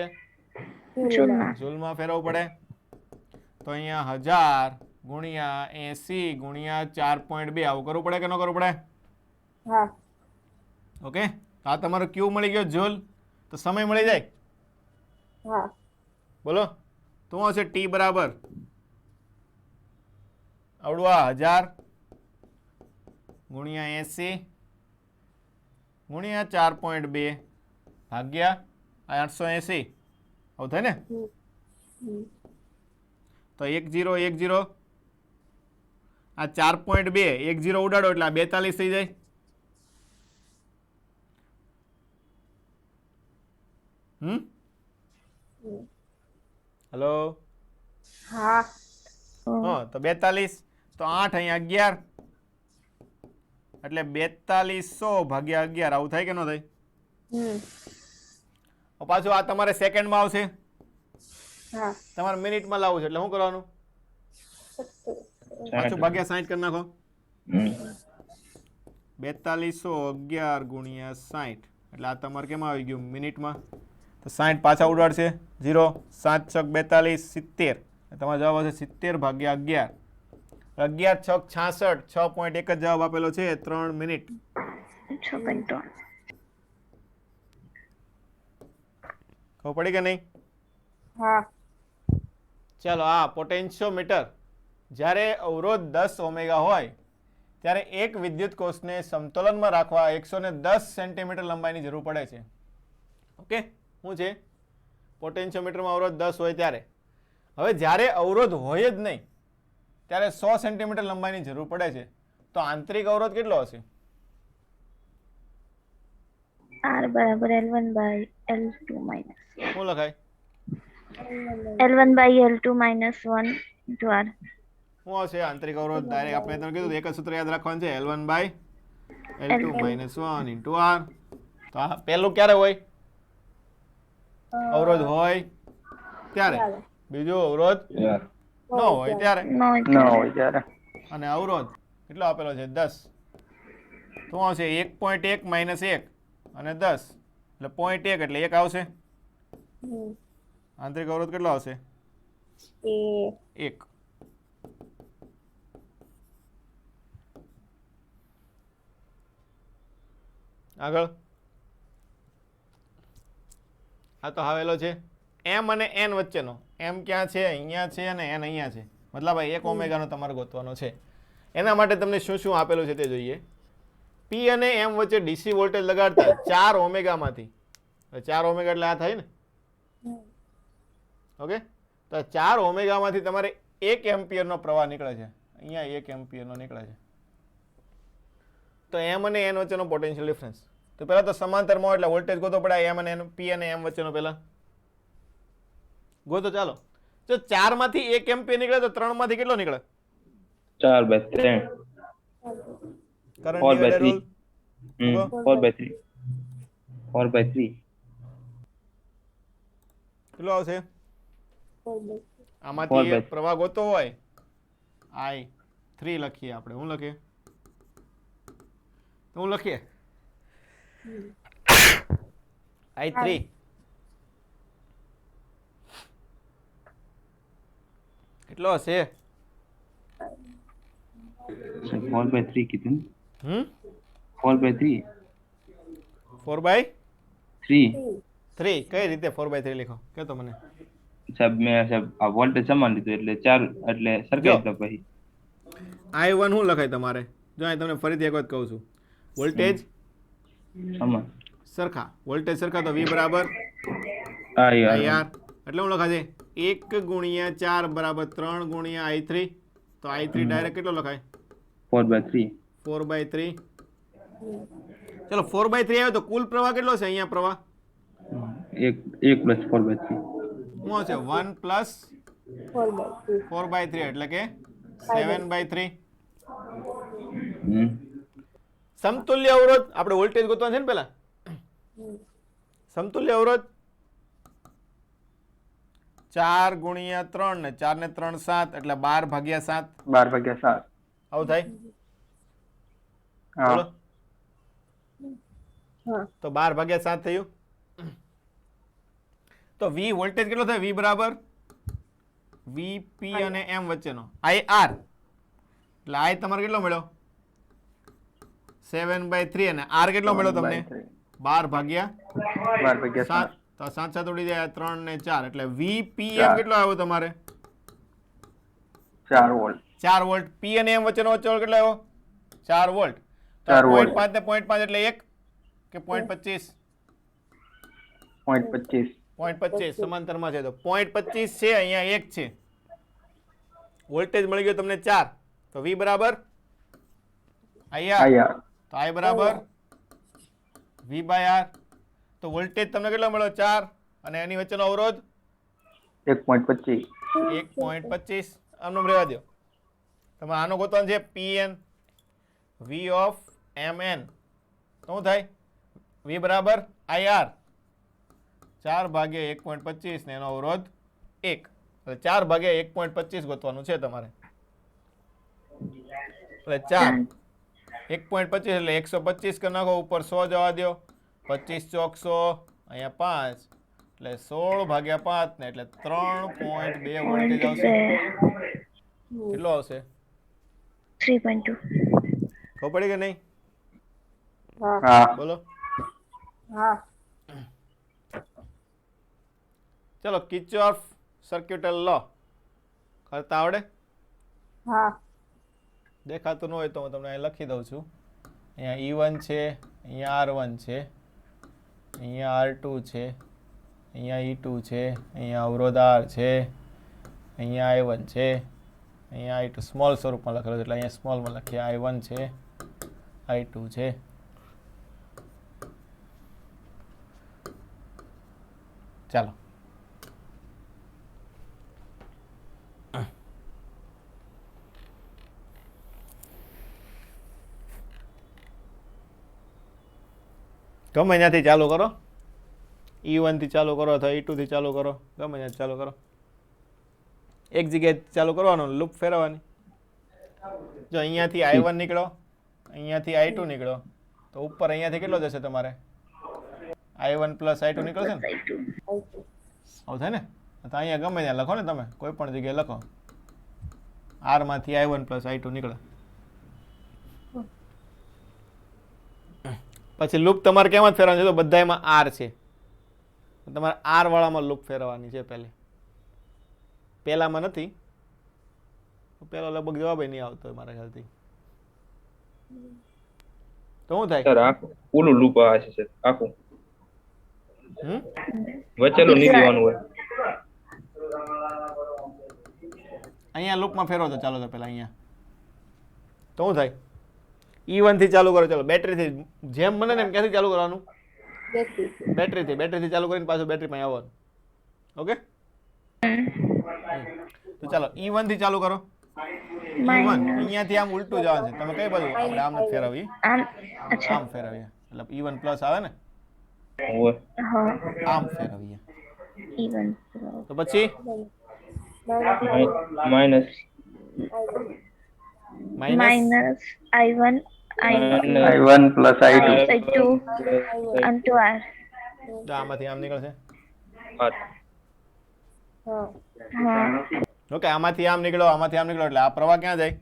જૂલમાં ફેરવવું પડે. તો અહીંયા 1000 ગુણ્યા 80 ગુણ્યા 4.2 આવું કરવું પડે કે ન કરવું પડે? ઓકે, આ તમારો ક્યુ મળી ગયો જૂલ. તો સમય મળી જાય. બોલો તો શું હશે? ટી બરાબર આવડું આ 1000 ગુણ્યા 80 ગુણ્યા 4.2 ભાગ્યા 880 આવું થાય ને? તો 1010 આ 4.2 10 ઉડાડો એટલે આ 42 થઈ જાય. હેલો હા તો 42 તો 8 અહીંયા 11 એટલે 4200 ભાગ્યા 11 આવું થાય કે ન થાય? પાછું આ તમારે સેકન્ડમાં આવશે. તમારે મિનિટમાં લાવવું છે એટલે શું કરવાનું? પાછું ભાગ્યા 60 કરી નાખો. 4211 ગુણ્યા 60 એટલે આ તમારે કેમાં આવી ગયું? મિનિટમાં. તો 60 પાછા ઉડાડશે 0. 7 × 42 70. તમારો જવાબ આવશે 70 ભાગ્યા 11. 11 × 6 66. 6.1 જ જવાબ આપેલો છે. 3 મિનિટ. 6.3 ખબર પડી કે નહીં? ચાલો, આ પોટેન્શિયોમીટર જ્યારે અવરોધ 10 ઓમેગા હોય ત્યારે એક વિદ્યુત કોષને સમતોલનમાં રાખવા 110 સેન્ટીમીટર લંબાઈની જરૂર પડે છે. ઓકે, શું છે? પોટેન્શિયોમીટરમાં અવરોધ 10 હોય ત્યારે. હવે જ્યારે અવરોધ હોય જ નહીં ત્યારે 100 સેન્ટીમીટર લંબાઈની જરૂર પડે છે. તો આંતરિક અવરોધ કેટલો હશે? R બરાબર L1/L2 માઇનસ શું લખાય? L1/L2 - 1 × R. શું આવશે આંતરિક અવરોધ? ડાયરેક્ટ આપણે તમને કીધું એક જ સૂત્ર યાદ રાખવાનું છે. L1/L2 - 1 × R. તો આ પહેલું ક્યારે હોય? અવરોધ હોય ત્યારે. બીજું અવરોધ ન હોય ત્યારે. ન હોય ત્યારે. અને અવરોધ કેટલો આપેલો છે? 10. તો આવશે 1.1 - 1 અને 10 એટલે 0.1 એટલે 1 આવશે. આંતરિક અવરોધ કેટલો આવશે? 1. આગળ આ તો આવેલો છે m અને n વચ્ચેનો. m ક્યાં છે? અહીંયા છે અને n અહીંયા છે. મતલબ 1 ઓમેગાનો તમારે ગોતવાનો છે. એના માટે તમને શું શું આપેલું છે તે જોઈએ. પી અને એમ વચ્ચે ડીસી વોલ્ટેજ લગાડતા 4 ઓમેગામાંથી, 4 ઓમેગા એટલે આ થાય ને, ઓકે, તો 4 ઓમેગામાંથી તમારે 1 એમ્પિયરનો પ્રવાહ નીકળે છે. અહીંયા 1 એમ્પિયરનો નીકળે છે. તો એમ અને એન વચ્ચેનો પોટેન્શિયલ ડિફરન્સ. તો પહેલા તો સમાંતરમાં એટલે વોલ્ટેજ ગોતો પડે એમ અને એન, પી અને એમ વચ્ચેનો પહેલા ગોતો. ચાલો, જો 4 માંથી 1 એમ્પિયર નીકળે તો 3 માંથી કેટલો નીકળે? 4/3. કરંટ 4/3. Divider rule 4/3. 4/3. કેટલો આવશે? 4/3. આમાંથી 4/3. એક પ્રવાહ ગોતો હોય, I3 લખીએ આપણે. હું લખીએ? તો હું લખીએ I3. કેટલો હશે? 4/3 કીધું ને? હમ 4/3. 4/3. 3. કઈ રીતે 4/3 લખો કે તો મને? સાહેબ મેં સાહેબ આ વોલ્ટેજ સમાન લીધું એટલે 4 એટલે જો. સરખા તો પછી I1 શું લખાય તમારે? જો અહીં તમને ફરીથી એક વાત કહું છું, વોલ્ટેજ સમાન. સરખા, વોલ્ટેજ સરખા તો V બરાબર હા IR. યાર. એટલે હું લખાશે 1 ગુણ્યા 4 બરાબર 3 ગુણ્યા I3. તો I3 ડાયરેક્ટ કેટલો લખાય? 4/3. 4/3. ચલો 4/3 આવ્યો તો કુલ પ્રવાહ કેટલો છે અહીંયા? પ્રવાહ 1 + 4/3. શું હશે? 1 પ્લસ 4/3. 4/3 એટલે કે 7/3. હમ. સમતુલ્ય અવરોધ આપણે વોલ્ટેજ ગોતવાનો છે ને પહેલા. સમતુલ્ય અવરોધ 4 ગુણ્યા 3 ને 4 ને 3 7 એટલે 12/7. 12/7. આવું થાય? હા. બોલો. હા. તો 12/7 થયું. તો V વોલ્ટેજ કેટલો થાય? V બરાબર VP અને M વચ્ચેનો IR. એટલે I તમારે કેટલો મળ્યો? 7/3. અને R કેટલો મળ્યો તમને? 12/7. 12/7. તો 7 7 ઉડી જાય, 3 ને 4 એટલે VPM કેટલો આવ્યો તમારે? 4 વોલ્ટ. 4 વોલ્ટ. P અને M વચ્ચેનો કેટલો આવ્યો? 4 વોલ્ટ. તો 4 વોલ્ટ. 0.5 ને 0.5 એટલે 1 કે 0.25? 0.25. 0.25 સમાંતરમાં છે તો 0.25 છે, અહીંયા 1 છે. વોલ્ટેજ મળી ગયો તમને 4. તો V બરાબર IR. IR. તો I બરાબર V/R. તો વોલ્ટેજ તમને કેટલો મળ્યો? 4. અને એની વચ્ચેનો અવરોધ 1.25. 1.25. આમનો રહેવા દો. તમે આનો ગોતવાનો છે PN V of MN. તો શું થાય? V બરાબર IR. 4/1.25 ને એનો અવરોધ 1. એટલે 4/1.25 ગોતવાનું છે તમારે. એટલે 4 1.25 એટલે 125 કરી નાખો, ઉપર 100 જવા દો, 25 ચોક 100, અહીંયા 5 એટલે 16/5 ને એટલે 3.2 વોલ્ટેજ આવશે. કેટલો આવશે? 3.2. ખબર પડી કે નહીં? હા. હા. બોલો. હા. ચલો, કિર્ચોફ સર્ક્યુટલ લો કરતા આવડે? હા. દેખાતું ન હોય તો હું તમને અહીં લખી દઉં છું. અહીંયા E1 છે, અહીંયા R1 છે, અહીંયા R2 છે, અહીંયા E2 છે, અહીંયા અવરોધ R છે, અહીંયા I1 છે, અહીંયા I2 સ્મોલ સ્વરૂપમાં લખેલું છે એટલે અહીંયા સ્મોલમાં લખીએ. I1 છે, I2 છે. ચાલો, ગમે ત્યાંથી ચાલુ કરો. E1 થી ચાલુ કરો અથવા E2 થી ચાલુ કરો, ગમે ત્યાંથી ચાલુ કરો. એક જગ્યાએ ચાલુ કરવાનું, લૂપ ફેરવવાની. જો અહીંયાથી I1 નીકળો, અહીંયાથી I2 નીકળો, તો ઉપર અહીંયાથી કેટલો જશે તમારે? I1 + I2 નીકળશે ને? આવું થાય ને? તો અહીંયા ગમે ત્યાં લખો ને, તમે કોઈ પણ જગ્યાએ લખો. R માંથી I1 + I2 નીકળે. પછી લૂપ તમારે કેમાં ફેરવાની છે? તો બધામાં R છે, તમારે R વાળામાં લૂપ ફેરવવાની છે. પહેલામાં નથી, પહેલો લગભગ જવાબ નહીં આવતો મારા ખ્યાલથી. તો શું થાય? સર આખું પૂરું લૂપ આવે છે સર આખું હમ વચ્ચેલું નહીં દેવાનું હોય અહીંયા લૂપમાં ફેરવો તો ચાલો તો પેલા અહીંયા તો શું થાય? E1 થી ચાલુ કરો. ચાલો બેટરીથી જેમ બને ને એમ ક્યાંથી ચાલુ કરવાનું? બેટરી બેટરીથી ચાલુ કરીને પાછું બેટરીમાં આવવાનું. ઓકે, તો ચાલો E1 થી ચાલુ કરો. E1 અહીંયાથી આમ ઉલટું જવાનું છે. તમે કઈ બાજુ? આપણે આમ નથી ફેરવીએ, આમ અચ્છા આમ ફેરવીએ એટલે E1 પ્લસ આવે ને, હોય હા આમ ફેરવીએ even તો પછી minus minus I1 I1 plus I2. I2 onto R તો આમાંથી આમ નીકળશે. હા હા ઓકે, આમાંથી આમ નીકળો એટલે આ પ્રવાહ ક્યાં જાય?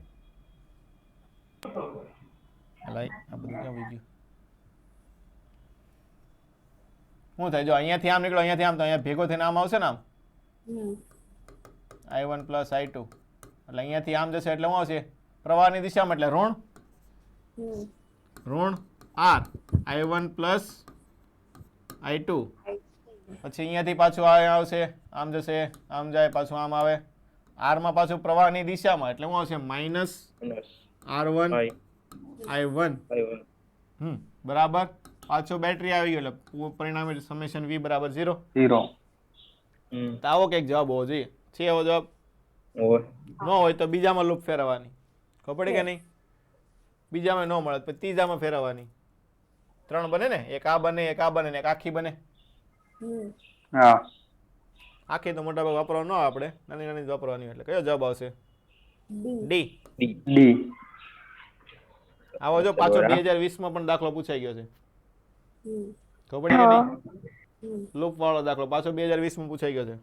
હલાઈ આ બધું ક્યાં વહી ગયું? શું થાય જો અહીંયાથી આમ નીકળો, અહીંયાથી આમ, તો અહીંયા ભેગો થઈને આમ આવશે ને, આમ I1 પ્લસ I2 એટલે અહીંયાથી આમ જશે એટલે શું આવશે? પ્રવાહની દિશામાં એટલે ઋણ R I1 પ્લસ I2 પછી અહીંયાથી પાછું આવશે, આમ જશે, આમ જાય, પાછું આમ આવે, R માં પાછું પ્રવાહની દિશામાં એટલે શું આવશે? માઇનસ R1 I1 બરાબર પાછો બેટરી આવી ગયો એટલે પરિણામે સમેશન V બરાબર 0. 0. તો આવો કંઈક જવાબ હોવો જોઈએ. છે એવો જવાબ? હોય ન હોય તો બીજામાં લૂપ ફેરવવાની. ખબર પડી કે નહીં? બીજામાં ન મળે તો ત્રીજામાં ફેરવવાની. 3 બને ને, એક આ બને, એક આ બને ને એક આખી બને. હા. આખી તો મોટા ભાગ વાપરવા ન આપણે, નાની નાની જ વાપરવાની. એટલે કયો જવાબ આવશે? ડી. D. આવો જો પાછો 2020 માં પણ દાખલો પૂછાઈ ગયો છે. ખબર પડી કે નહીં? લૂપ વાળો દાખલો પાછો 2020 માં પૂછાઈ ગયો છે.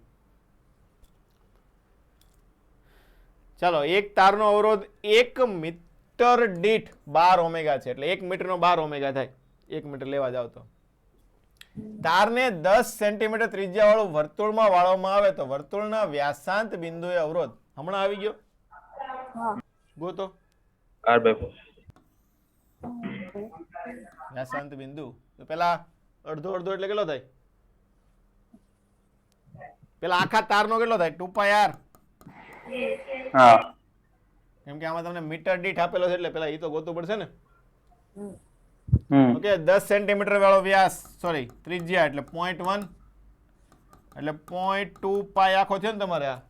ચાલો, એક તારનો અવરોધ 1 મીટર દીઠ 12 ઓમેગા છે એટલે 1 મીટરનો 12 ઓમેગા થાય. 1 મીટર લેવા જાવ તો તારને 10 સેન્ટીમીટર ત્રિજ્યા વાળું વર્તુળમાં વાળવામાં આવે તો વર્તુળના વ્યાસાંત બિંદુએ અવરોધ હમણાં આવી ગયો ગોતો. R/4 વ્યાસાંત બિંદુ તો પેલા અડધો અડધો એટલે કેટલો થાય? પેલા આખા તારનો કેટલો થાય? 2πr. હા. કેમ કે આમાં તમને મીટર દીઠ આપેલો છે એટલે પેલા એ તો ગોતવું પડશે ને. હમ. ઓકે, 10 સેન્ટીમીટર વાળો વ્યાસ, સોરી ત્રિજ્યા એટલે 0.1 એટલે 0.2 પાઈ આખો છે ને તમારે. આ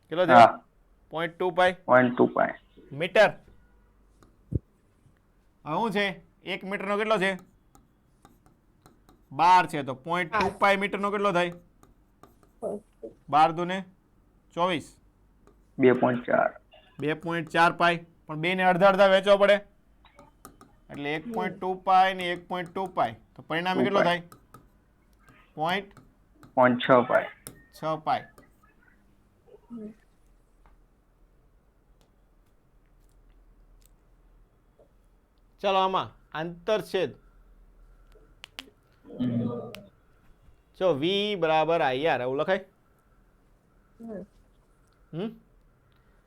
કેટલો છે? હા. 0.2 પાઈ 0.2 pi. મીટર. હવે શું છે? 1 મીટરનો કેટલો છે? 12 છે તો 0.2 પાઈ મીટરનો કેટલો થાય? 12 દુને 24. 2.4. 2.4 પાઈ પણ બે ને અડધા અડધા વેચવા પડે એટલે 1.2 પાઈ ને 1.2 પાઈ તો પરિણામે કેટલો થાય? 0.6 pi. 6 પાઈ. ચાલો આમાં આંતરછેદ જો V બરાબર IR એવું લખાય.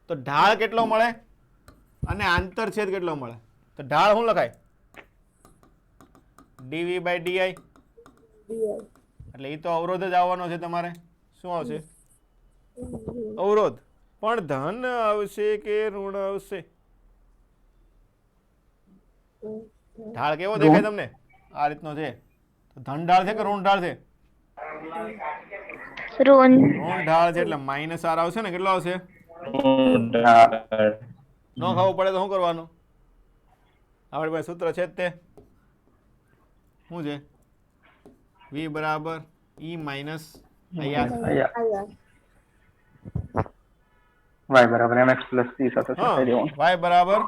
તો ઢાળ કેટલો મળે અને આંતરછેદ કેટલો મળે? તો ઢાળ શું લખાય? dV/di એટલે એ તો અવરોધ જ આવવાનો છે તમારે. શું આવશે? અવરોધ. પણ ધન આવશે કે ઋણ આવશે? ઢાળ કેવો દેખાય તમને? આ રીતનો છે. તો ધન ઢાળ છે કે ઋણ ઢાળ છે? ઋણ ઋણ ઢાળ છે એટલે માઇનસ R આવશે ને. કેટલો આવશે? હા. ન ખાવું પડે તો શું કરવાનું? આપણી પાસે સૂત્ર છે જ તે. શું છે? V બરાબર E માઇનસ IR. Y બરાબર mx plus c સાથે સરખાઈ દેવાનું. Y બરાબર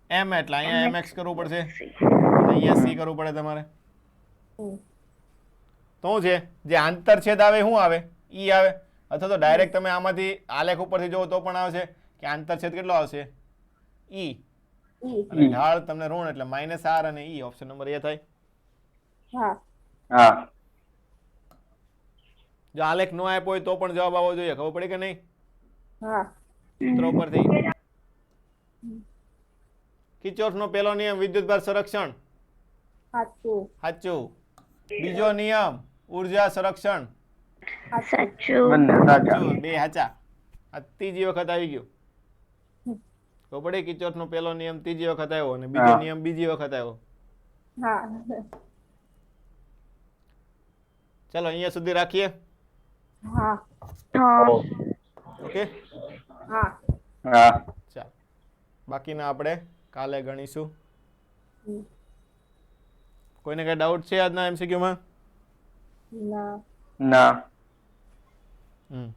M એટલે અહીંયા mx કરવું પડશે અને અહીંયા c કરવું પડે તમારે. તો શું છે? જે આંતરછેદ આવે શું આવે? E આવે. અથવા તો ડાયરેક્ટ તમે આમાંથી આલેખ ઉપરથી જોવો તો પણ આવશે કે આંતરછેદ કેટલો આવશે? E. અને ઢાળ તમને ઋણ એટલે માઇનસ R અને E. ઓપ્શન નંબર એ થાય. હા. જો આલેખ ન આપ્યો હોય તો પણ જવાબ આવવો જોઈએ. ખબર પડી કે નહીં? સૂત્ર ઉપરથી કિર્ચોફનો પહેલો નિયમ વિદ્યુતભાર સંરક્ષણ સાચું. સાચું. બીજો નિયમ ઉર્જા સંરક્ષણ સાચું. બંને સાચા. સાચું. બે સાચા. આ ત્રીજી વખત આવી ગયું. તો પડે કિર્ચોફનો પહેલો નિયમ ત્રીજી વખત આવ્યો અને બીજો હા. નિયમ બીજી વખત આવ્યો. હા. ચાલો અહીંયા સુધી રાખીએ. હા. હા. ઓકે, હા. હા. ચાલો બાકીના આપણે કાલે ગણીશું. હમ. કોઈને કઈ ડાઉટ છે આજના MCQ માં? ના. ના. હમ